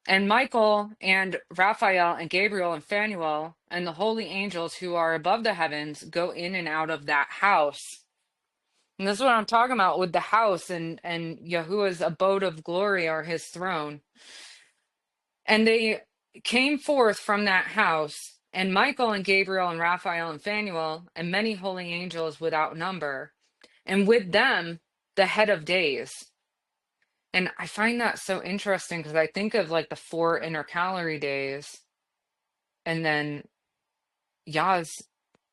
and Michael and Raphael and Gabriel and Phanuel and the holy angels who are above the heavens go in and out of that house. And this is what I'm talking about with the house and Yahuwah's abode of glory, or his throne. And they came forth from that house, and Michael and Gabriel and Raphael and Phanuel and many holy angels without number, and with them the head of days. And I find that so interesting because I think of like the 4 intercalary days, and then Yah's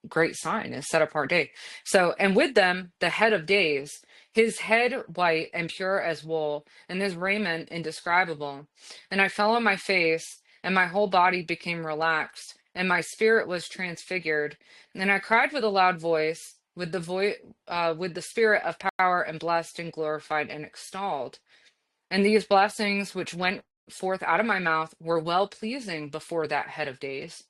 great sign is set apart day. So, and with them the head of days, his head white and pure as wool, and his raiment indescribable. And I fell on my face, and my whole body became relaxed, and my spirit was transfigured. And then I cried with a loud voice, with the spirit of power, and blessed and glorified and extolled. And these blessings which went forth out of my mouth were well pleasing before that head of days.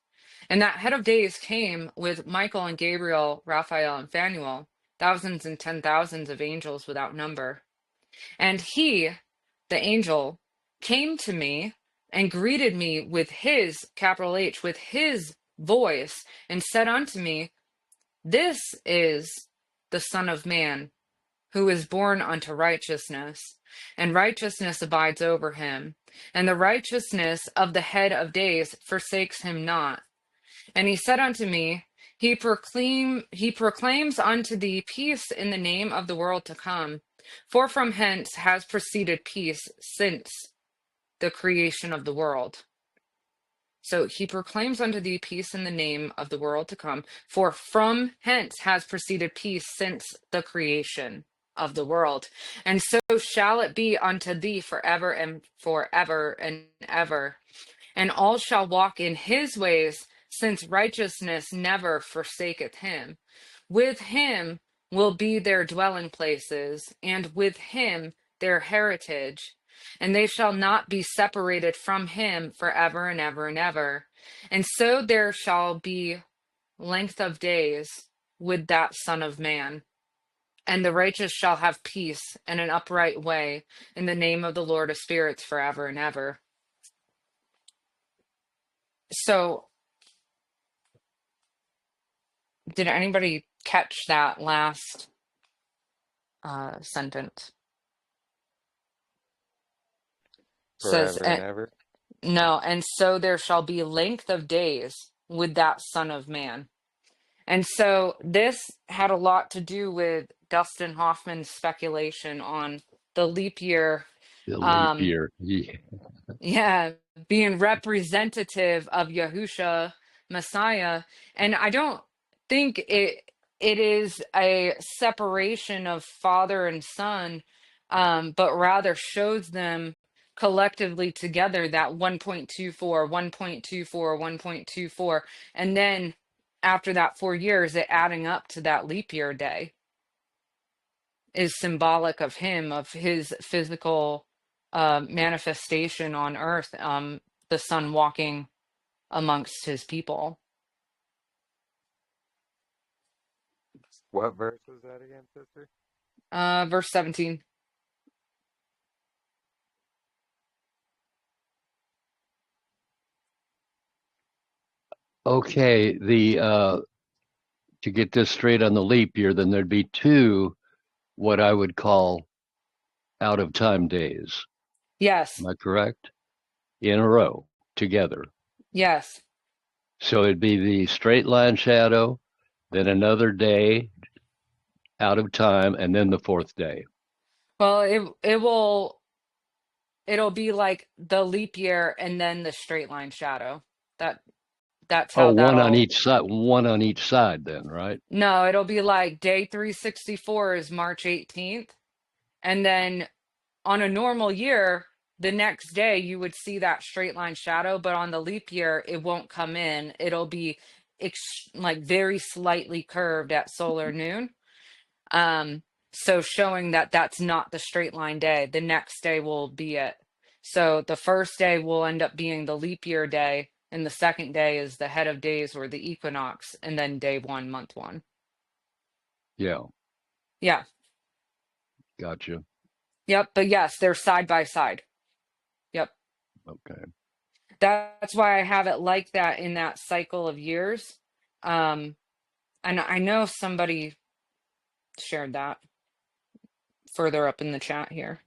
And that head of days came with Michael and Gabriel, Raphael and Phanuel, thousands and 10,000s of angels without number. And he, the angel, came to me and greeted me with his, capital H, with his voice, and said unto me, this is the Son of Man, who is born unto righteousness, and righteousness abides over him, and the righteousness of the head of days forsakes him not. And he said unto me, he proclaims unto thee peace in the name of the world to come, for from hence has proceeded peace since the creation of the world. So he proclaims unto thee peace in the name of the world to come, for from hence has proceeded peace since the creation of the world. And so shall it be unto thee forever and forever and ever. And all shall walk in his ways, since righteousness never forsaketh him. With him will be their dwelling places, and with him their heritage. And they shall not be separated from him forever and ever and ever. And so there shall be length of days with that Son of Man. And the righteous shall have peace and an upright way in the name of the Lord of spirits forever and ever. So, did anybody catch that last sentence? Says, Forever and ever. no, and so there shall be length of days with that Son of Man. And so this had a lot to do with Dustin Hoffman's speculation on the leap year. The leap year. Yeah, being representative of Yahusha, Messiah. And I don't think it it is a separation of father and son, but rather shows them collectively together, that 1.24, 1.24, 1.24, and then after that 4 years, it adding up to that leap year day is symbolic of him, of his physical manifestation on earth, the son walking amongst his people. What verse was that again, sister? Verse 17. Okay, to get this straight on the leap year, then there'd be two what I would call out of time days. Yes. Am I correct? In a row together. Yes. So it'd be the straight line shadow, then another day out of time, and then the fourth day. Well, it'll be like the leap year and then the straight line shadow. That's Oh, how one on that'll. each side. One on each side, then, right? No, it'll be like day 364 is March 18th, and then on a normal year, the next day you would see that straight line shadow, but on the leap year, it won't come in. It'll be like very slightly curved at solar noon. Um, so showing that that's not the straight line day. The next day will be it. So the first day will end up being the leap year day, and the second day is the head of days or the equinox, and then day one, month one. Yeah, Yeah. gotcha. Yep. But yes, they're side by side. Yep. Okay. That's why I have it like that in that cycle of years. And I know somebody shared that further up in the chat here.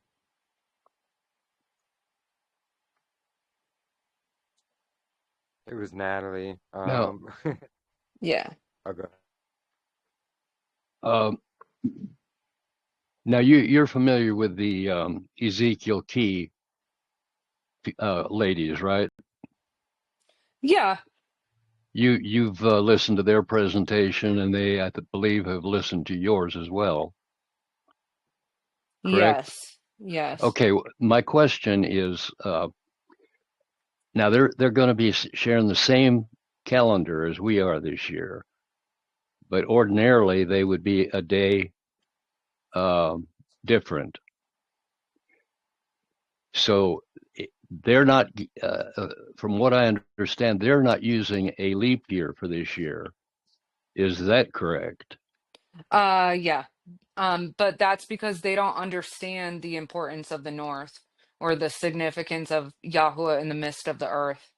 It was Natalie. Now, Yeah. Okay. now you're familiar with the Ezekiel Key ladies, right? Yeah. You've listened to their presentation, and they, I believe, have listened to yours as well. Correct? Yes. Yes. Okay. My question is, now they're going to be sharing the same calendar as we are this year, but ordinarily they would be a day different. So they're not, from what I understand, they're not using a leap year for this year. Is that correct? Yeah. But that's because they don't understand the importance of the north or the significance of Yahuah in the midst of the earth.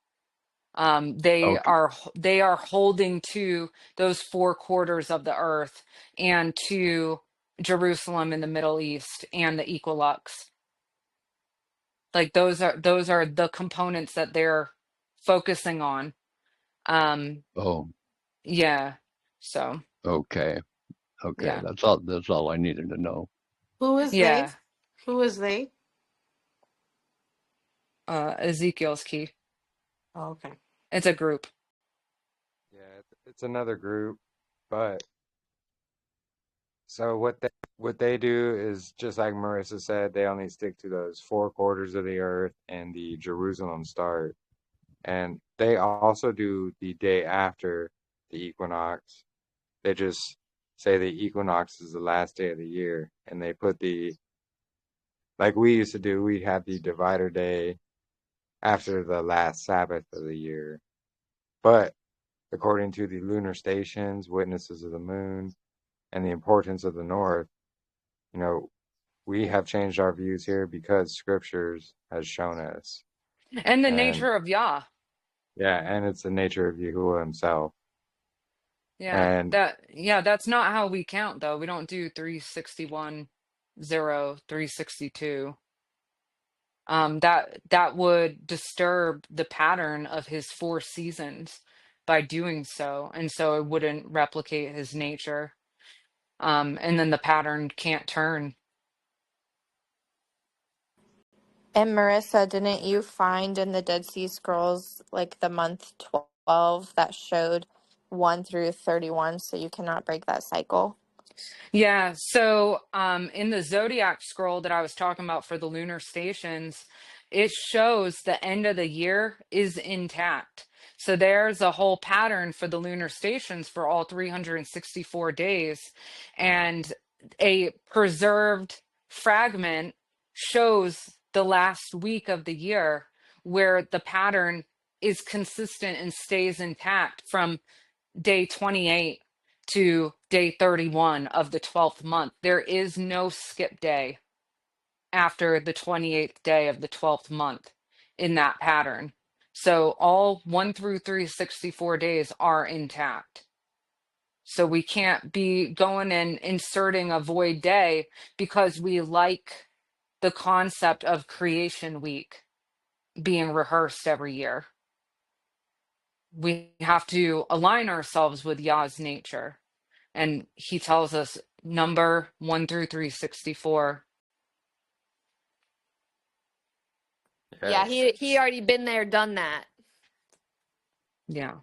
They Okay. are holding to those four quarters of the earth and to Jerusalem in the Middle East and the equilux. Like those are the components that they're focusing on. Oh, Yeah. So okay. Okay. yeah. That's all I needed to know. Who is they? Yeah. Who is they? Ezekiel's key. Oh, okay. It's a group. Yeah, it's another group, but so what they do is just like Marissa said, they only stick to those four quarters of the earth and the Jerusalem start. And they also do the day after the equinox. They just say the equinox is the last day of the year, and they put like we used to do, we'd have the divider day after the last Sabbath of the year. But according to the lunar stations, witnesses of the moon, and the importance of the north, we have changed our views here because scriptures has shown us. And the And nature of Yah. yeah, and it's the nature of Yahuah himself. Yeah. And That's not how we count though. We don't do 361, 0, 362. That would disturb the pattern of his four seasons by doing so, and so it wouldn't replicate his nature. And then the pattern can't turn. And Marissa, didn't you find in the Dead Sea Scrolls like the month 12 that showed 1 through 31, so you cannot break that cycle. Yeah, so in the zodiac scroll that I was talking about for the lunar stations, it shows the end of the year is intact. So there's a whole pattern for the lunar stations for all 364 days, and a preserved fragment shows the last week of the year where the pattern is consistent and stays intact from day 28 to day 31 of the 12th month. There is no skip day after the 28th day of the 12th month in that pattern. So all 1 through 364 days are intact. So we can't be going and inserting a void day because we like the concept of creation week being rehearsed every year. We have to align ourselves with Yah's nature. And he tells us number 1 through 364. Yeah, Yes. he already been there, done that. Yeah.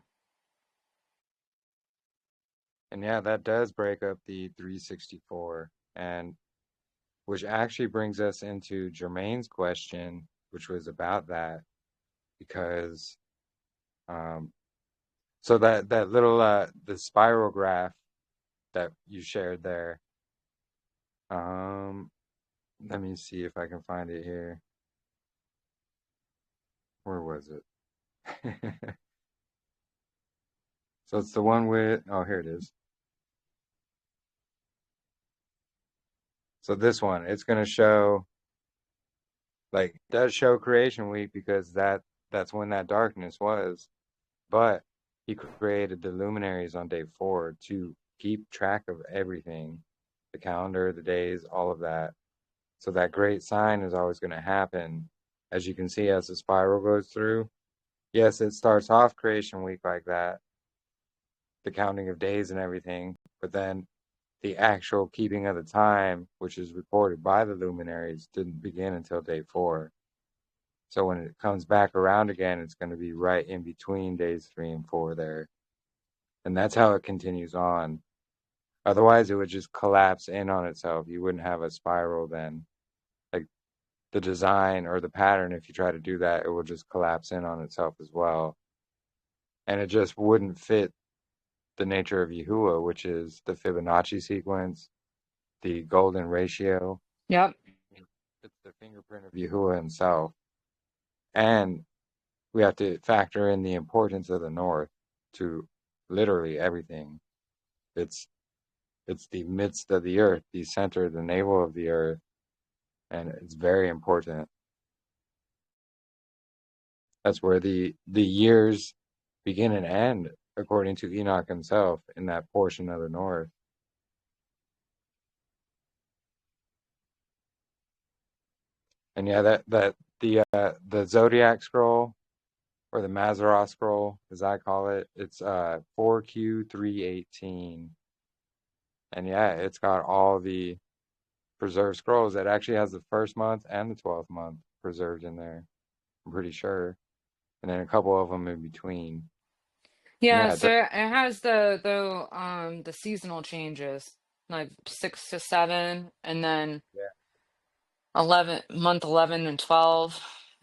And yeah, that does break up the 364. And which actually brings us into Jermaine's question, which was about that, because so that little the spiral graph that you shared there, let me see if I can find it here. Where was it? So it's the one with, oh, here it is. So this one, it's going to show, like, does show creation week because that's when that darkness was. But he created the luminaries on day 4 to keep track of everything, the calendar, the days, all of that. So that great sign is always going to happen. As you can see, as the spiral goes through, yes, it starts off creation week like that, the counting of days and everything, but then the actual keeping of the time, which is reported by the luminaries, didn't begin until day 4. So when it comes back around again, it's going to be right in between days 3 and 4 there. And that's how it continues on. Otherwise, it would just collapse in on itself. You wouldn't have a spiral then. Like the design or the pattern, if you try to do that, it will just collapse in on itself as well. And it just wouldn't fit the nature of Yahuah, which is the Fibonacci sequence, the golden ratio. Yep. It's the fingerprint of Yahuah himself. And we have to factor in the importance of the north to literally everything. It's the midst of the earth, the center, the navel of the earth, and it's very important. That's where the years begin and end, according to Enoch himself, in that portion of the north. And yeah, the zodiac scroll, or the Mazzaroth scroll, as I call it, it's 4Q318. And yeah, it's got all the preserved scrolls. It actually has the first month and the 12th month preserved in there, I'm pretty sure. And then a couple of them in between. Yeah, Yeah, so it has the seasonal changes, like 6 to 7, and then yeah, 11 and 12.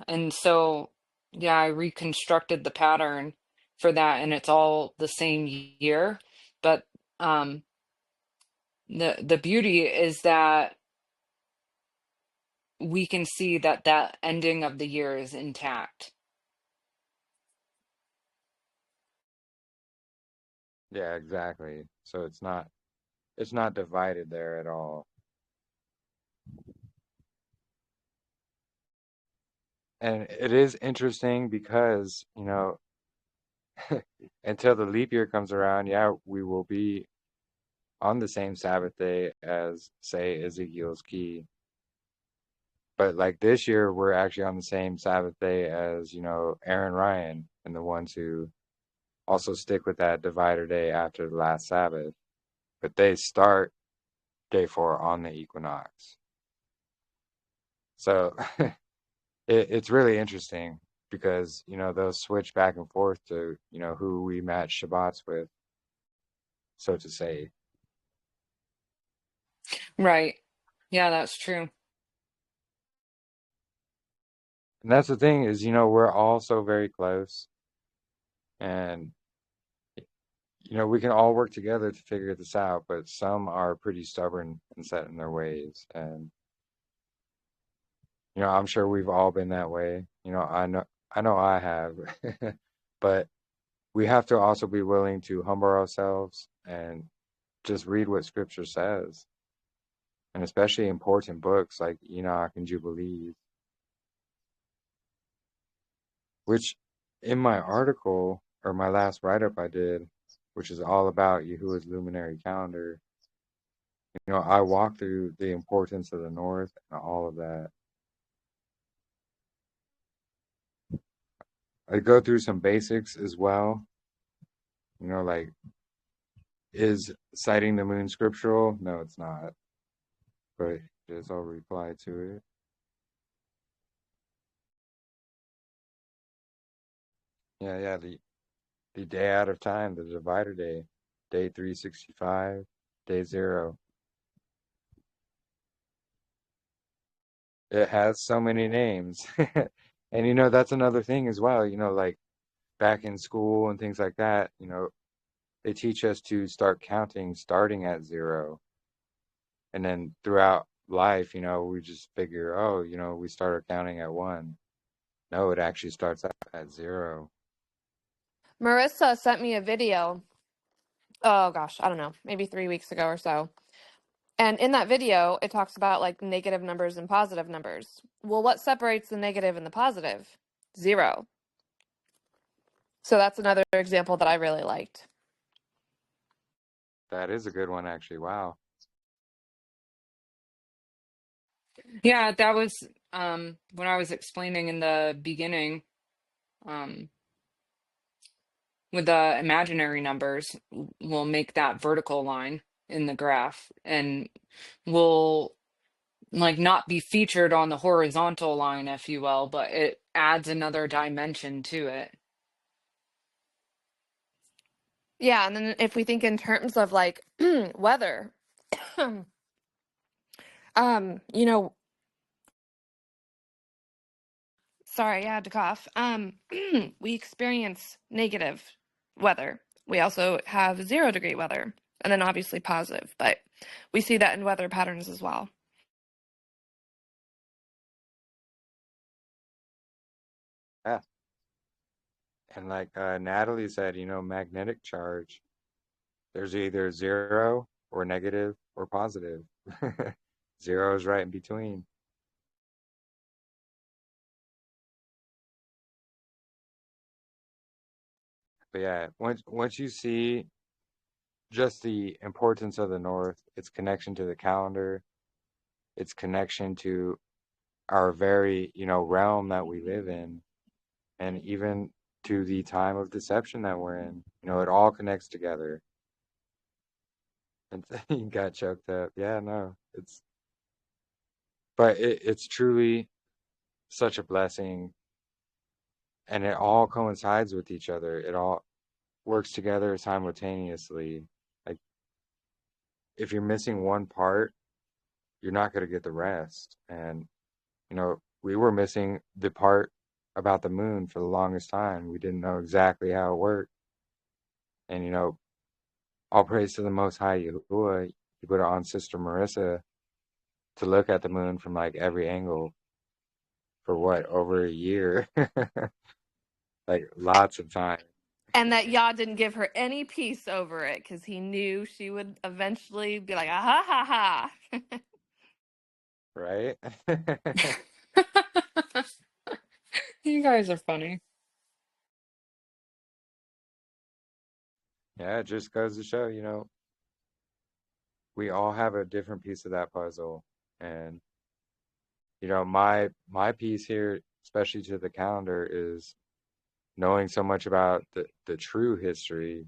And so yeah, I reconstructed the pattern for that, and it's all the same year. But um the beauty is that we can see that that ending of the year is intact. yeah, exactly. So it's not divided there at all. And it is interesting because, until the leap year comes around, yeah, we will be on the same Sabbath day as, say, Ezekiel's key. But like this year, we're actually on the same Sabbath day as, Aaron Ryan and the ones who also stick with that divider day after the last Sabbath. But they start day 4 on the equinox. So it's really interesting because, they'll switch back and forth to, who we match Shabbats with. so to say. Right. Yeah, that's true. And that's the thing is, we're all so very close, and we can all work together to figure this out, but some are pretty stubborn and set in their ways. And, I'm sure we've all been that way. I know I have, but we have to also be willing to humble ourselves and just read what Scripture says, and especially important books like Enoch and Jubilees, which in my article or my last write-up I did, which is all about Yahuwah's luminary calendar, I walk through the importance of the North and all of that. I go through some basics as well, like, is citing the moon scriptural? No, it's not. But just I'll reply to it. Yeah, the day out of time, the divider day, day 365, day 0. It has so many names. And that's another thing as well, like back in school and things like that, they teach us to start counting starting at 0. And then throughout life, we just figure, oh, we started counting at 1. No, it actually starts at 0. Marissa sent me a video. Oh gosh, I don't know, maybe 3 weeks ago or so. And in that video, it talks about like negative numbers and positive numbers. Well, what separates the negative and the positive? 0. So that's another example that I really liked. That is a good one, actually. Wow. Yeah, that was when I was explaining in the beginning, with the imaginary numbers, we'll make that vertical line in the graph and will like not be featured on the horizontal line, if you will, but it adds another dimension to it. Yeah, and then if we think in terms of like weather, you know, sorry, I had to cough. We experience negative weather. We also have 0-degree weather, and then obviously positive, but we see that in weather patterns as well. Yeah. And like Natalie said, magnetic charge, there's either 0 or negative or positive. 0 is right in between. But yeah, once you see just the importance of the North, its connection to the calendar, its connection to our very, realm that we live in, and even to the time of deception that we're in, it all connects together. And you got choked up. Yeah, no, but it's truly such a blessing, and it all coincides with each other. It all works together simultaneously. Like, if you're missing one part, you're not going to get the rest. And, we were missing the part about the moon for the longest time. We didn't know exactly how it worked. And, all praise to the Most High Yahuwah. He put it on Sister Marissa to look at the moon from like every angle for what, over a year? Like lots of time. And that Yah didn't give her any peace over it because he knew she would eventually be like, ah ha ha ha. Right? You guys are funny. Yeah, it just goes to show, we all have a different piece of that puzzle. And, my piece here, especially to the calendar, is knowing so much about the true history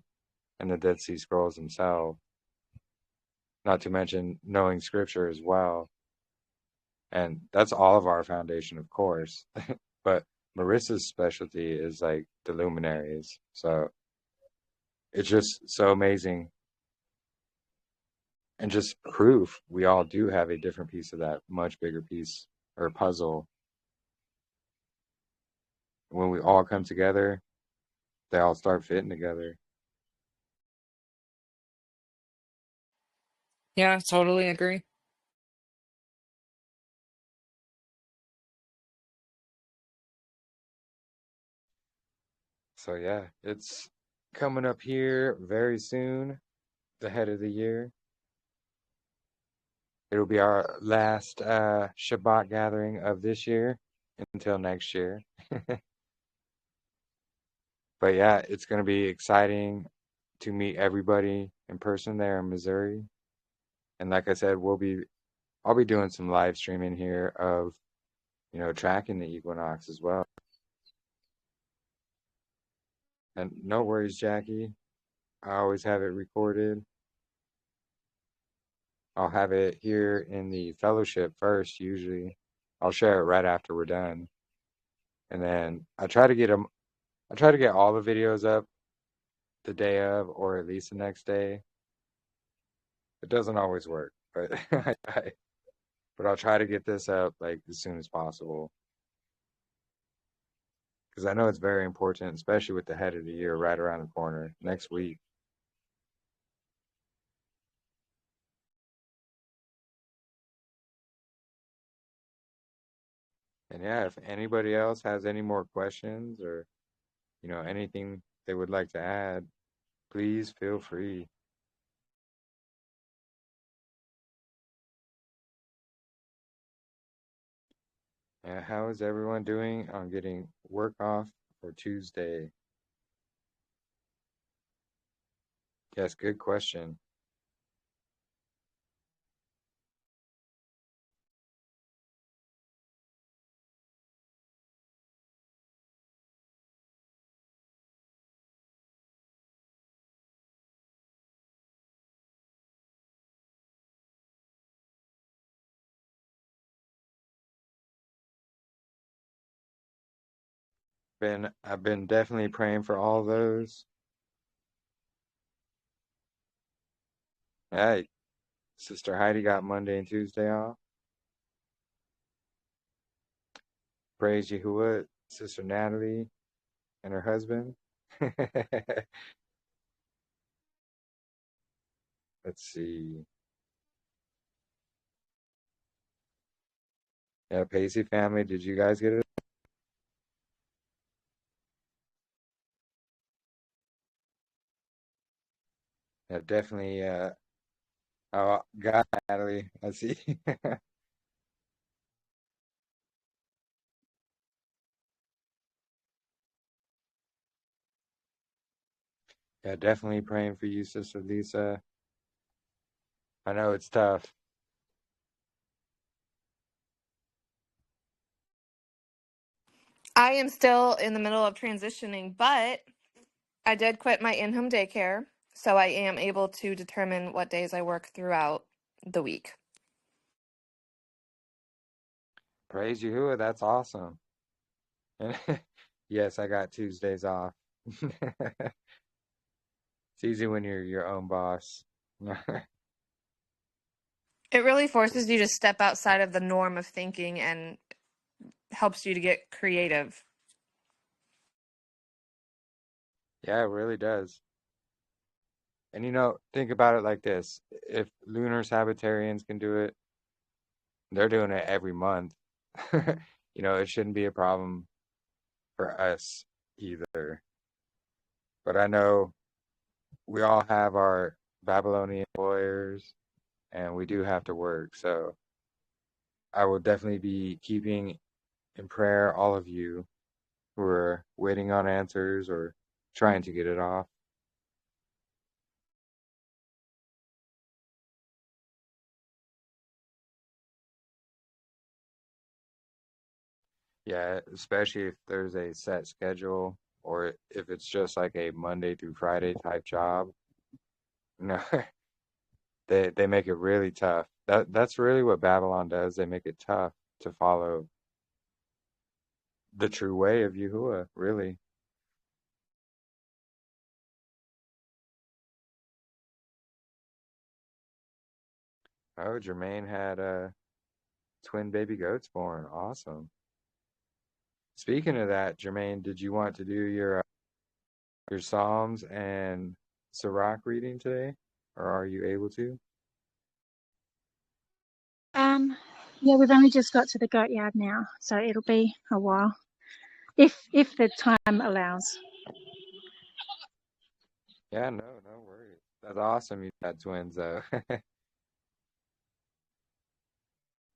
and the Dead Sea Scrolls themselves, not to mention knowing scripture as well. And that's all of our foundation, of course. But Marissa's specialty is like the luminaries. So it's just so amazing and just proof we all do have a different piece of that much bigger piece or puzzle. When we all come together, they all start fitting together. Yeah, totally agree. So yeah, it's coming up here very soon, the head of the year. It'll be our last Shabbat gathering of this year until next year. But yeah, it's going to be exciting to meet everybody in person there in Missouri. And like I said, I'll be doing some live streaming here of, tracking the equinox as well. And no worries, Jackie. I always have it recorded. I'll have it here in the fellowship first, usually. I'll share it right after we're done. And then I try to get all the videos up the day of, or at least the next day. It doesn't always work, but but I'll try to get this up like as soon as possible. Because I know it's very important, especially with the head of the year right around the corner next week. And yeah, if anybody else has any more questions or, anything they would like to add, please feel free. Yeah, how is everyone doing on getting work off for Tuesday? Yes, good question. I've been definitely praying for all those. Hey, Sister Heidi got Monday and Tuesday off. Praise Yahuah, Sister Natalie and her husband. Let's see. Yeah, Pacey family, did you guys get it? Yeah, definitely. Oh, God, Natalie, I see. Yeah, definitely praying for you, Sister Lisa. I know it's tough. I am still in the middle of transitioning, but I did quit my in-home daycare, so I am able to determine what days I work throughout the week. Praise Yahuah, that's awesome. And yes, I got Tuesdays off. It's easy when you're your own boss. It really forces you to step outside of the norm of thinking and helps you to get creative. Yeah, it really does. And think about it like this. If lunar Sabbatarians can do it, they're doing it every month. It shouldn't be a problem for us either. But I know we all have our Babylonian employers and we do have to work. So I will definitely be keeping in prayer all of you who are waiting on answers or trying to get it off. Yeah, especially if there's a set schedule or if it's just like a Monday through Friday type job. No, they make it really tough. That's really what Babylon does. They make it tough to follow the true way of Yahuwah, really. Oh, Jermaine had twin baby goats born. Awesome. Speaking of that, Jermaine, did you want to do your Psalms and Sirach reading today, or are you able to? Yeah, we've only just got to the goat yard now, so it'll be a while, if the time allows. Yeah, no worries. That's awesome. You had twins, though.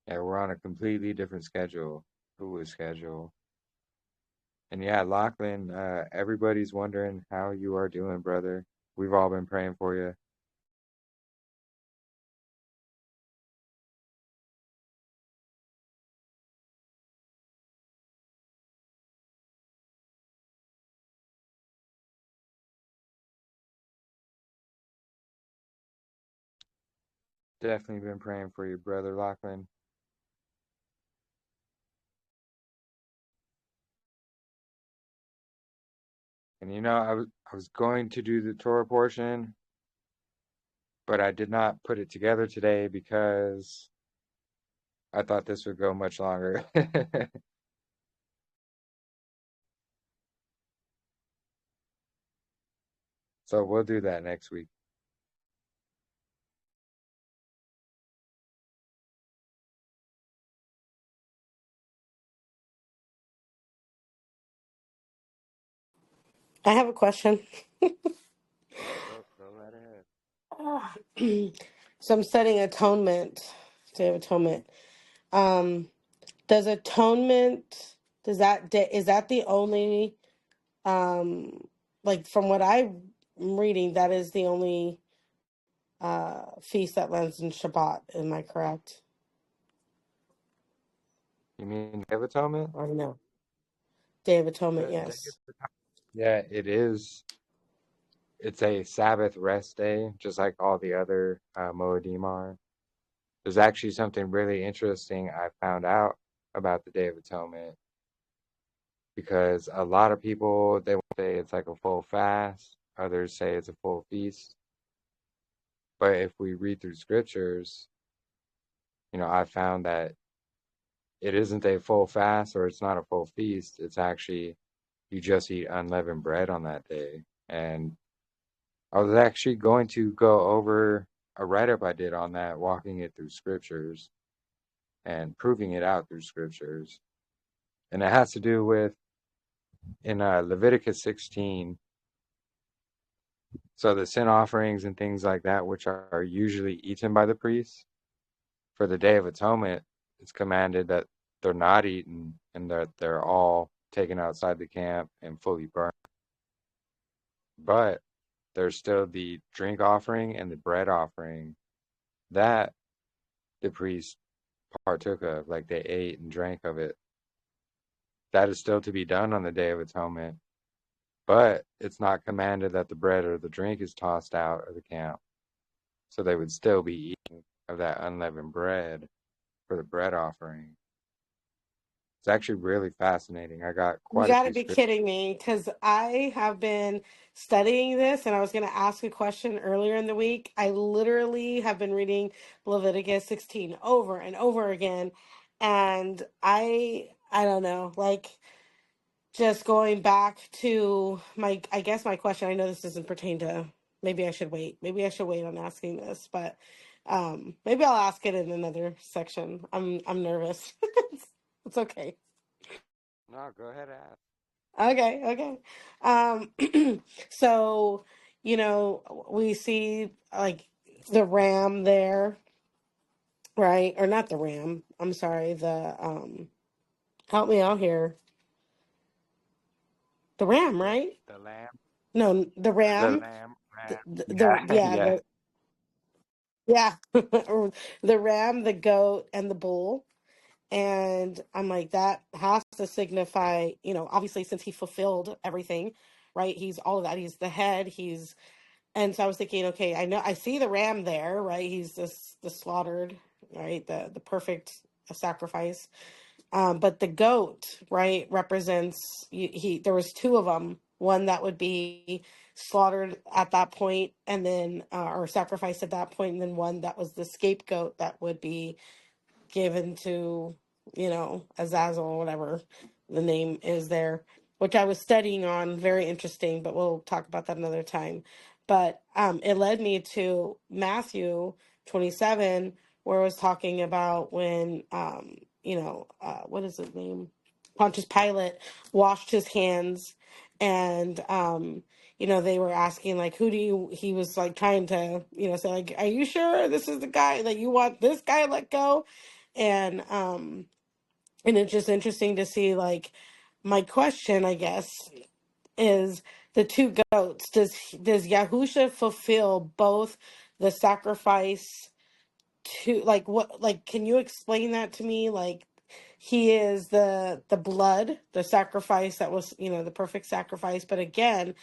Yeah, we're on a completely different schedule. Hulu schedule. And yeah, Lachlan, everybody's wondering how you are doing, brother. We've all been praying for you. Definitely been praying for you, brother Lachlan. And you know, I was going to do the Torah portion, but I did not put it together today because I thought this would go much longer. So we'll do that next week. I have a question. Go right ahead. So I'm studying atonement, Day of Atonement. Does atonement, is that the only, like from what I'm reading, that is the only feast that lands in Shabbat? Am I correct? You mean Day of Atonement? I don't know. Day of Atonement, The Day of yes. Atonement. Yeah, it is. It's a Sabbath rest day, just like all the other Moedim are. There's actually something really interesting I found out about the Day of Atonement because a lot of people, they will say it's like a full fast, others say it's a full feast. But if we read through scriptures, you know, I found that it isn't a full fast or it's not a full feast. It's actually you just eat unleavened bread on that day. And I was actually going to go over a write-up I did on that, walking it through scriptures and proving it out through scriptures. And it has to do with in Leviticus 16. So the sin offerings and things like that, which are usually eaten by the priests, for the Day of Atonement, it's commanded that they're not eaten and that they're all taken outside the camp and fully burned. But there's still the drink offering and the bread offering that the priest partook of, like they ate and drank of it. That is still to be done on the Day of Atonement, but it's not commanded that the bread or the drink is tossed out of the camp. So they would still be eating of that unleavened bread for the bread offering. It's actually really fascinating. I got You quite a got to few be scriptures. kidding me, because I have been studying this and I was going to ask a question earlier in the week. I literally have been reading Leviticus 16 over and over again. And I don't know, like just going back to I guess my question, I know this doesn't pertain to, maybe I should wait. Maybe I should wait on asking this, but maybe I'll ask it in another section. I'm nervous. It's okay. No, go ahead and ask. Okay, okay. So, we see like the ram there, right? Or not the ram. I'm sorry, help me out here. The ram, right? The lamb, No, the the ram. lamb, The, ram. the, Yeah, yeah, yeah. yeah. The ram, the goat, and the bull. And I'm like, that has to signify, obviously since he fulfilled everything, right? He's all of that. He's the head. And so I was thinking, okay, I know I see the ram there, right? He's the slaughtered, right? The perfect sacrifice. But the goat, right, represents he. There was two of them. One that would be slaughtered at that point, and then or sacrificed at that point, and then one that was the scapegoat that would be given to, Azazel or whatever the name is there, which I was studying on. Very interesting, but we'll talk about that another time. But it led me to Matthew 27, where it was talking about when, what is his name? Pontius Pilate washed his hands, and, they were asking, like, he was like trying to, say, like, are you sure this is the guy that you want this guy let go? And it's just interesting to see, like, my question, I guess, is the two goats. Does Yahusha fulfill both the sacrifice to, like, what, like, can you explain that to me? Like, he is the blood, the sacrifice that was, the perfect sacrifice. But again,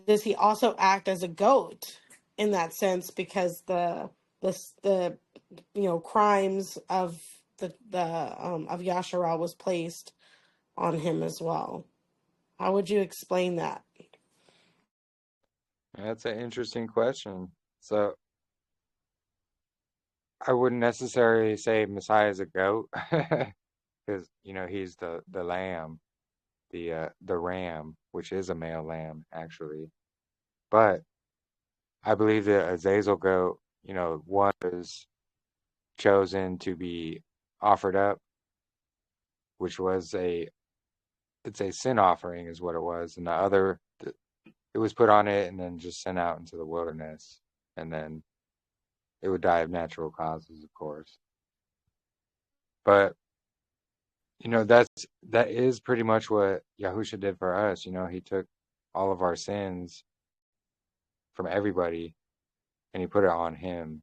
does he also act as a goat in that sense? Because the crimes of the of Yasharal was placed on him as well. How would you explain that? That's an interesting question. So I wouldn't necessarily say Messiah is a goat because he's the lamb, the ram, which is a male lamb actually. But I believe the Azazel goat, was chosen to be offered up, which was it's a sin offering is what it was, and it was put on it and then just sent out into the wilderness, and then it would die of natural causes, of course. But that is pretty much what Yahusha did for us. He took all of our sins from everybody and he put it on him.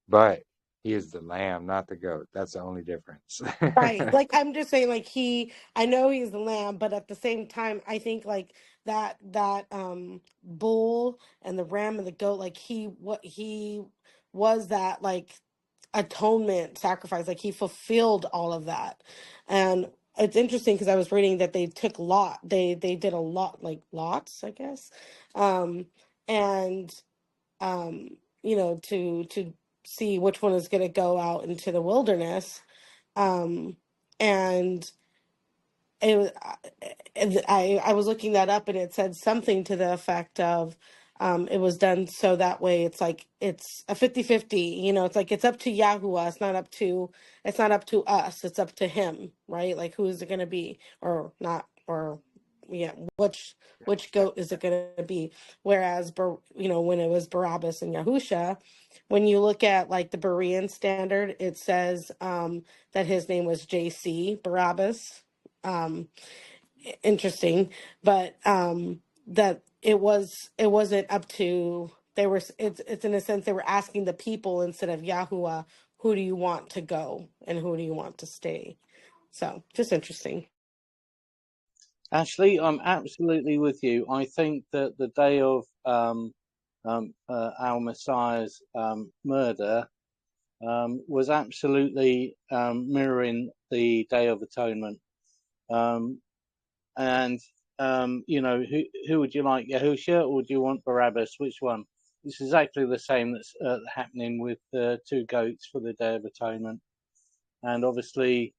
But he is the lamb, not the goat. That's the only difference. Right. Like, I'm just saying, like, I know he's the lamb, but at the same time, I think, like, that bull and the ram and the goat, like, he was that, like, atonement sacrifice. Like, he fulfilled all of that. And it's interesting because I was reading that they took they did a lot, like, lots, I guess. And to see which one is going to go out into the wilderness. And it was, I was looking that up, and it said something to the effect of, it was done so that way it's like it's a 50-50. It's like it's up to Yahuah. It's not up to us. It's up to him, right? Like, who is it going to be, or not, or yeah, which goat is it going to be? Whereas, when it was Barabbas and Yahusha, when you look at, like, the Berean standard, it says that his name was JC Barabbas. Interesting, but that it wasn't up to, it's in a sense they were asking the people instead of Yahuwah, who do you want to go and who do you want to stay? So just interesting. Ashley, I'm absolutely with you. I think that the day of our Messiah's murder was absolutely mirroring the Day of Atonement. And who would you like, Yahusha, or do you want Barabbas? Which one? It's exactly the same that's happening with the two goats for the Day of Atonement. And obviously,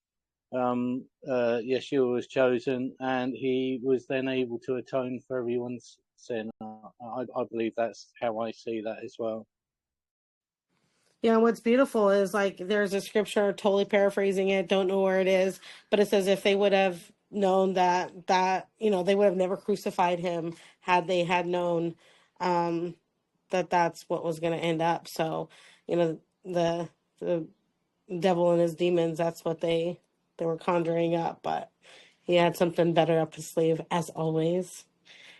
Yeshua was chosen, and he was then able to atone for everyone's sin. I believe that's how I see that as well. Yeah, what's beautiful is, like, there's a scripture, totally paraphrasing it, don't know where it is, but it says if they would have known that they would have never crucified him had they had known that's what was going to end up. So, the devil and his demons, that's what they were conjuring up, but he had something better up his sleeve, as always.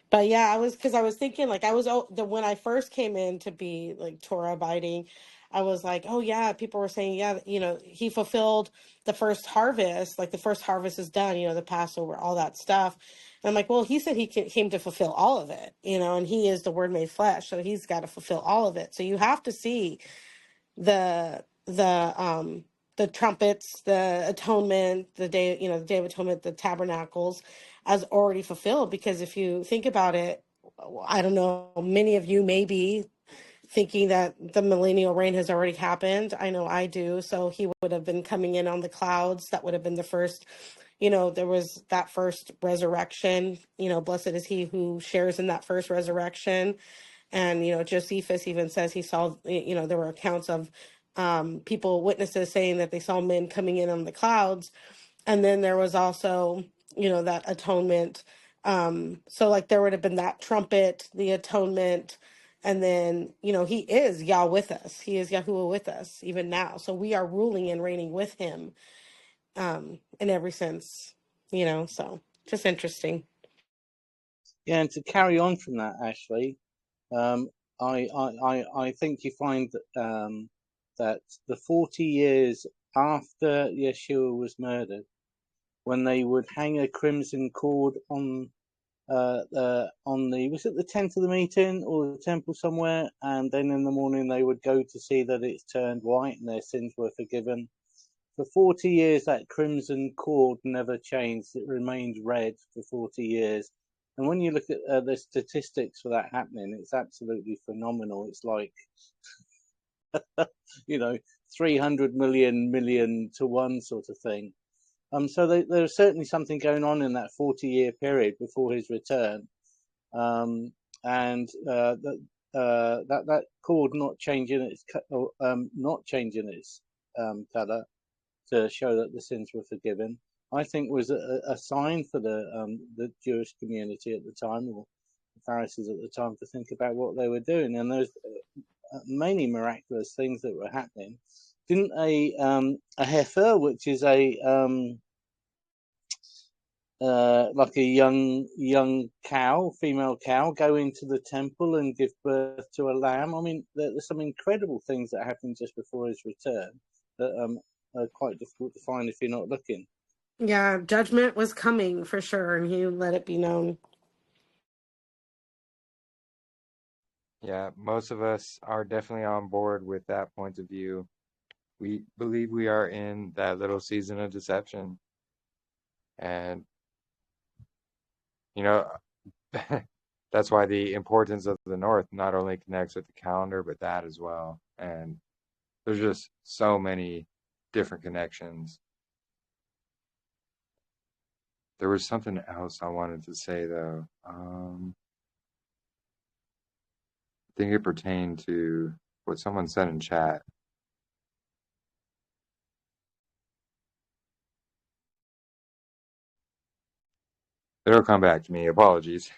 But yeah, because I was thinking, like, when I first came in to be, like, Torah abiding, I was like, oh yeah, people were saying, yeah, he fulfilled the first harvest, like the first harvest is done, the Passover, all that stuff. And I'm like, well, he said he came to fulfill all of it, and he is the Word made flesh, so he's got to fulfill all of it. So you have to see the trumpets, the atonement, the day of atonement, the tabernacles, as already fulfilled. Because if you think about it, I don't know, many of you may be thinking that the millennial reign has already happened. I know I do. So he would have been coming in on the clouds. That would have been the first, there was that first resurrection. Blessed is he who shares in that first resurrection. And, Josephus even says he saw, there were accounts of witnesses saying that they saw men coming in on the clouds. And then there was also, that atonement. So like there would have been that trumpet, the atonement. And then, he is Yah with us. He is Yahuah with us even now. So we are ruling and reigning with him in every sense, so just interesting. Yeah, and to carry on from that, Ashley, I think you find that the 40 years after Yeshua was murdered, when they would hang a crimson cord on was it the tent of the meeting or the temple somewhere, and then in the morning they would go to see that it's turned white and their sins were forgiven. For 40 years, that crimson cord never changed. It remained red for 40 years. And when you look at the statistics for that happening, it's absolutely phenomenal. It's like, 300 million to one sort of thing. So there's certainly something going on in that 40-year period before his return. And that cord not changing its color to show that the sins were forgiven, I think was a sign for the Jewish community at the time, or the Pharisees at the time, to think about what they were doing. And there's many miraculous things that were happening. Didn't a heifer, which is like a young cow, female cow, go into the temple and give birth to a lamb? I mean, there's some incredible things that happened just before his return that are quite difficult to find if you're not looking. Yeah, judgment was coming for sure, and he let it be known. Yeah, most of us are definitely on board with that point of view. We believe we are in that little season of deception. And, that's why the importance of the North not only connects with the calendar, but that as well. And there's just so many different connections. There was something else I wanted to say, though. I think it pertained to what someone said in chat. It'll come back to me. Apologies.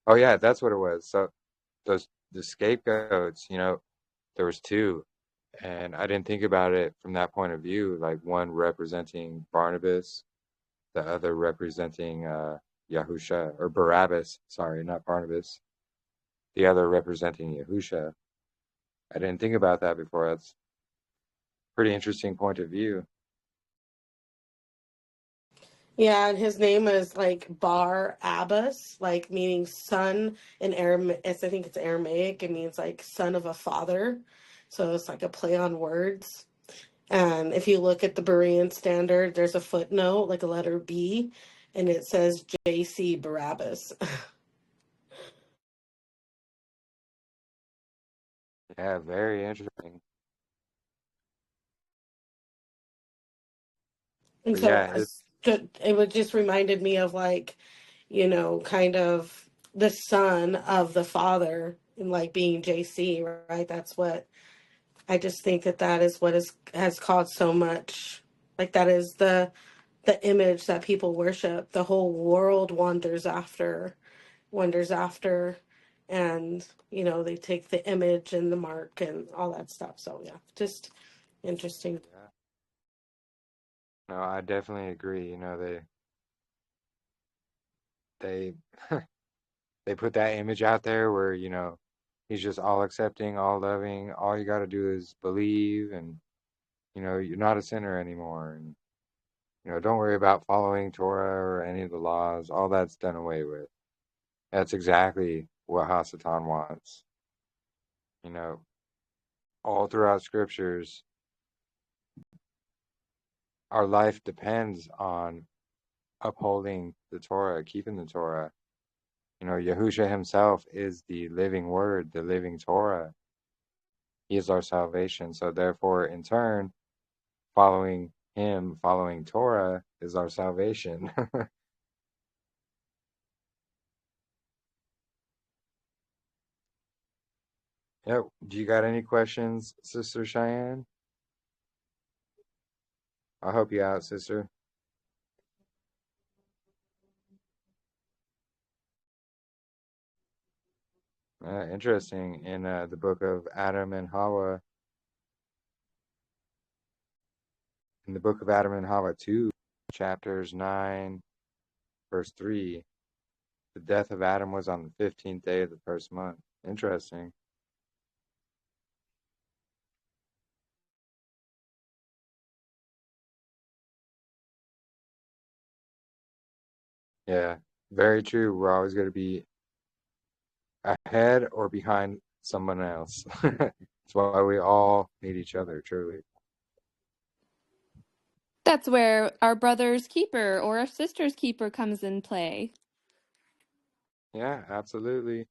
Oh, yeah, that's what it was. So the scapegoats, there was two. And I didn't think about it from that point of view, like one representing Barnabas, the other representing Yahusha, or Barabbas, sorry, not Barnabas. The other representing Yahusha. I didn't think about that before. That's a pretty interesting point of view. Yeah, and his name is like Bar Abbas, like meaning son in Aramaic. I think it's Aramaic. It means like son of a father. So it's like a play on words. And if you look at the Berean standard, there's a footnote, like a letter B, and it says JC Barabbas. Yeah, very interesting. And But so yeah, it would just reminded me of like, kind of the son of the father and like being JC, right? That's what I just think that is what has caused so much. Like that is the image that people worship. The whole world wonders after, and they take the image and the mark and all that stuff. So yeah, just interesting. yeah. No, I definitely agree. They they put that image out there where, he's just all accepting, all loving. All you got to do is believe, and, you're not a sinner anymore. And, don't worry about following Torah or any of the laws. All that's done away with. That's exactly what Hasatan wants. All throughout scriptures, our life depends on upholding the Torah, keeping the Torah. You know, Yahusha himself is the living word, the living Torah. He is our salvation. So therefore, in turn, following him, following Torah is our salvation. Yep. Do you got any questions, Sister Cheyenne? I'll help you out, sister. Interesting. In the book of Adam and Hawa, in the book of Adam and Hawa 2, chapters 9, verse 3, the death of Adam was on the 15th day of the first month. Interesting. Yeah, very true. We're always going to be ahead or behind someone else. That's why we all need each other, truly. That's where our brother's keeper or our sister's keeper comes in play. Yeah, absolutely.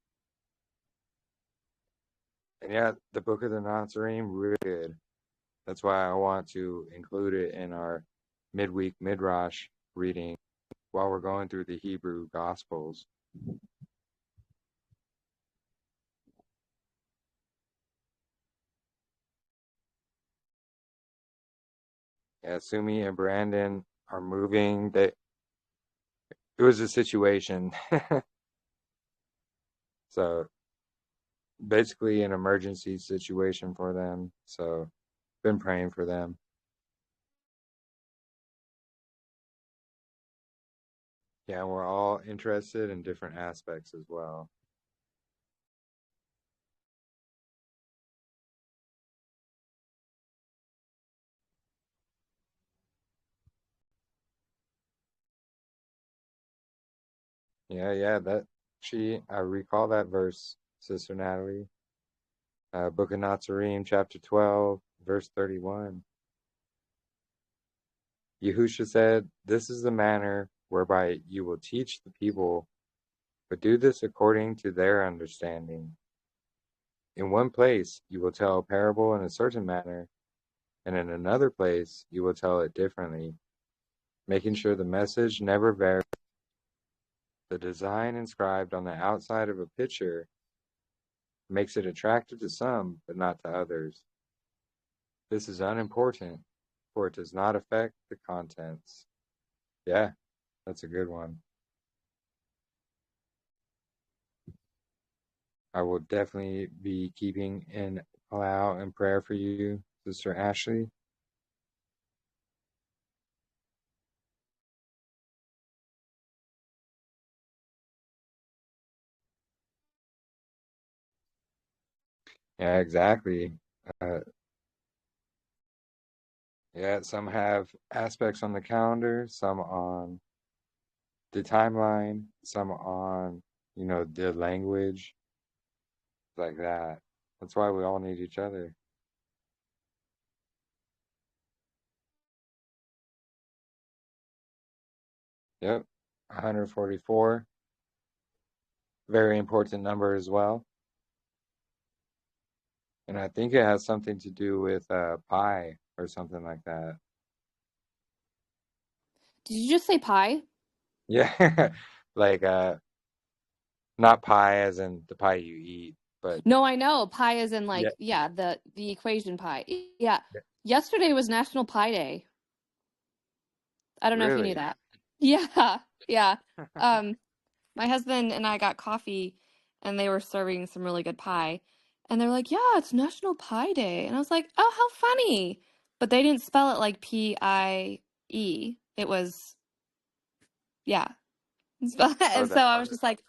And yeah, the book of the Nazarene, really good. That's why I want to include it in our midweek midrash reading while we're going through the Hebrew Gospels. Yeah, Sumi and Brandon are moving. It was a situation. So basically an emergency situation for them. So been praying for them. Yeah, we're all interested in different aspects as well. Yeah, I recall that verse, Sister Natalie. Book of Nazarene, chapter 12, verse 31. Yahusha said, "This is the manner whereby you will teach the people, but do this according to their understanding. In one place you will tell a parable in a certain manner, and in another place you will tell it differently, making sure the message never varies. The design inscribed on the outside of a picture makes it attractive to some, but not to others. This is unimportant, for it does not affect the contents." Yeah, that's a good one. I will definitely be keeping an eye out and prayer for you, Sister Ashley. Yeah, exactly. Uh, yeah, some have aspects on the calendar, some on the timeline, some on, the language, like that. That's why we all need each other. Yep, 144. Very important number as well. And I think it has something to do with pi or something like that. Did you just say pie? Yeah, like not pie as in the pie you eat, but No, I know. Pie is in yeah, the equation pie. Yeah. yeah, Yesterday was National Pie Day. I don't know if you knew really. that. Yeah. Yeah. Um, my husband and I got coffee and they were serving some really good pie. And they were like, "Yeah, it's National Pie Day." And I was like, "Oh, how funny." But they didn't spell it like P-I-E. It was, yeah. Oh, And so that's I was just wonderful. like,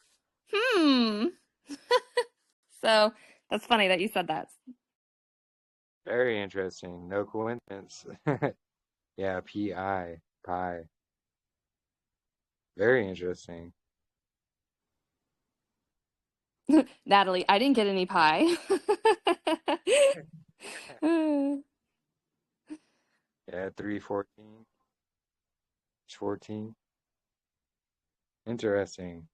"Hmm." So that's funny that you said that. Very interesting. No coincidence. Yeah, pi, pie. Very interesting. Natalie, I didn't get any pie. Yeah, 314, 14. Interesting.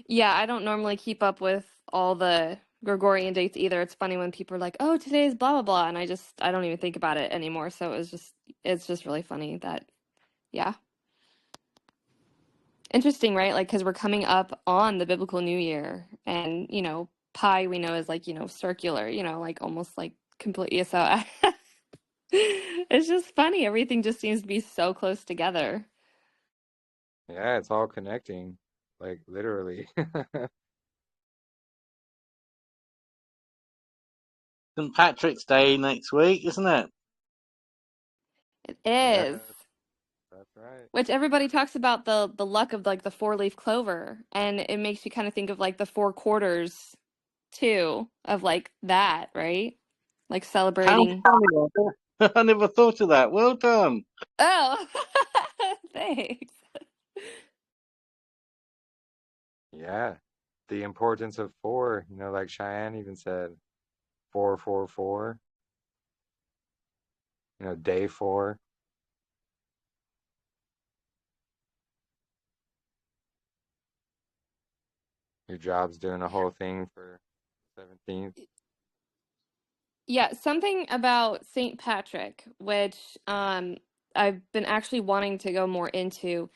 Yeah, I don't normally keep up with all the Gregorian dates either. It's funny when people are like, "Oh, today's blah blah blah," and I don't even think about it anymore. So it's just really funny that yeah. Interesting, right? Like, because we're coming up on the biblical New Year, and pi we know is like circular, like almost like completely. So it's just funny. Everything just seems to be so close together. Yeah, it's all connecting, like literally. St. Patrick's Day next week, isn't it? It Yes, is. that's right. Which everybody talks about the luck of like the four-leaf clover, and it makes you kind of think of like the four quarters too, of like that, right? Like How celebrating. funny. I never thought of that. Well done. Oh, thanks. Yeah, the importance of four, like Cheyenne even said, 444, day four. Your job's doing a whole thing for 17th. Yeah, something about Saint Patrick, which I've been actually wanting to go more into.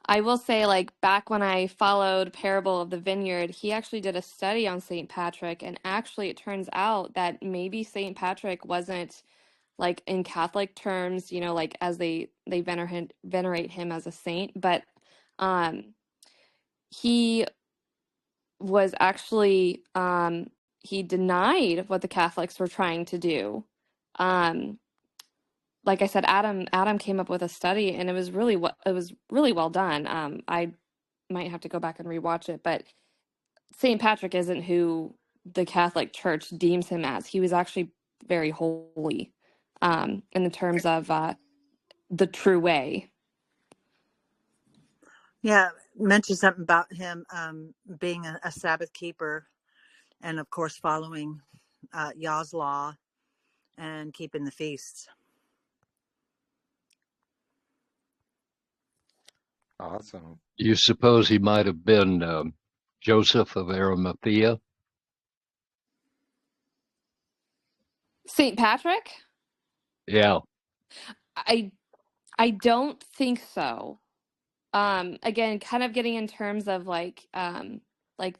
I will say, like, back when I followed Parable of the Vineyard, he actually did a study on Saint Patrick, and actually it turns out that maybe Saint Patrick wasn't like in Catholic terms, like as they venerate him as a saint, but um he was actually he denied what the Catholics were trying to do. Um like I said, Adam came up with a study, and it was really well done. I might have to go back and rewatch it, but Saint Patrick isn't who the Catholic Church deems him as. He was actually very holy in the terms of the true way. Yeah, mentioned something about him being a Sabbath keeper, and of course following Yah's law and keeping the feasts. Awesome. You suppose he might have been Joseph of Arimathea? Saint Patrick? Yeah. I I don't think so. Again, kind of getting in terms of like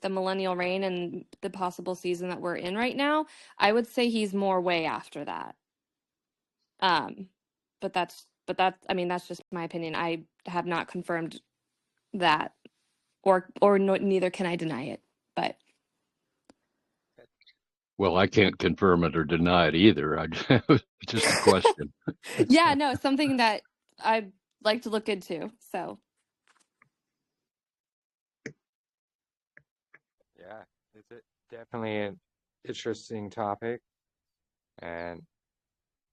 the millennial reign and the possible season that we're in right now, I would say he's more way after that. Um, but I mean that's just my opinion. I have not confirmed that, or no, neither can I deny it. But Well, I can't confirm it or deny it either. Just a question. yeah, no, it's something that I'd like to look into. So Yeah, definitely an interesting topic. And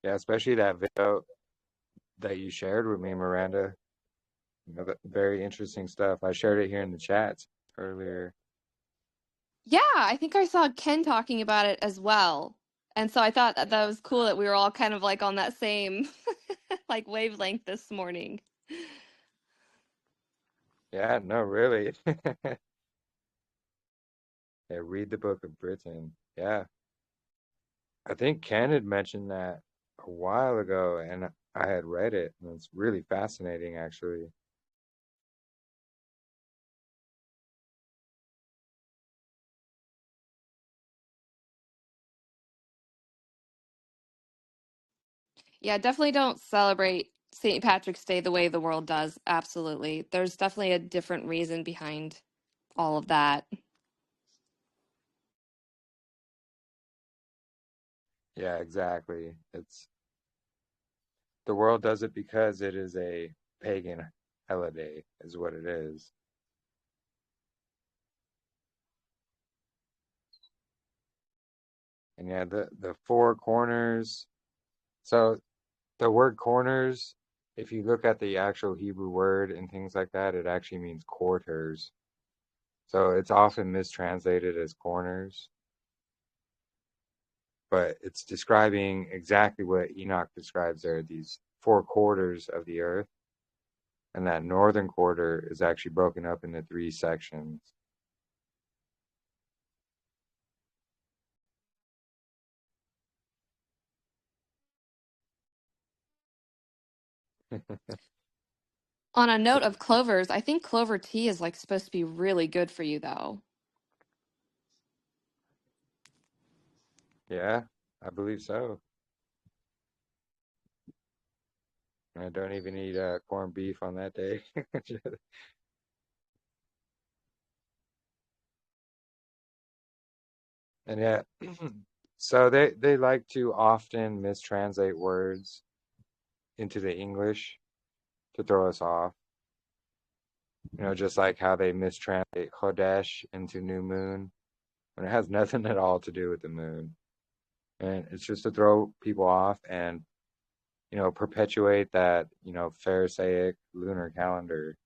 yeah, especially that video that you shared with me, Miranda. Very interesting stuff. I shared it here in the chat earlier. yeah, I think I saw Ken talking about it as well. And so I thought that was cool that we were all kind of like on that same like wavelength this morning. Yeah, no, really. Yeah, read the Book of Britain. Yeah. I think Ken had mentioned that a while ago, and I had read it, and it's really fascinating, actually. Yeah, definitely don't celebrate St. Patrick's Day the way the world does. Absolutely. There's definitely a different reason behind all of that. Yeah, exactly. The world does it because it is a pagan holiday, is what it is. And yeah, the four corners. So the word corners, if you look at the actual Hebrew word and things like that, it actually means quarters. So it's often mistranslated as corners, but it's describing exactly what Enoch describes there, these four quarters of the earth. And that northern quarter is actually broken up into 3 sections. On a note of clovers, I think clover tea is like supposed to be really good for you though. Yeah, I believe so. I don't even eat corned beef on that day. And yeah, so they like to often mistranslate words into the English to throw us off. You know, just like how they mistranslate Chodesh into new moon when it has nothing at all to do with the moon. And it's just to throw people off and, you know, perpetuate that, you know, Pharisaic lunar calendar.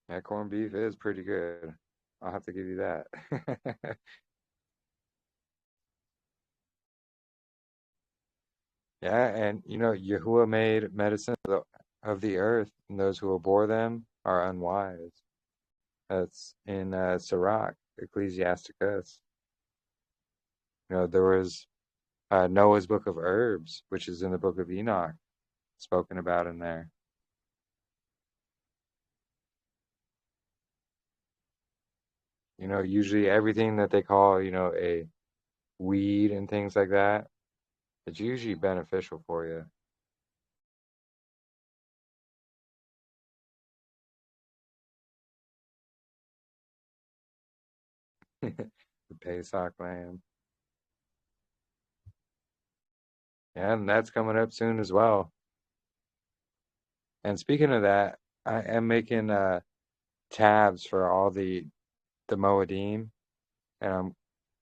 Yeah, corned beef is pretty good. I'll have to give you that. Yeah, and you know, Yahuah made medicine of the earth, and those who abhor them are unwise. That's in Sirach, Ecclesiasticus. You know, there was Noah's Book of Herbs, which is in the Book of Enoch, spoken about in there. You know, usually everything that they call, you know, a weed and things like that, it's usually beneficial for you. The Pesach lamb. Yeah, and that's coming up soon as well. And speaking of that, I am making tabs for all the Moedim, and I'm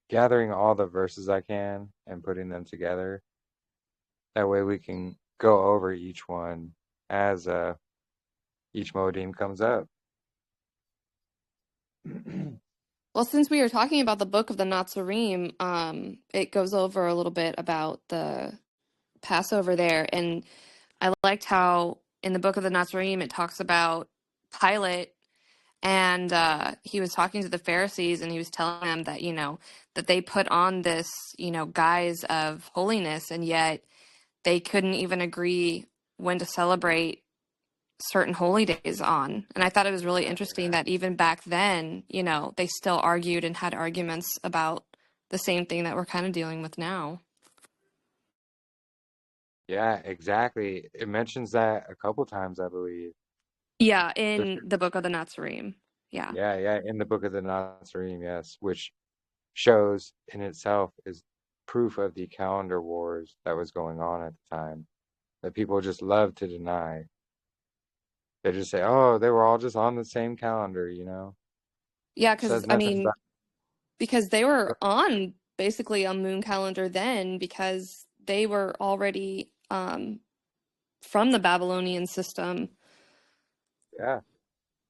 gathering all the verses I can and putting them together. That way we can go over each one as each Moedim comes up. Well, since we were talking about the book of the Nazarene, it goes over a little bit about the Passover there, and I liked how in the book of the Nazarene it talks about Pilate, and he was talking to the Pharisees, and he was telling them that, you know, that they put on this, you know, guise of holiness, and yet they couldn't even agree when to celebrate certain holy days on. And I thought it was really interesting that even back then, you know, they still argued and had arguments about the same thing that we're kind of dealing with now. Yeah, exactly. It mentions that a couple times, I believe. Yeah, in the book of the Nazarene. Yeah. Yeah, in the Book of the Nazarene, yes, which shows in itself is proof of the calendar wars that was going on at the time that people just love to deny. They just say, "Oh, they were all just on the same calendar," you know. Yeah, because Says I nothing mean, about. because they were on basically a moon calendar then because they were already from the Babylonian system. Yeah,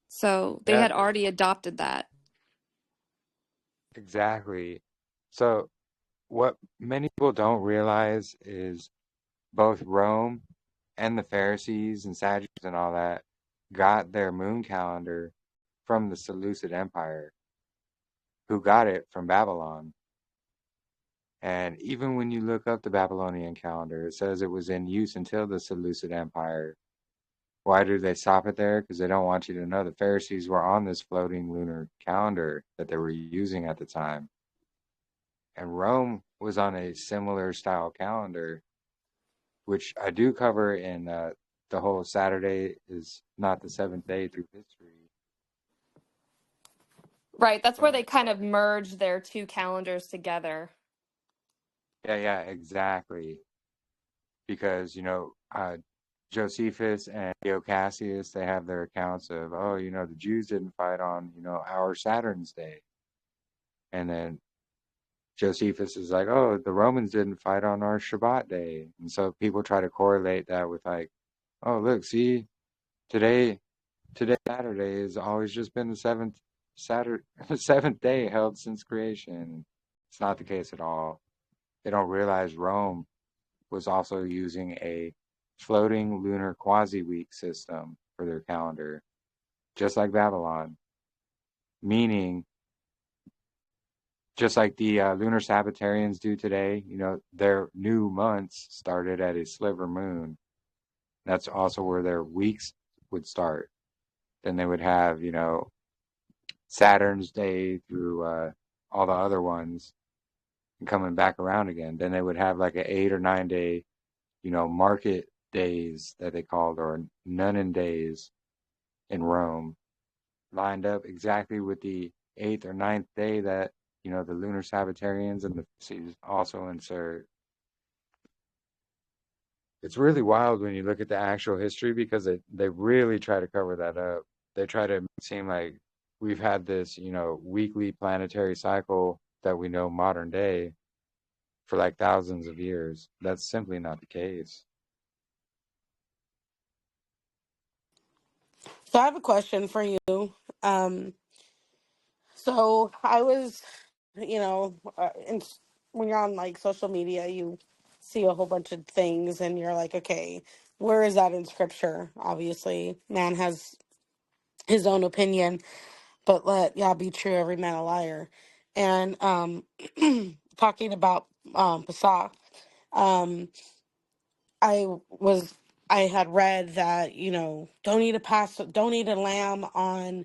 So they yeah, had already adopted that. exactly. So what many people don't realize is both Rome and the Pharisees and Sadducees and all that got their moon calendar from the Seleucid Empire, who got it from Babylon. And even when you look up the Babylonian calendar, it says it was in use until the Seleucid Empire. Why do they stop it there? Because they don't want you to know the Pharisees were on this floating lunar calendar that they were using at the time. And Rome was on a similar style calendar, which I do cover in the whole Saturday is not the seventh day through history. Right, that's where they But kind of merged their two calendars together. yeah, exactly. Because, you know, Josephus and Dio Cassius, they have their accounts of, oh, you know, the Jews didn't fight on, you know, our Saturn's day. And then Josephus is like, oh, the Romans didn't fight on our Shabbat day. And so people try to correlate that with like, oh, look, see, today Saturday has always just been the seventh day held since creation. It's not the case at all. They don't realize Rome was also using a floating lunar quasi-week system for their calendar, just like Babylon, meaning just like the lunar Sabbatarians do today, their new months started at a sliver moon. That's also where their weeks would start. Then they would have, Saturn's day through all the other ones and coming back around again. Then they would have like an 8 or 9 day, market days that they called, or Nunnan days in Rome, lined up exactly with the 8th or 9th day that, the lunar Sabbatarians and the Pharisees also insert. It's really wild when you look at the actual history, because they really try to cover that up. They try to seem like we've had this, weekly planetary cycle that we know modern day for like thousands of years. That's simply not the case. So I have a question for you. Um, so I was, when you're on like social media, you see a whole bunch of things and you're like, okay, where is that in scripture? Obviously, man has his own opinion, but let Yah be true, every man a liar. And talking about Pesach, um, I was I had read that don't eat a lamb on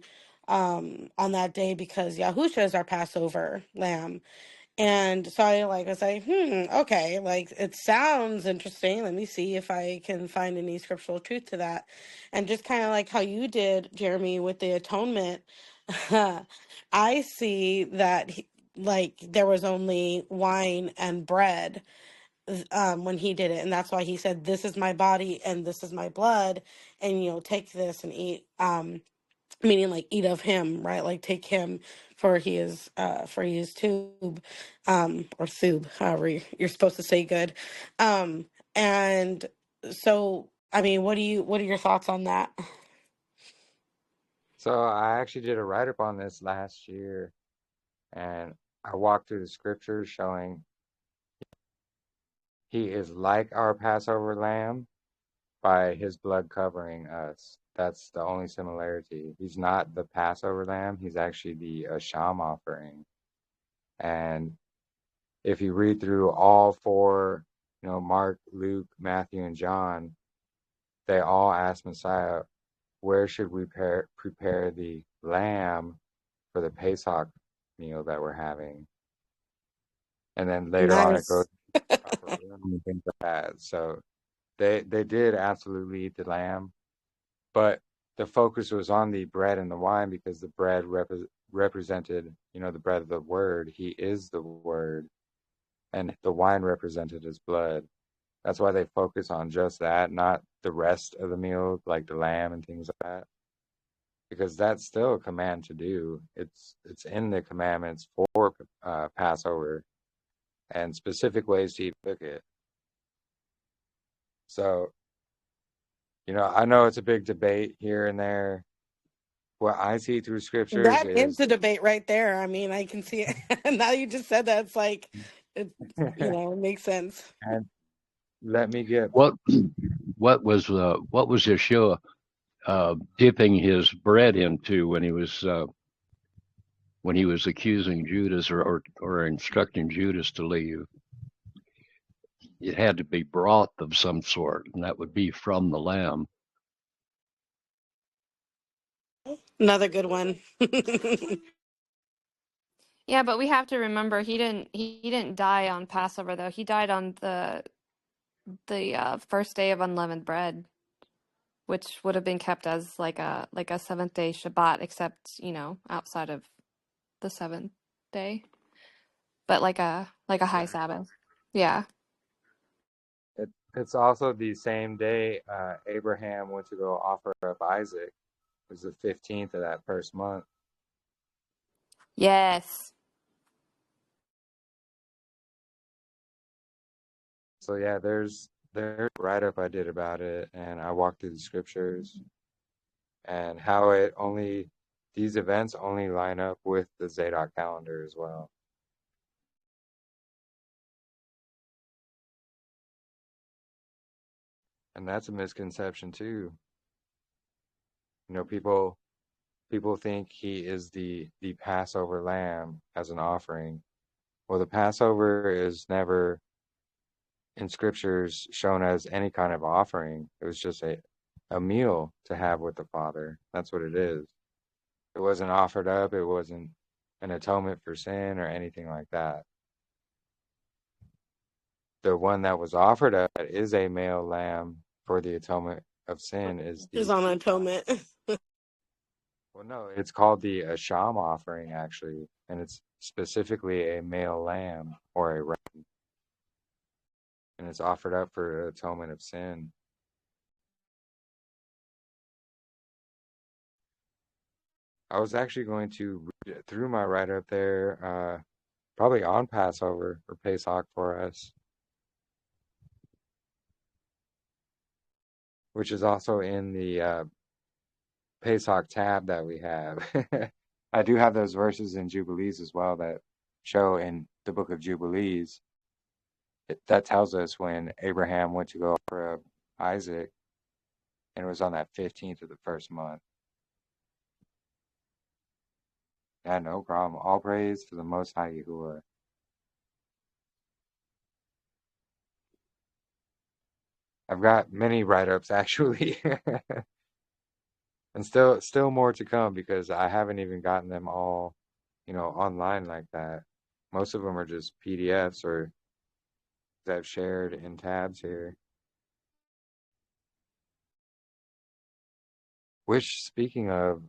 that day because Yahusha is our Passover lamb. And so I was like, okay, like it sounds interesting. Let me see if I can find any scriptural truth to that. And just kind of like how you did, Jeremy, with the atonement, I see that like there was only wine and bread when he did it, and that's why he said, "This is my body and this is my blood, and take this and eat." Meaning like eat of him, right? Like take him for he is tube, or thub, however you're supposed to say good. And so I mean, what are your thoughts on that? So I actually did a write-up on this last year, and I walked through the scriptures showing he is like our Passover lamb by his blood covering us. That's the only similarity. He's not the Passover lamb. He's actually the Asham offering. And if you read through all four, Mark, Luke, Matthew, and John, they all ask Messiah, where should we prepare the lamb for the Pesach meal that we're having? And then later on it goes Nice. to the upper room and things like that. So they did absolutely eat the lamb, but the focus was on the bread and the wine, because the bread represented, the bread of the word. He is the word, and the wine represented his blood. That's why they focus on just that, not the rest of the meal, like the lamb and things like that, because that's still a command to do. It's in the commandments for Passover and specific ways to cook it. So, I know it's a big debate here and there. What I see through scriptures That ends is, the debate right there. I mean, I can see it. Now you just said that, it's like it, it makes sense. and let me get, What what was Yeshua dipping his bread into when he was accusing Judas or instructing Judas to leave? It had to be broth of some sort, and that would be from the lamb. Another good one. Yeah, but we have to remember he didn't die on Passover though. He died on the first day of unleavened bread, which would have been kept as like a seventh day Shabbat, except outside of the seventh day, but like a high Sabbath. Yeah. it's also the same day Abraham went to go offer up Isaac. It was the 15th of that first month. Yes. So yeah, there's a write-up I did about it, and I walked through the scriptures and how these events only line up with the Zadok calendar as well. And that's a misconception too. You know, people think he is the Passover lamb as an offering. Well, the Passover is never in scriptures shown as any kind of offering. It was just a meal to have with the Father. That's what it is. It wasn't offered up. It wasn't an atonement for sin or anything like that. The one that was offered up is a male lamb for the atonement of sin is Is the, on atonement. well, no, it's called the Asham offering actually, and it's specifically a male lamb or a ram, and it's offered up for atonement of sin. I was actually going to read through my write-up there, probably on Passover or Pesach for us, which is also in the Pesach tab that we have. I do have those verses in Jubilees as well that show in the book of Jubilees. That tells us when Abraham went to go for Isaac, and it was on that 15th of the first month. Yeah, no problem. All praise to the Most High Yahuah. I've got many write-ups actually, and still more to come because I haven't even gotten them all, online like that. Most of them are just PDFs or that I've shared in tabs here. Which, speaking of,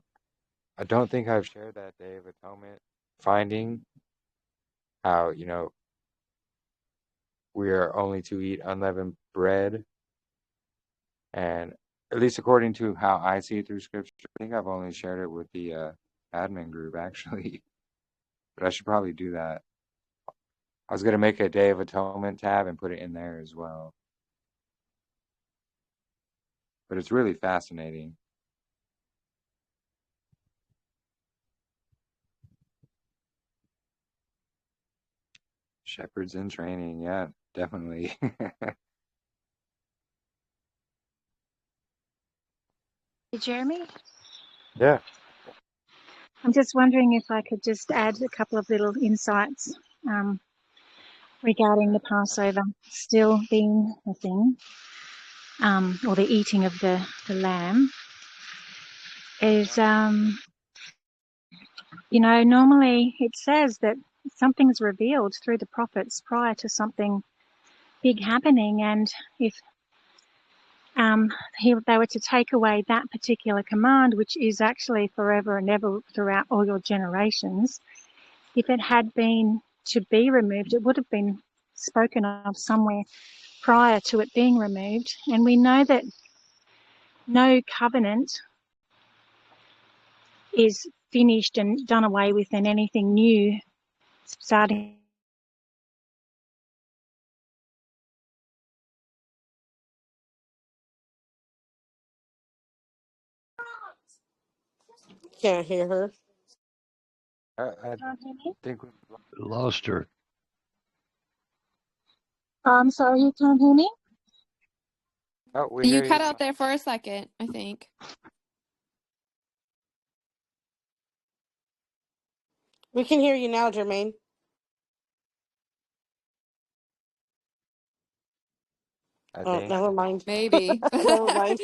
I don't think I've shared that Day of Atonement finding how, we are only to eat unleavened bread. And at least according to how I see it through scripture, I think I've only shared it with the admin group actually. But I should probably do that. I was going to make a Day of Atonement tab and put it in there as well. But it's really fascinating. Shepherds in training, yeah, definitely. Hey, Jeremy, Yeah. I'm just wondering if I could just add a couple of little insights regarding the Passover still being a thing, or the eating of the lamb. Is, normally it says that something's revealed through the prophets prior to something big happening, and if they were to take away that particular command, which is actually forever and ever throughout all your generations, if it had been to be removed, it would have been spoken of somewhere prior to it being removed. And we know that no covenant is finished and done away with, and anything new starting. Can't hear her. I think we Lost her. I'm sorry, you can't hear me? Oh, we You hear cut you. out there for a second, I think. We can hear you now, Jermaine. I Oh, think. never mind. Maybe. Never mind.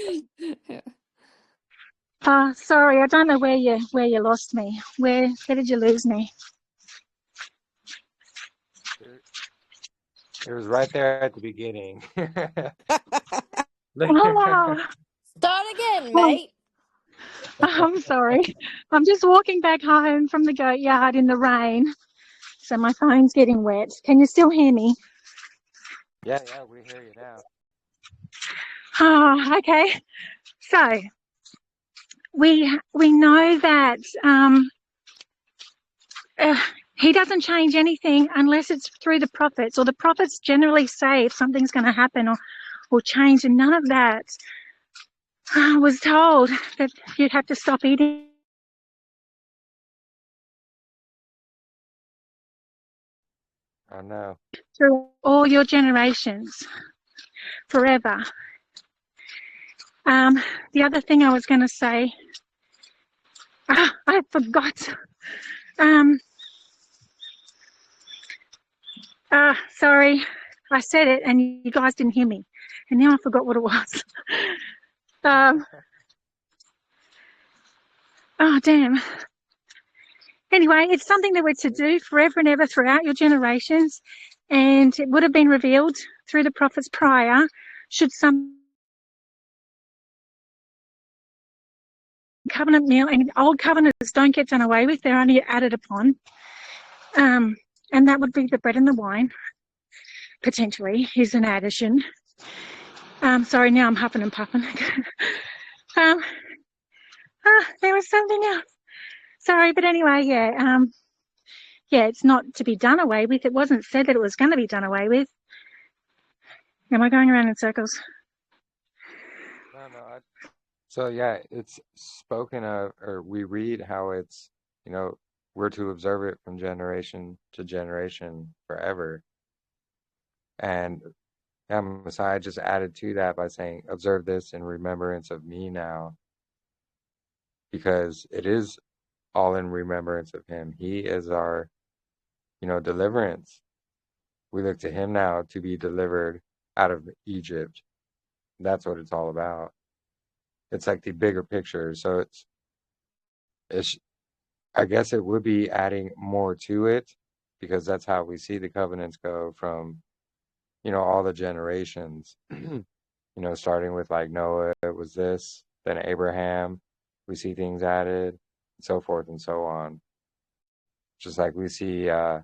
Sorry, I don't know where you lost me. Where did you lose me? It was right there at the beginning. Oh, Start again, oh, mate. I'm sorry. I'm just walking back home from the goat yard in the rain, so my phone's getting wet. Can you still hear me? Yeah, we hear you now. Oh, okay. So we know that he doesn't change anything unless it's through the prophets, or the prophets generally say if something's going to happen or change, and none of that was told that you'd have to stop eating. I know. Through all your generations, forever. The other thing I was going to say, I forgot. Sorry, I said it and you guys didn't hear me, and now I forgot what it was. Oh, damn. Anyway, it's something that we're to do forever and ever throughout your generations, and it would have been revealed through the prophets prior, should some covenant meal, and old covenants don't get done away with, they're only added upon. And that would be the bread and the wine, potentially, is an addition. Sorry, now I'm huffing and puffing. There was something else. Sorry, but anyway, yeah, it's not to be done away with. It wasn't said that it was going to be done away with. Am I going around in circles? No. So yeah, it's spoken of, or we read how it's, we're to observe it from generation to generation forever. And Messiah just added to that by saying, observe this in remembrance of me now, because it is all in remembrance of him. He is our, deliverance. We look to him now to be delivered out of Egypt. That's what it's all about. It's like the bigger picture. So it's I guess it would be adding more to it, because that's how we see the covenants go from, all the generations, starting with like Noah, it was this, then Abraham, we see things added, and so forth and so on. Just like we see the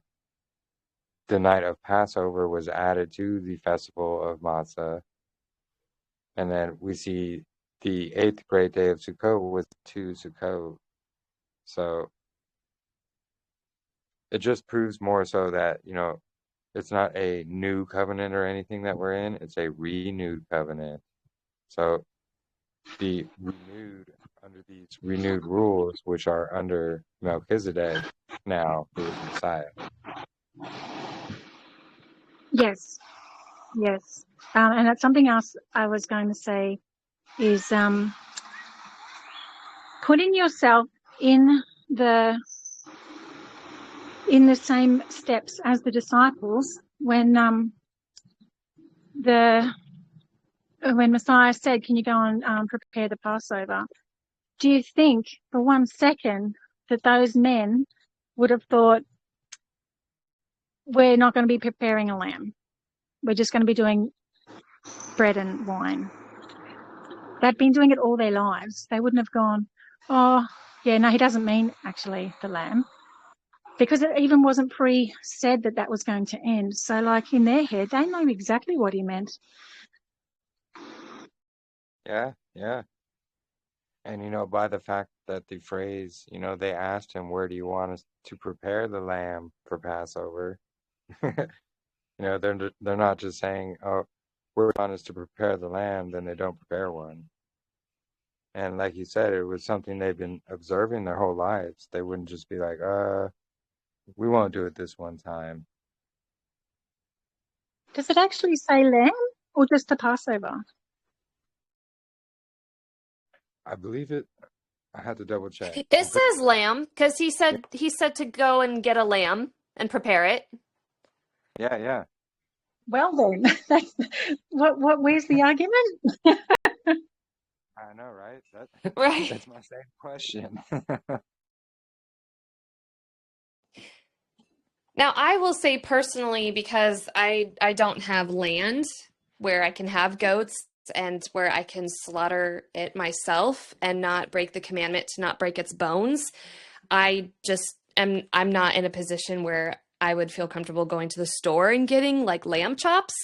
night of Passover was added to the festival of Matzah. And then we see the 8th great day of Sukkot was to Sukkot. So it just proves more so that, it's not a new covenant or anything that we're in. It's a renewed covenant. So the renewed, under these renewed rules, which are under Melchizedek now, who is Messiah. Yes. And that's something else I was going to say is putting yourself in the same steps as the disciples when Messiah said, can you go and prepare the Passover? Do you think for 1 second that those men would have thought, we're not going to be preparing a lamb, we're just going to be doing bread and wine? They'd been doing it all their lives. They wouldn't have gone, oh, yeah, no, he doesn't mean actually the lamb, because it even wasn't pre-said that was going to end. So, like, in their head, they know exactly what he meant. Yeah. And, by the fact that the phrase, they asked him, where do you want us to prepare the lamb for Passover? They're not just saying, oh, where do you want us to prepare the lamb, then they don't prepare one. And like you said, it was something they've been observing their whole lives. They wouldn't just be like, we won't do it this one time. Does it actually say lamb or just the Passover? I believe it. I had to double check. It says lamb because he said to go and get a lamb and prepare it. Yeah. Well then, that's where's the argument? I know, right? Right. That's my same question. Now, I will say personally, because I don't have land where I can have goats and where I can slaughter it myself and not break the commandment to not break its bones, I'm not in a position where I would feel comfortable going to the store and getting like lamb chops.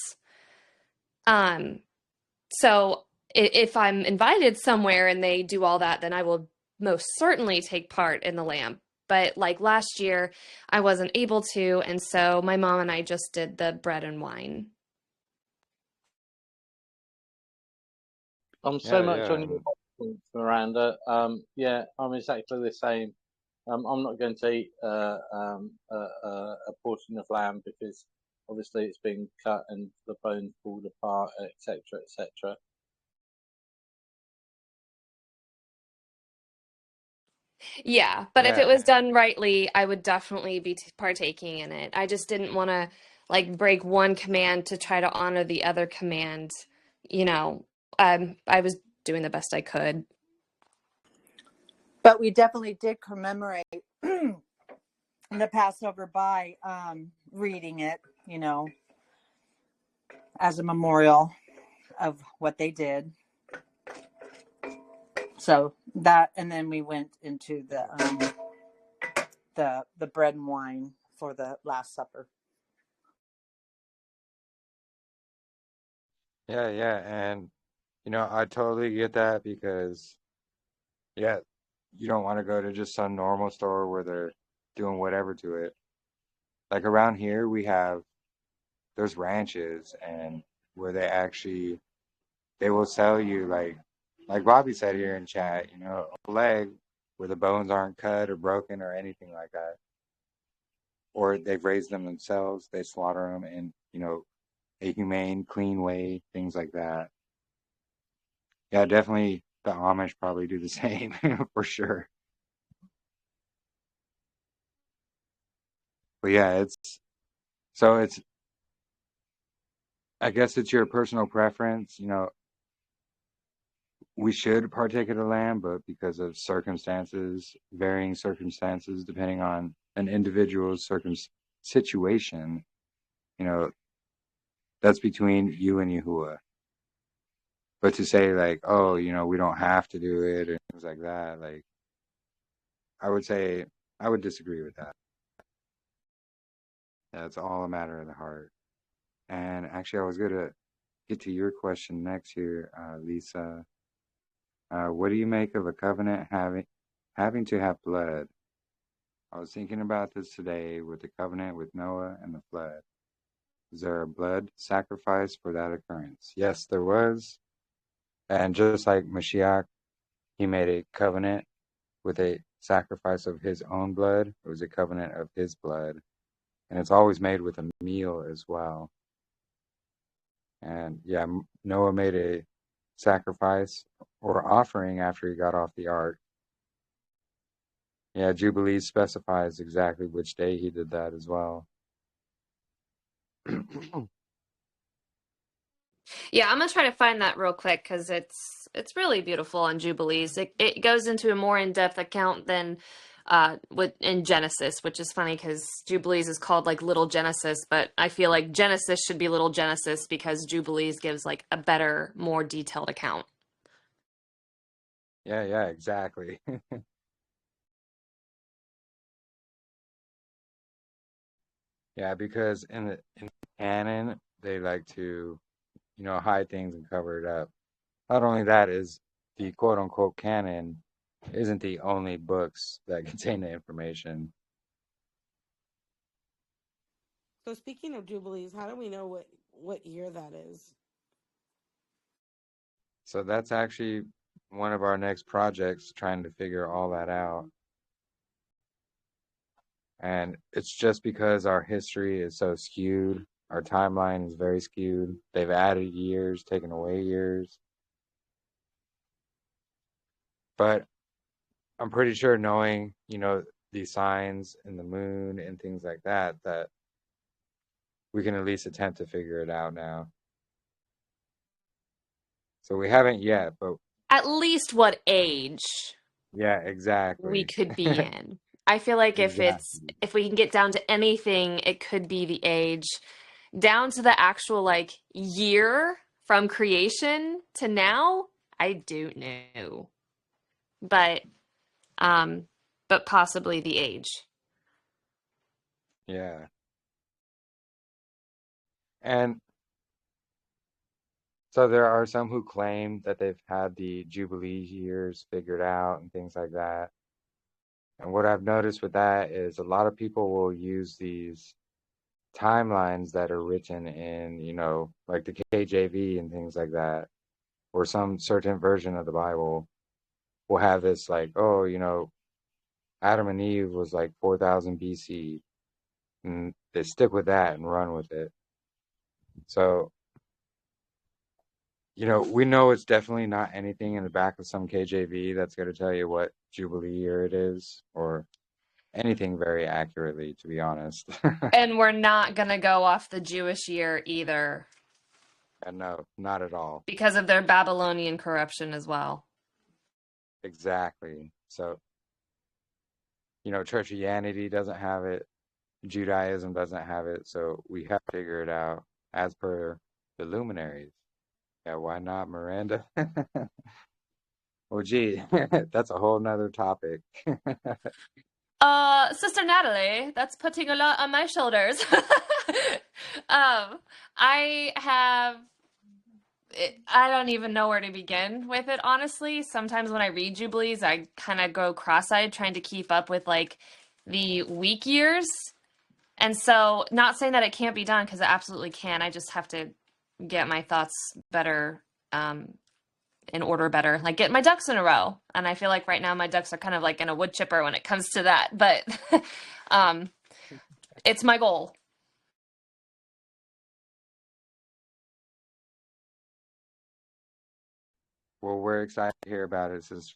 So if I'm invited somewhere and they do all that, then I will most certainly take part in the lamb. But like last year, I wasn't able to, and so my mom and I just did the bread and wine. I'm so much on your point, Miranda. Yeah, I'm exactly the same. I'm not going to eat a portion of lamb because obviously it's been cut and the bones pulled apart, etc., etc. Yeah, but if it Yeah, was done rightly, I would definitely be partaking in it. I just didn't want to like break one command to try to honor the other command. You know, I was doing the best I could. But we definitely did commemorate the Passover by reading it, as a memorial of what they did. So that, and then we went into the bread and wine for the Last Supper. yeah, and I totally get that because yeah, you don't want to go to just some normal store where they're doing whatever to it. Like around here, there's ranches and where they will sell you like Bobby said here in chat, a leg where the bones aren't cut or broken or anything like that. Or they've raised them themselves, they slaughter them in, a humane, clean way, things like that. Yeah, definitely the Amish probably do the same for sure. But yeah, it's I guess it's your personal preference. We should partake of the lamb, but because of varying circumstances, depending on an individual's situation, you know, that's between you and Yahuah. But to say like, oh, we don't have to do it or things like that, like, I would disagree with that. That's all a matter of the heart. And actually, I was going to get to your question next here, Lisa. What do you make of a covenant having to have blood? I was thinking about this today with the covenant with Noah and the flood. Is there a blood sacrifice for that occurrence? Yes, there was. And just like Mashiach, he made a covenant with a sacrifice of his own blood. It was a covenant of his blood. And it's always made with a meal as well. And yeah, Noah made a sacrifice or offering after he got off the ark. Yeah, Jubilees specifies exactly which day he did that as well. Yeah, I'm gonna try to find that real quick because it's really beautiful on Jubilees. It goes into a more in-depth account than in Genesis, which is funny because Jubilees is called like Little Genesis, but I feel like Genesis should be Little Genesis because Jubilees gives like a better, more detailed account. Yeah, exactly. Yeah, because in canon they like to, hide things and cover it up. Not only that is the quote unquote canon isn't the only books that contain the information. So speaking of Jubilees, how do we know what year that is? So that's actually one of our next projects, trying to figure all that out. And it's just because our history is so skewed. Our timeline is very skewed. They've added years, taken away years. But I'm pretty sure knowing, these signs in the moon and things like that, that we can at least attempt to figure it out now. So we haven't yet, but At least what age yeah, we exactly. could be in. I feel like if Exactly. we can get down to anything, it could be the age. Down to the actual like year from creation to now, I don't know. But possibly the age. Yeah. And so there are some who claim that they've had the Jubilee years figured out and things like that. And what I've noticed with that is a lot of people will use these timelines that are written in, like the KJV and things like that, or some certain version of the Bible will have this like, oh, Adam and Eve was like 4000 BC. And they stick with that and run with it. So We know it's definitely not anything in the back of some KJV that's going to tell you what Jubilee year it is or anything very accurately, to be honest. And we're not going to go off the Jewish year either And no, not at all. because of their Babylonian corruption as well. Exactly. So, Churchianity doesn't have it. Judaism doesn't have it. So we have to figure it out as per the luminaries. Yeah, why not Miranda? Well, gee, that's a whole nother topic. Sister Natalie, that's putting a lot on my shoulders. I have, I don't even know where to begin with it, honestly. Sometimes when I read Jubilees, I kind of go cross-eyed trying to keep up with like the week years. And so, not saying that it can't be done because it absolutely can. I just have to get my thoughts better, in order better, like get my ducks in a row. And I feel like right now my ducks are kind of like in a wood chipper when it comes to that. But it's my goal. Well, we're excited to hear about it, sister,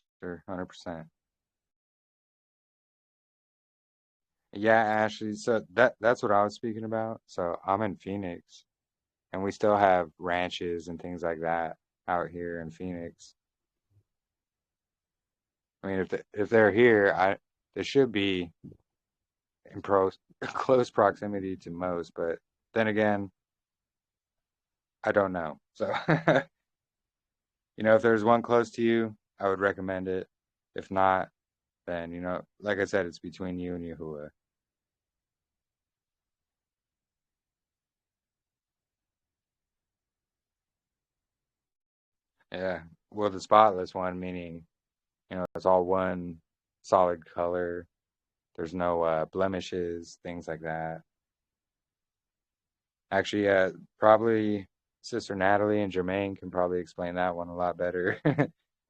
100%. Yeah, Ashley, so that's what I was speaking about. So I'm in Phoenix, and we still have ranches and things like that out here in Phoenix. I mean, if they're here, they should be in close proximity to most, but then again, I don't know. So, if there's one close to you, I would recommend it. If not, then, like I said, it's between you and Yahuah. Yeah. Well, the spotless one, meaning, it's all one solid color. There's no blemishes, things like that. Actually, probably Sister Natalie and Jermaine can probably explain that one a lot better.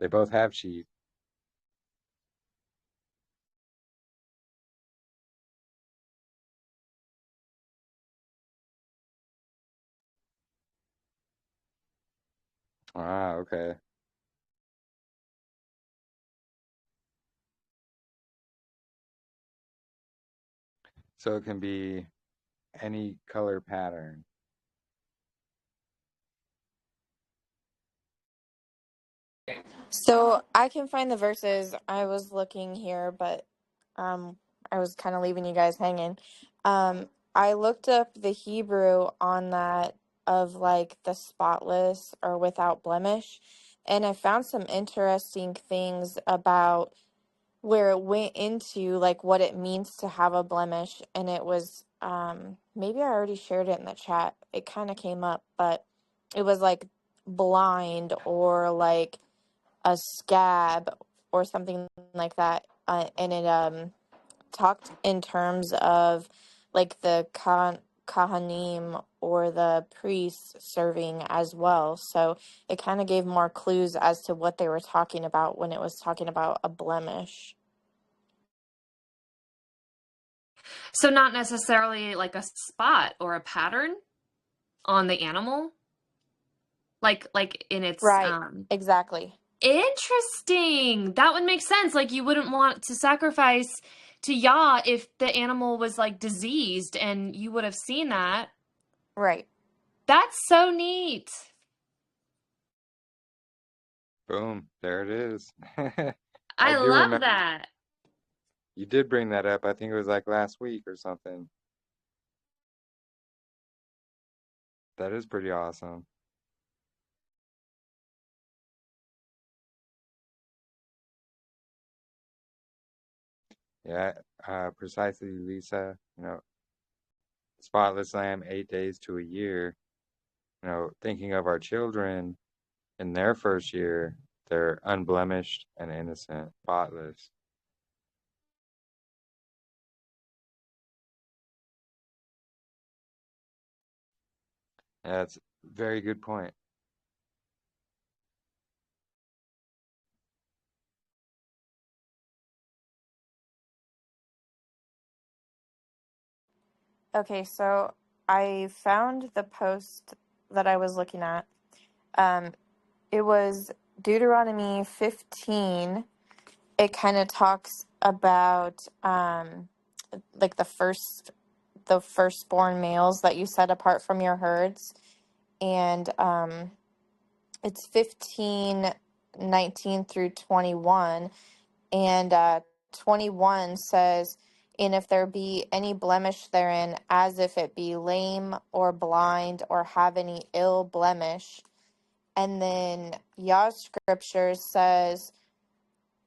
They both have sheep. Ah, okay. So it can be any color pattern. So I can find the verses. I was looking here, but I was kind of leaving you guys hanging. I looked up the Hebrew on that of like the spotless or without blemish, and I found some interesting things about where it went into like what it means to have a blemish, and it was maybe I already shared it in the chat. It kind of came up, but it was like blind or like a scab or something like that, and it talked in terms of like the Kahanim or the priests serving as well. So it kind of gave more clues as to what they were talking about when it was talking about a blemish. So not necessarily like a spot or a pattern on the animal, like in its Right. Exactly. Interesting. That would make sense. Like you wouldn't want to sacrifice to Yah if the animal was like diseased, and you would have seen that. Right. That's so neat. Boom, there it is. I do love remember that. you did bring that up. I think it was like last week or something. That is pretty awesome. Yeah, precisely, Lisa. Spotless lamb, 8 days to a year. Thinking of our children in their first year, they're unblemished and innocent, spotless. Yeah, that's a very good point. Okay, so I found the post that I was looking at. Um, It was Deuteronomy 15. It kind of talks about like the firstborn males that you set apart from your herds, and it's 15:19 through 21, and 21 says, and if there be any blemish therein, as if it be lame or blind or have any ill blemish. And then Yah's scripture says,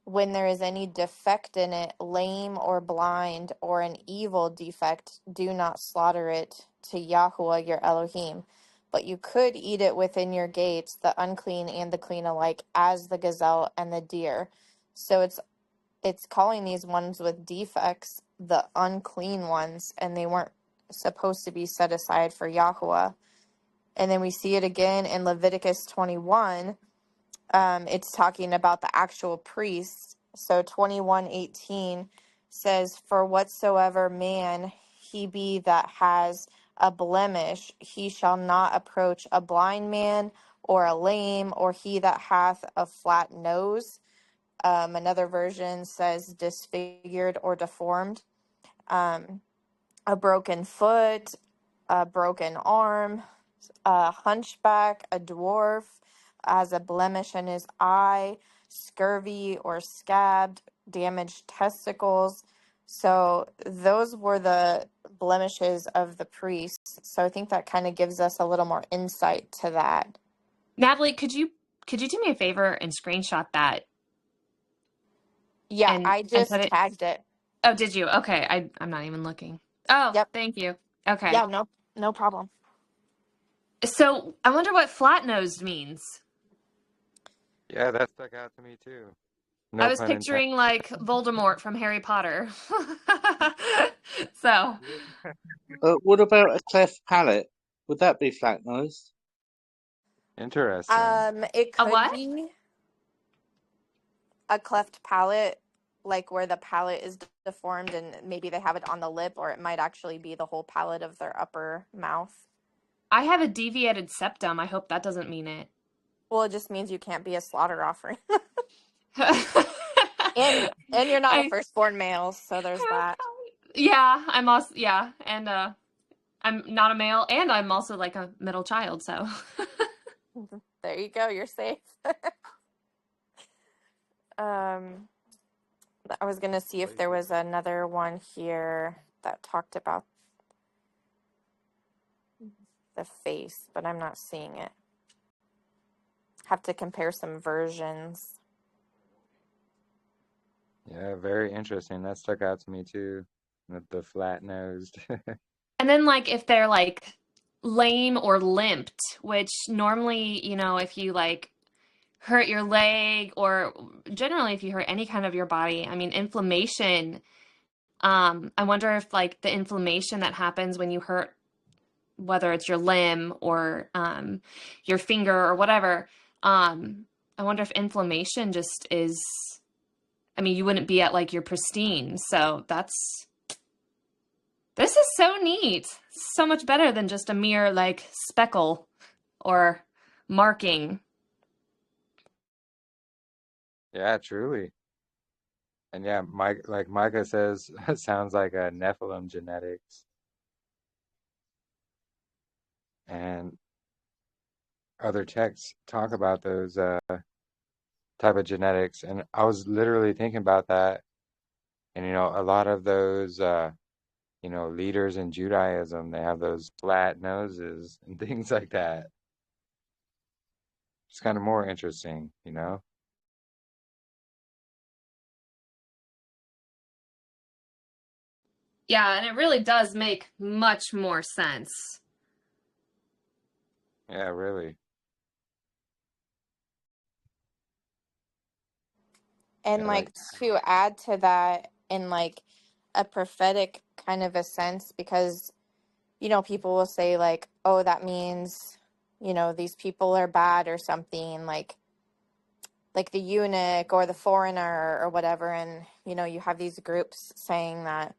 when there is any defect in it, lame or blind or an evil defect, do not slaughter it to Yahuah your Elohim. But you could eat it within your gates, the unclean and the clean alike, as the gazelle and the deer. So it's calling these ones with defects the unclean ones, and they weren't supposed to be set aside for Yahuah. And then we see it again in Leviticus 21. It's talking about the actual priests. So 21:18 says, for whatsoever man he be that has a blemish, he shall not approach a blind man or a lame, or he that hath a flat nose. Another version says disfigured or deformed, a broken foot, a broken arm, a hunchback, a dwarf, has a blemish in his eye, scurvy or scabbed, damaged testicles. So those were the blemishes of the priests. So I think that kind of gives us a little more insight to that. Natalie, could you do me a favor and screenshot that? Yeah, and I put just it? tagged it. Oh, did you? Okay, I'm not even looking. Oh, Yep. thank you. Okay. Yeah, no problem. So I wonder what flat-nosed means. Yeah, that stuck out to me too. I No was pun intended. picturing like Voldemort from Harry Potter. So What about a cleft palate? Would that be flat nosed? Interesting. It a could what? be a cleft palate, like where the palate is deformed and maybe they have it on the lip, or it might actually be the whole palate of their upper mouth. I have a deviated septum. I hope that doesn't mean it. Well, it just means you can't be a slaughter offering. and you're not a firstborn male, so there's that. Yeah, I'm also and I'm not a male, and I'm also like a middle child, so There you go, you're safe. I was gonna see if there was another one here that talked about the face, but I'm not seeing it. Have to compare some versions. Yeah, very interesting. That stuck out to me too. The flat nosed. And then like if they're like lame or limped, which normally, if you like hurt your leg, or generally if you hurt any kind of your body, I mean, inflammation, I wonder if like the inflammation that happens when you hurt, whether it's your limb or your finger or whatever, I wonder if inflammation just is, I mean, you wouldn't be at like your pristine. So this is so neat. So much better than just a mere like speckle or marking. Yeah, truly. And yeah, like Micah says, it sounds like a Nephilim genetics. And other texts talk about those type of genetics. And I was literally thinking about that. And a lot of those leaders in Judaism, they have those flat noses and things like that. It's kind of more interesting, Yeah, and it really does make much more sense. Yeah, really. And Yeah, like to add to that in like a prophetic kind of a sense, because people will say like, oh, that means these people are bad or something, like the eunuch or the foreigner or whatever. And you have these groups saying that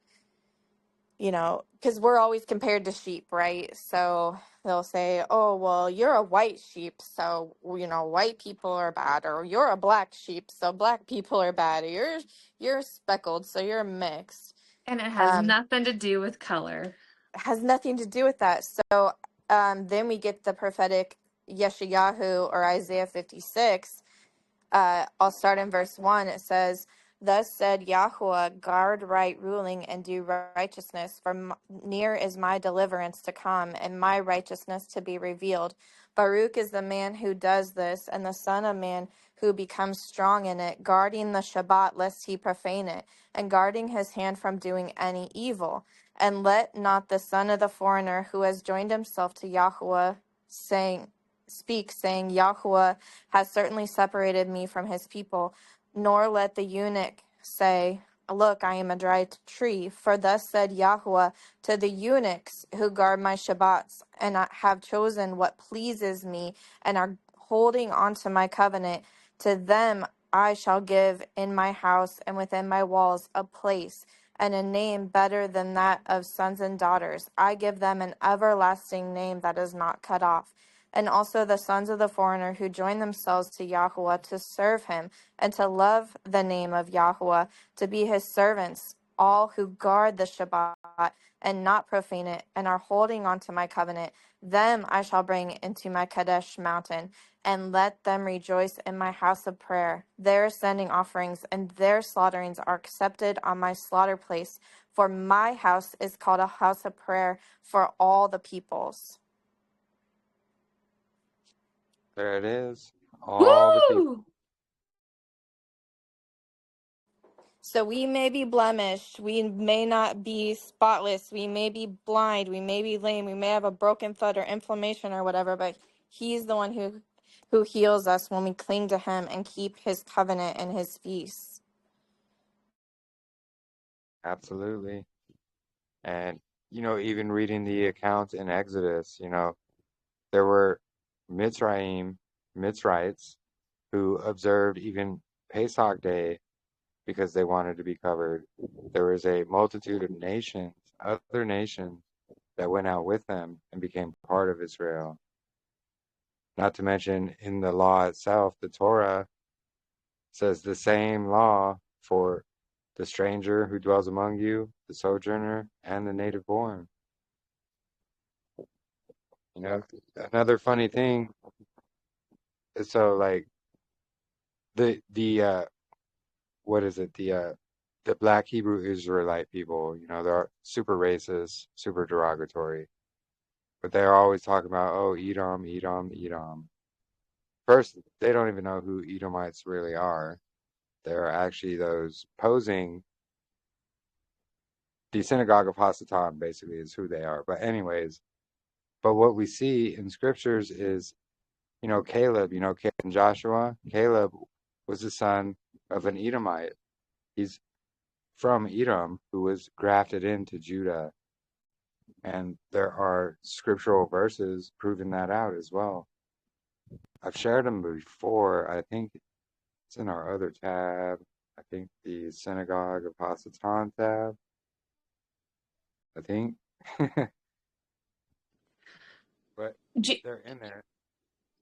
because we're always compared to sheep, right? So they'll say, oh, well, you're a white sheep, so, white people are bad, or you're a black sheep, so black people are bad, or you're speckled, so you're mixed. And it has nothing to do with color. Has nothing to do with that. So then we get the prophetic Yeshayahu or Isaiah 56. I'll start in verse 1. It says, thus said Yahuah, guard right ruling and do righteousness, for near is my deliverance to come, and my righteousness to be revealed. Baruch is the man who does this, and the son of man who becomes strong in it, guarding the Shabbat lest he profane it, and guarding his hand from doing any evil. And let not the son of the foreigner who has joined himself to Yahuah speak, saying, Yahuah has certainly separated me from his people, nor let the eunuch say, look, I am a dry tree. For thus said Yahuah to the eunuchs who guard my Shabbats, and have chosen what pleases me, and are holding on to my covenant, to them I shall give in my house and within my walls a place, and a name better than that of sons and daughters. I give them an everlasting name that is not cut off. And also the sons of the foreigner who join themselves to Yahuah to serve him, and to love the name of Yahuah, to be his servants, all who guard the Shabbat and not profane it, and are holding on to my covenant, them I shall bring into my Kadesh mountain, and let them rejoice in my house of prayer. Their sending offerings and their slaughterings are accepted on my slaughter place, for my house is called a house of prayer for all the peoples. There it is. All the people. Woo! So we may be blemished, we may not be spotless, we may be blind, we may be lame, we may have a broken foot or inflammation or whatever, but he's the one who heals us when we cling to him and keep his covenant and his feasts. Absolutely. And, even reading the accounts in Exodus, there were Mitzrites, who observed even Pesach Day because they wanted to be covered. There was a multitude of nations, other nations, that went out with them and became part of Israel. Not to mention, in the law itself, the Torah says the same law for the stranger who dwells among you, the sojourner, and the native born. Another funny thing is, so like the what is it, the black Hebrew Israelite people, they're super racist, super derogatory, but they're always talking about, oh, Edom, Edom, Edom. First, they don't even know who Edomites really are. They're actually those posing. The synagogue of Hasatan basically is who they are. But anyways, but what we see in scriptures is, Caleb, Caleb and Joshua. Caleb was the son of an Edomite. He's from Edom, who was grafted into Judah. And there are scriptural verses proving that out as well. I've shared them before. I think it's in our other tab. I think the Synagogue of Hasatan tab. I think. But they're in there.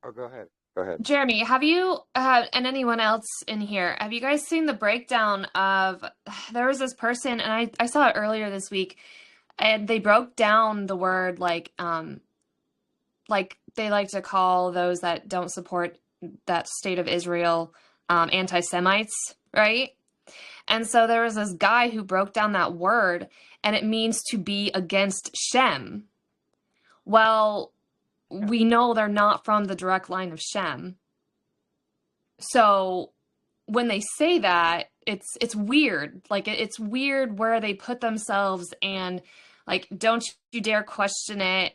Oh, go ahead. Go ahead. Jeremy, have you, and anyone else in here, have you guys seen the breakdown of, there was this person, and I saw it earlier this week, and they broke down the word like they like to call those that don't support that state of Israel anti-Semites, right? And so there was this guy who broke down that word, and it means to be against Shem. Well, we know they're not from the direct line of Shem. So when they say that, it's weird. Like, it's weird where they put themselves, and like, don't you dare question it.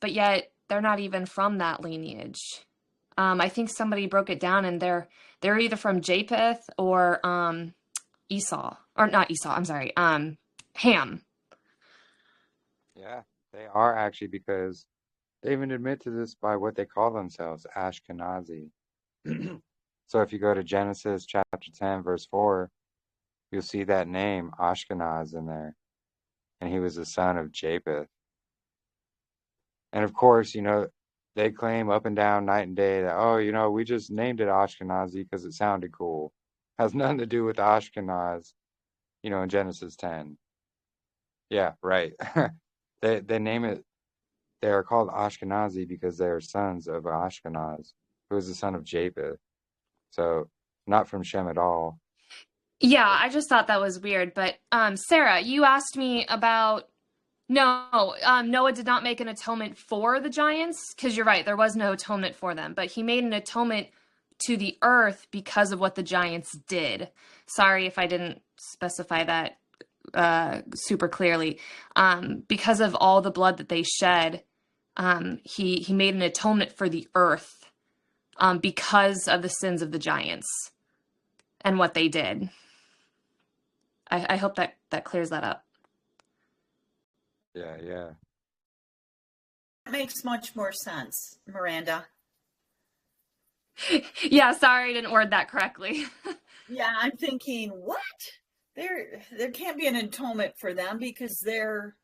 But yet they're not even from that lineage. I think somebody broke it down, and they're either from Japheth or Esau, or not Esau. I'm sorry, Ham. Yeah, they are actually, because they even admit to this by what they call themselves, Ashkenazi. So if you go to Genesis chapter 10, verse 4, you'll see that name, Ashkenaz, in there. And he was the son of Japheth. And of course, they claim up and down, night and day that, oh, we just named it Ashkenazi because it sounded cool. Has nothing to do with Ashkenaz, in Genesis 10. Yeah, right. They name it, they are called Ashkenazi because they are sons of Ashkenaz, who is the son of Japheth. So not from Shem at all. Yeah, I just thought that was weird. But Sarah, you asked me about no, Noah did not make an atonement for the giants, because you're right, there was no atonement for them, but he made an atonement to the earth because of what the giants did. Sorry if I didn't specify that super clearly. Because of all the blood that they shed, he made an atonement for the earth because of the sins of the giants and what they did. I hope that clears that up. Yeah. That makes much more sense, Miranda. Yeah, sorry I didn't word that correctly. Yeah, I'm thinking, what? There can't be an atonement for them because they're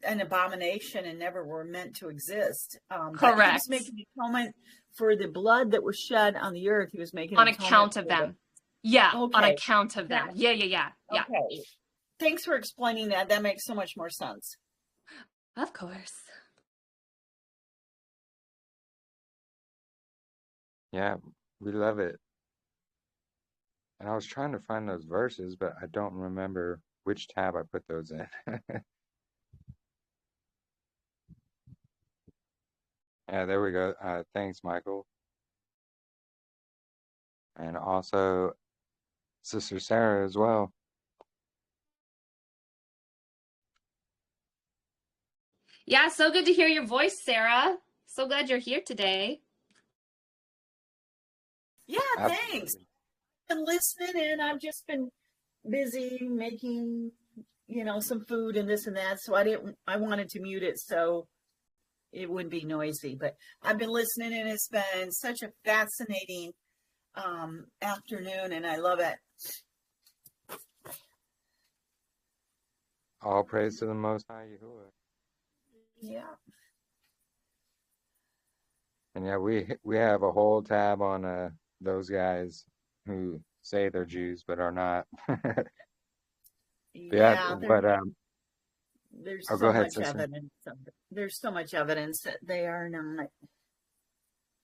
an abomination and never were meant to exist. Correct. But he was making atonement for the blood that was shed on the earth. He was making on account of them. Yeah, okay. On account of them. Yeah. Okay. Thanks for explaining that. That makes so much more sense. Of course. Yeah, we love it. And I was trying to find those verses, but I don't remember which tab I put those in. Yeah, there we go. Thanks, Michael. And also Sister Sarah as well. Yeah, so good to hear your voice, Sarah. So glad you're here today. Yeah, thanks. I've been listening and I've just been busy making, some food and this and that. So I wanted to mute it so it wouldn't be noisy, but I've been listening and it's been such a fascinating afternoon and I love it. All praise to the Most High Yahuah. Yeah. And yeah, we have a whole tab on those guys who say they're Jews but are not. There's go so ahead, much sister. evidence. There's so much evidence that they are not.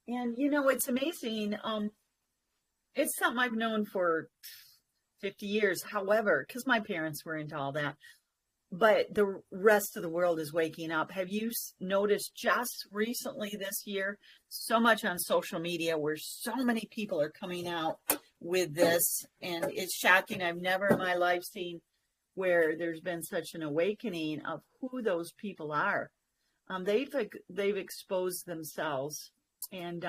And it's amazing. It's something I've known for 50 years. However, because my parents were into all that, but the rest of the world is waking up. Have you noticed just recently this year, so much on social media where so many people are coming out with this, and it's shocking. I've never in my life seen where there's been such an awakening of who those people are. They've exposed themselves, and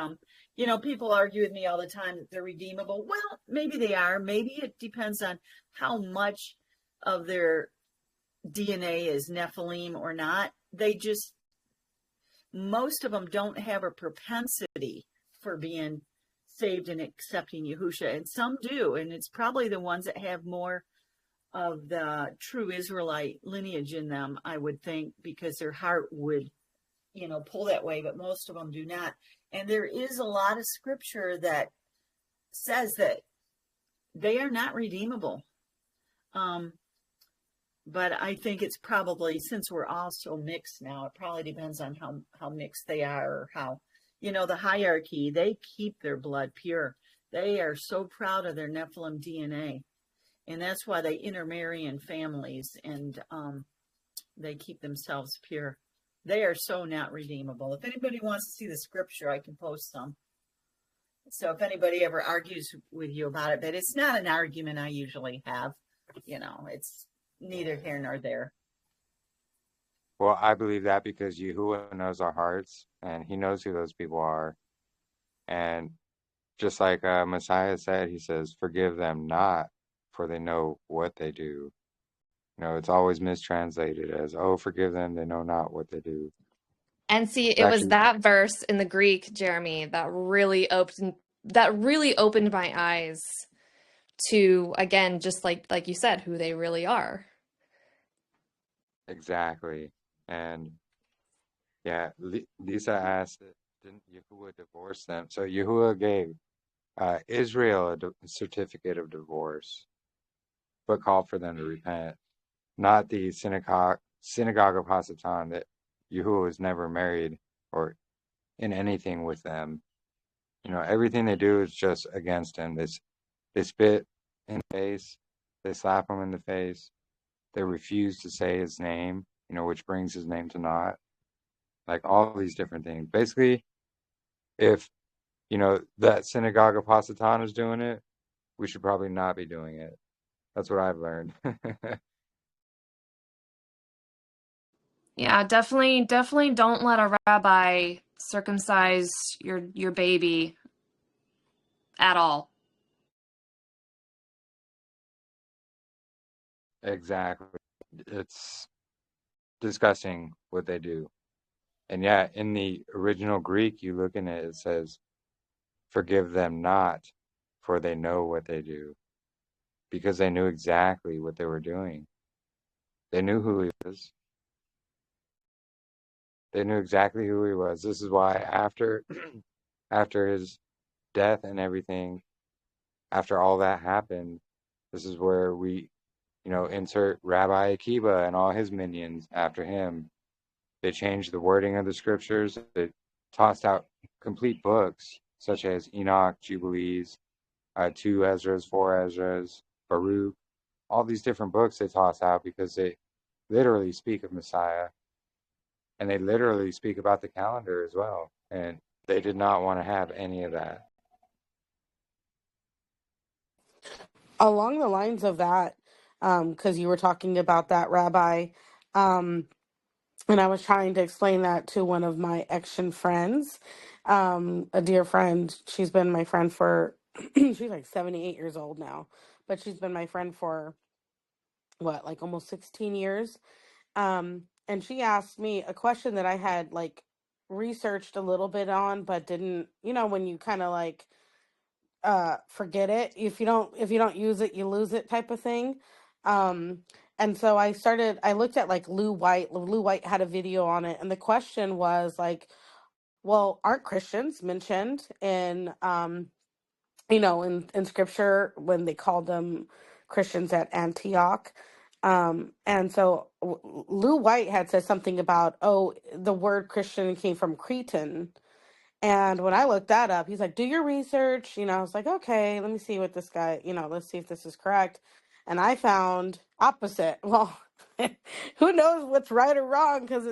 people argue with me all the time that they're redeemable. Well, maybe they are. Maybe it depends on how much of their DNA is Nephilim or not. Most of them don't have a propensity for being saved and accepting Yahusha, and some do, and it's probably the ones that have more of the true Israelite lineage in them, I would think, because their heart would, pull that way, but most of them do not. And there is a lot of scripture that says that they are not redeemable. But I think it's probably, since we're all so mixed now, it probably depends on how mixed they are, or how, the hierarchy, they keep their blood pure. They are so proud of their Nephilim DNA. And that's why they intermarry in families, and they keep themselves pure. They are so not redeemable. If anybody wants to see the scripture, I can post some. So if anybody ever argues with you about it, but it's not an argument I usually have. It's neither here nor there. Well, I believe that because Yahuah knows our hearts, and he knows who those people are. And just like Messiah said, he says, forgive them not, for they know what they do. It's always mistranslated as, oh, forgive them, they know not what they do. And see, it was that verse in the Greek, Jeremy, that really opened my eyes to, again, just like you said, who they really are. Exactly. And Yeah, Lisa asked, didn't Yahuwah divorce them? So Yahuwah gave Israel a certificate of divorce, but called for them to repent. Not the synagogue of Hasatan, that Yahuwah was never married or in anything with them. You know, everything they do is just against him. They spit in the face, they slap him in the face, they refuse to say his name, you know, which brings his name to naught. Like all these different things. Basically, if you know that synagogue of Hasatan is doing it, we should probably not be doing it. That's what I've learned. Yeah, definitely don't let a rabbi circumcise your baby at all. Exactly. It's disgusting what they do. And yeah, in the original Greek, you look in it, it says, forgive them not, for they know what they do. Because they knew exactly what they were doing. They knew who he was. They knew exactly who he was. This is why after after his death and everything, after all that happened, this is where we, you know, insert Rabbi Akiba and all his minions after him. They changed the wording of the scriptures. They tossed out complete books such as Enoch, Jubilees, 2 Ezras, 4 Ezras, Baruch, all these different books they toss out because they literally speak of Messiah and they literally speak about the calendar as well. And they did not want to have any of that. Along the lines of that, because you were talking about that, Rabbi, um, and I was trying to explain that to one of my Action friends, a dear friend. She's been my friend for, she's like 78 years old now, but she's been my friend for what, like almost 16 years. And she asked me a question that I had like researched a little bit on, but didn't, you know, when you kind of like forget it, if you don't use it, you lose it type of thing. um and so I looked at like Lou White had a video on it, and the question was like, well, aren't Christians mentioned in in scripture when they called them Christians at Antioch? And so Lou White had said something about, oh, the word Christian came from Cretan. And when I looked that up, he's like, do your research. I was like, okay, let me see what this guy, let's see if this is correct. And I found opposite. Well, who knows what's right or wrong, because,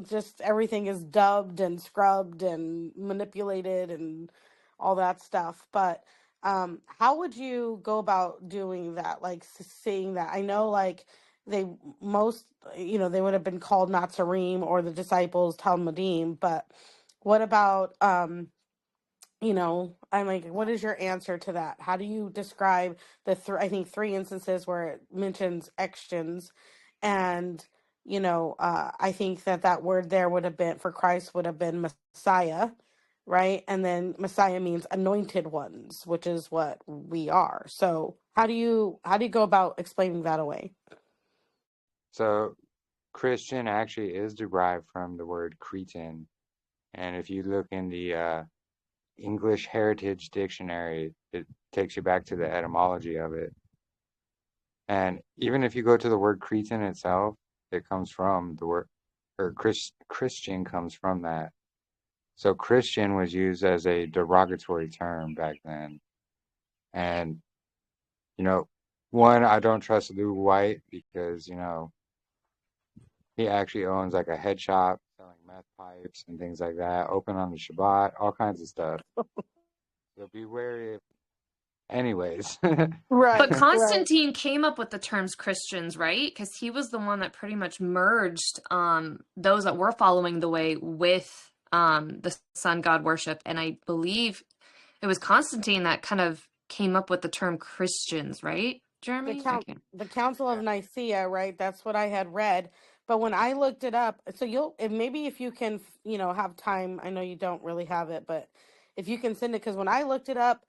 just everything is dubbed and scrubbed and manipulated and all that stuff. But how would you go about doing that? Like seeing that? I know like they most, they would have been called Nazarene or the disciples Talmudim, but what about, I'm like, what is your answer to that? How do you describe I think three instances where it mentions Extions, and, I think that word there would have been for Christ would have been Messiah, right? And then Messiah means anointed ones, which is what we are. So how do you go about explaining that away? So Christian actually is derived from the word Cretan. And if you look in the English Heritage Dictionary, it takes you back to the etymology of it. And even if you go to the word Cretan itself, it comes from the word, or Christian comes from that. So Christian was used as a derogatory term back then. And, one, I don't trust Lou White because, he actually owns like a head shop selling meth pipes and things like that, open on the Shabbat, all kinds of stuff. So be wary of, anyways. But Right, right. Constantine came up with the terms Christians, right? Because he was the one that pretty much merged those that were following the way with the sun god worship. And I believe it was Constantine that kind of came up with the term Christians, right, the Jeremy? I count can't. the Council of Nicaea, right? That's what I had read. But when I looked it up, so maybe if you can, have time. I know you don't really have it, but if you can send it, because when I looked it up,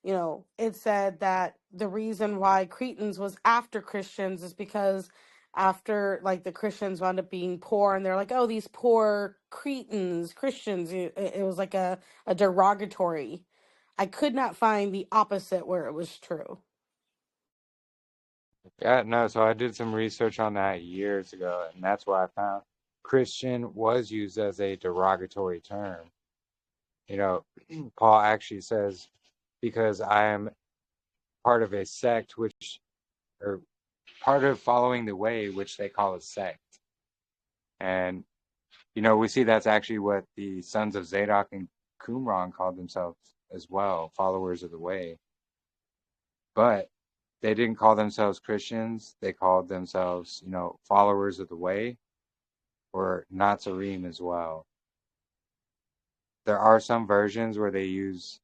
it said that the reason why Cretans was after Christians is because after like the Christians wound up being poor, and they're like, oh, these poor Cretans, Christians. It was like a derogatory. I could not find the opposite where it was true. Yeah, no, so I did some research on that years ago, and that's where I found Christian was used as a derogatory term. You know, Paul actually says, because I am part of a sect or part of following the way, which they call a sect. And, we see that's actually what the sons of Zadok and Qumran called themselves as well, followers of the way. But they didn't call themselves Christians. They called themselves, followers of the way, or Nazarene as well. There are some versions where they use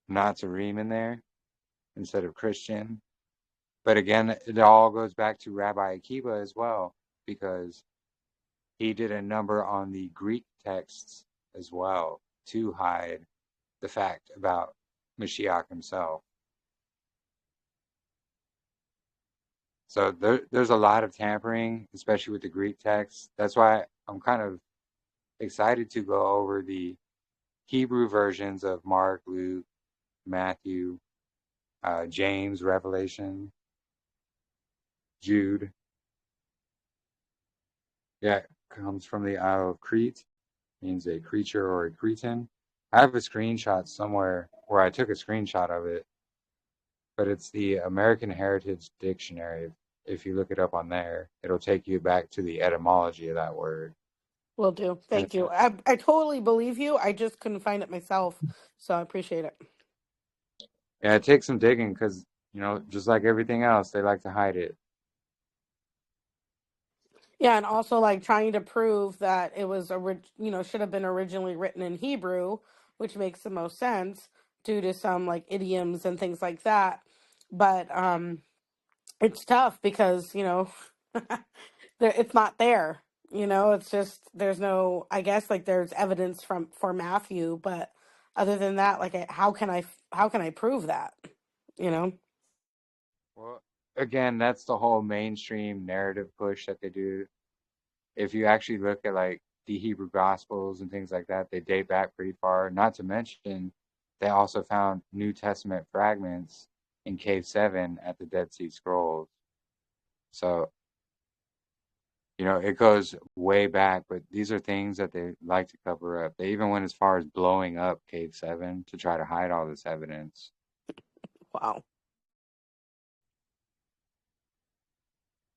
Nazarene in there instead of Christian. But again, it all goes back to Rabbi Akiba as well, because he did a number on the Greek texts as well to hide the fact about Mashiach himself. So there's a lot of tampering, especially with the Greek text. That's why I'm kind of excited to go over the Hebrew versions of Mark, Luke, Matthew, James, Revelation, Jude. Yeah, it comes from the Isle of Crete, means a creature or a Cretan. I have a screenshot somewhere where I took a screenshot of it, but it's the American Heritage Dictionary. If you look it up on there, it'll take you back to the etymology of that word. Will do. And Thank you. I totally believe you. I just couldn't find it myself, so I appreciate it. yeah, it takes some digging because, just like everything else, they like to hide it. Yeah, and also like trying to prove that it was should have been originally written in Hebrew, which makes the most sense due to some like idioms and things like that. But it's tough because it's not there. It's just there's no. I guess like there's evidence for Matthew, but other than that, like how can I prove that? You know. Well, again, that's the whole mainstream narrative push that they do. If you actually look at like the Hebrew Gospels and things like that, they date back pretty far. Not to mention, they also found New Testament fragments in Cave 7 at the Dead Sea Scrolls. So, it goes way back, but these are things that they like to cover up. They even went as far as blowing up Cave 7 to try to hide all this evidence. Wow.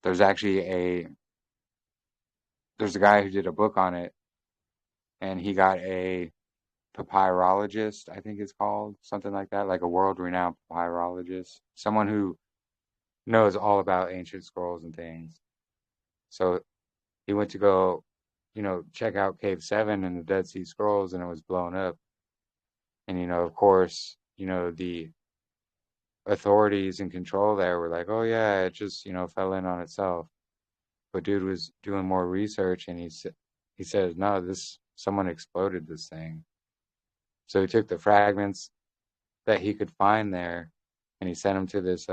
There's actually there's a guy who did a book on it, and he got a papyrologist, I think it's called, something like that, like a world-renowned papyrologist, someone who knows all about ancient scrolls and things. So he went to go, check out Cave 7 in the Dead Sea Scrolls, and it was blown up. And, of course, the authorities in control there were like, oh, yeah, it just, fell in on itself. But dude was doing more research, and he said, no, someone exploded this thing. So he took the fragments that he could find there, and he sent them to this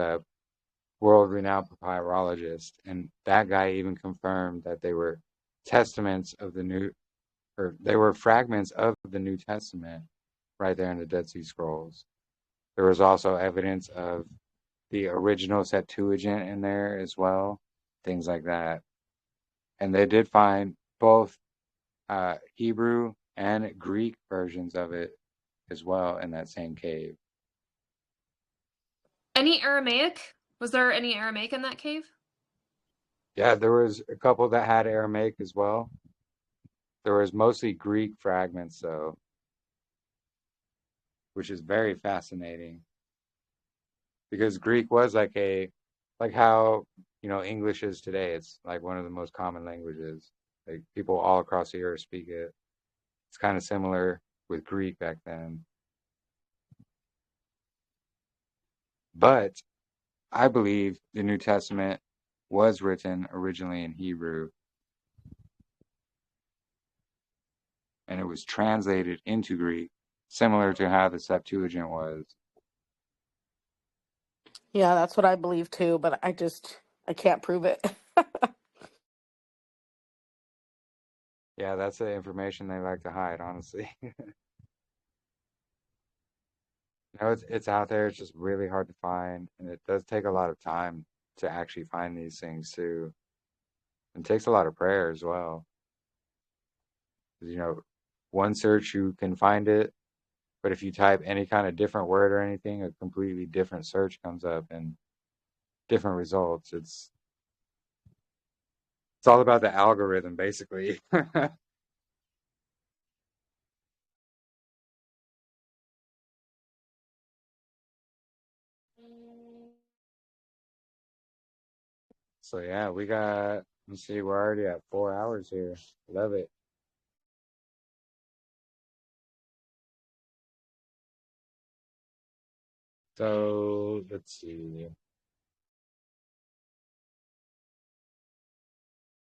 world-renowned papyrologist, and that guy even confirmed that they were testaments of they were fragments of the New Testament right there in the Dead Sea Scrolls. There was also evidence of the original Septuagint in there as well, things like that. And they did find both Hebrew and Greek versions of it as well in that same cave. Any Aramaic? Was there any Aramaic in that cave? Yeah, there was a couple that had Aramaic as well. There was mostly Greek fragments, though, which is very fascinating. Because Greek was like how, English is today. It's like one of the most common languages. Like people all across the earth speak it. It's kind of similar with Greek back then. But I believe the New Testament was written originally in Hebrew, and it was translated into Greek, similar to how the Septuagint was. Yeah, that's what I believe too, but I can't prove it. Yeah, that's the information they like to hide, honestly. It's out there. It's just really hard to find, and it does take a lot of time to actually find these things too. And it takes a lot of prayer as well. 'Cause, one search you can find it, but if you type any kind of different word or anything, a completely different search comes up and different results. It's all about the algorithm, basically. So yeah, let's see, we're already at 4 hours here. Love it. So let's see.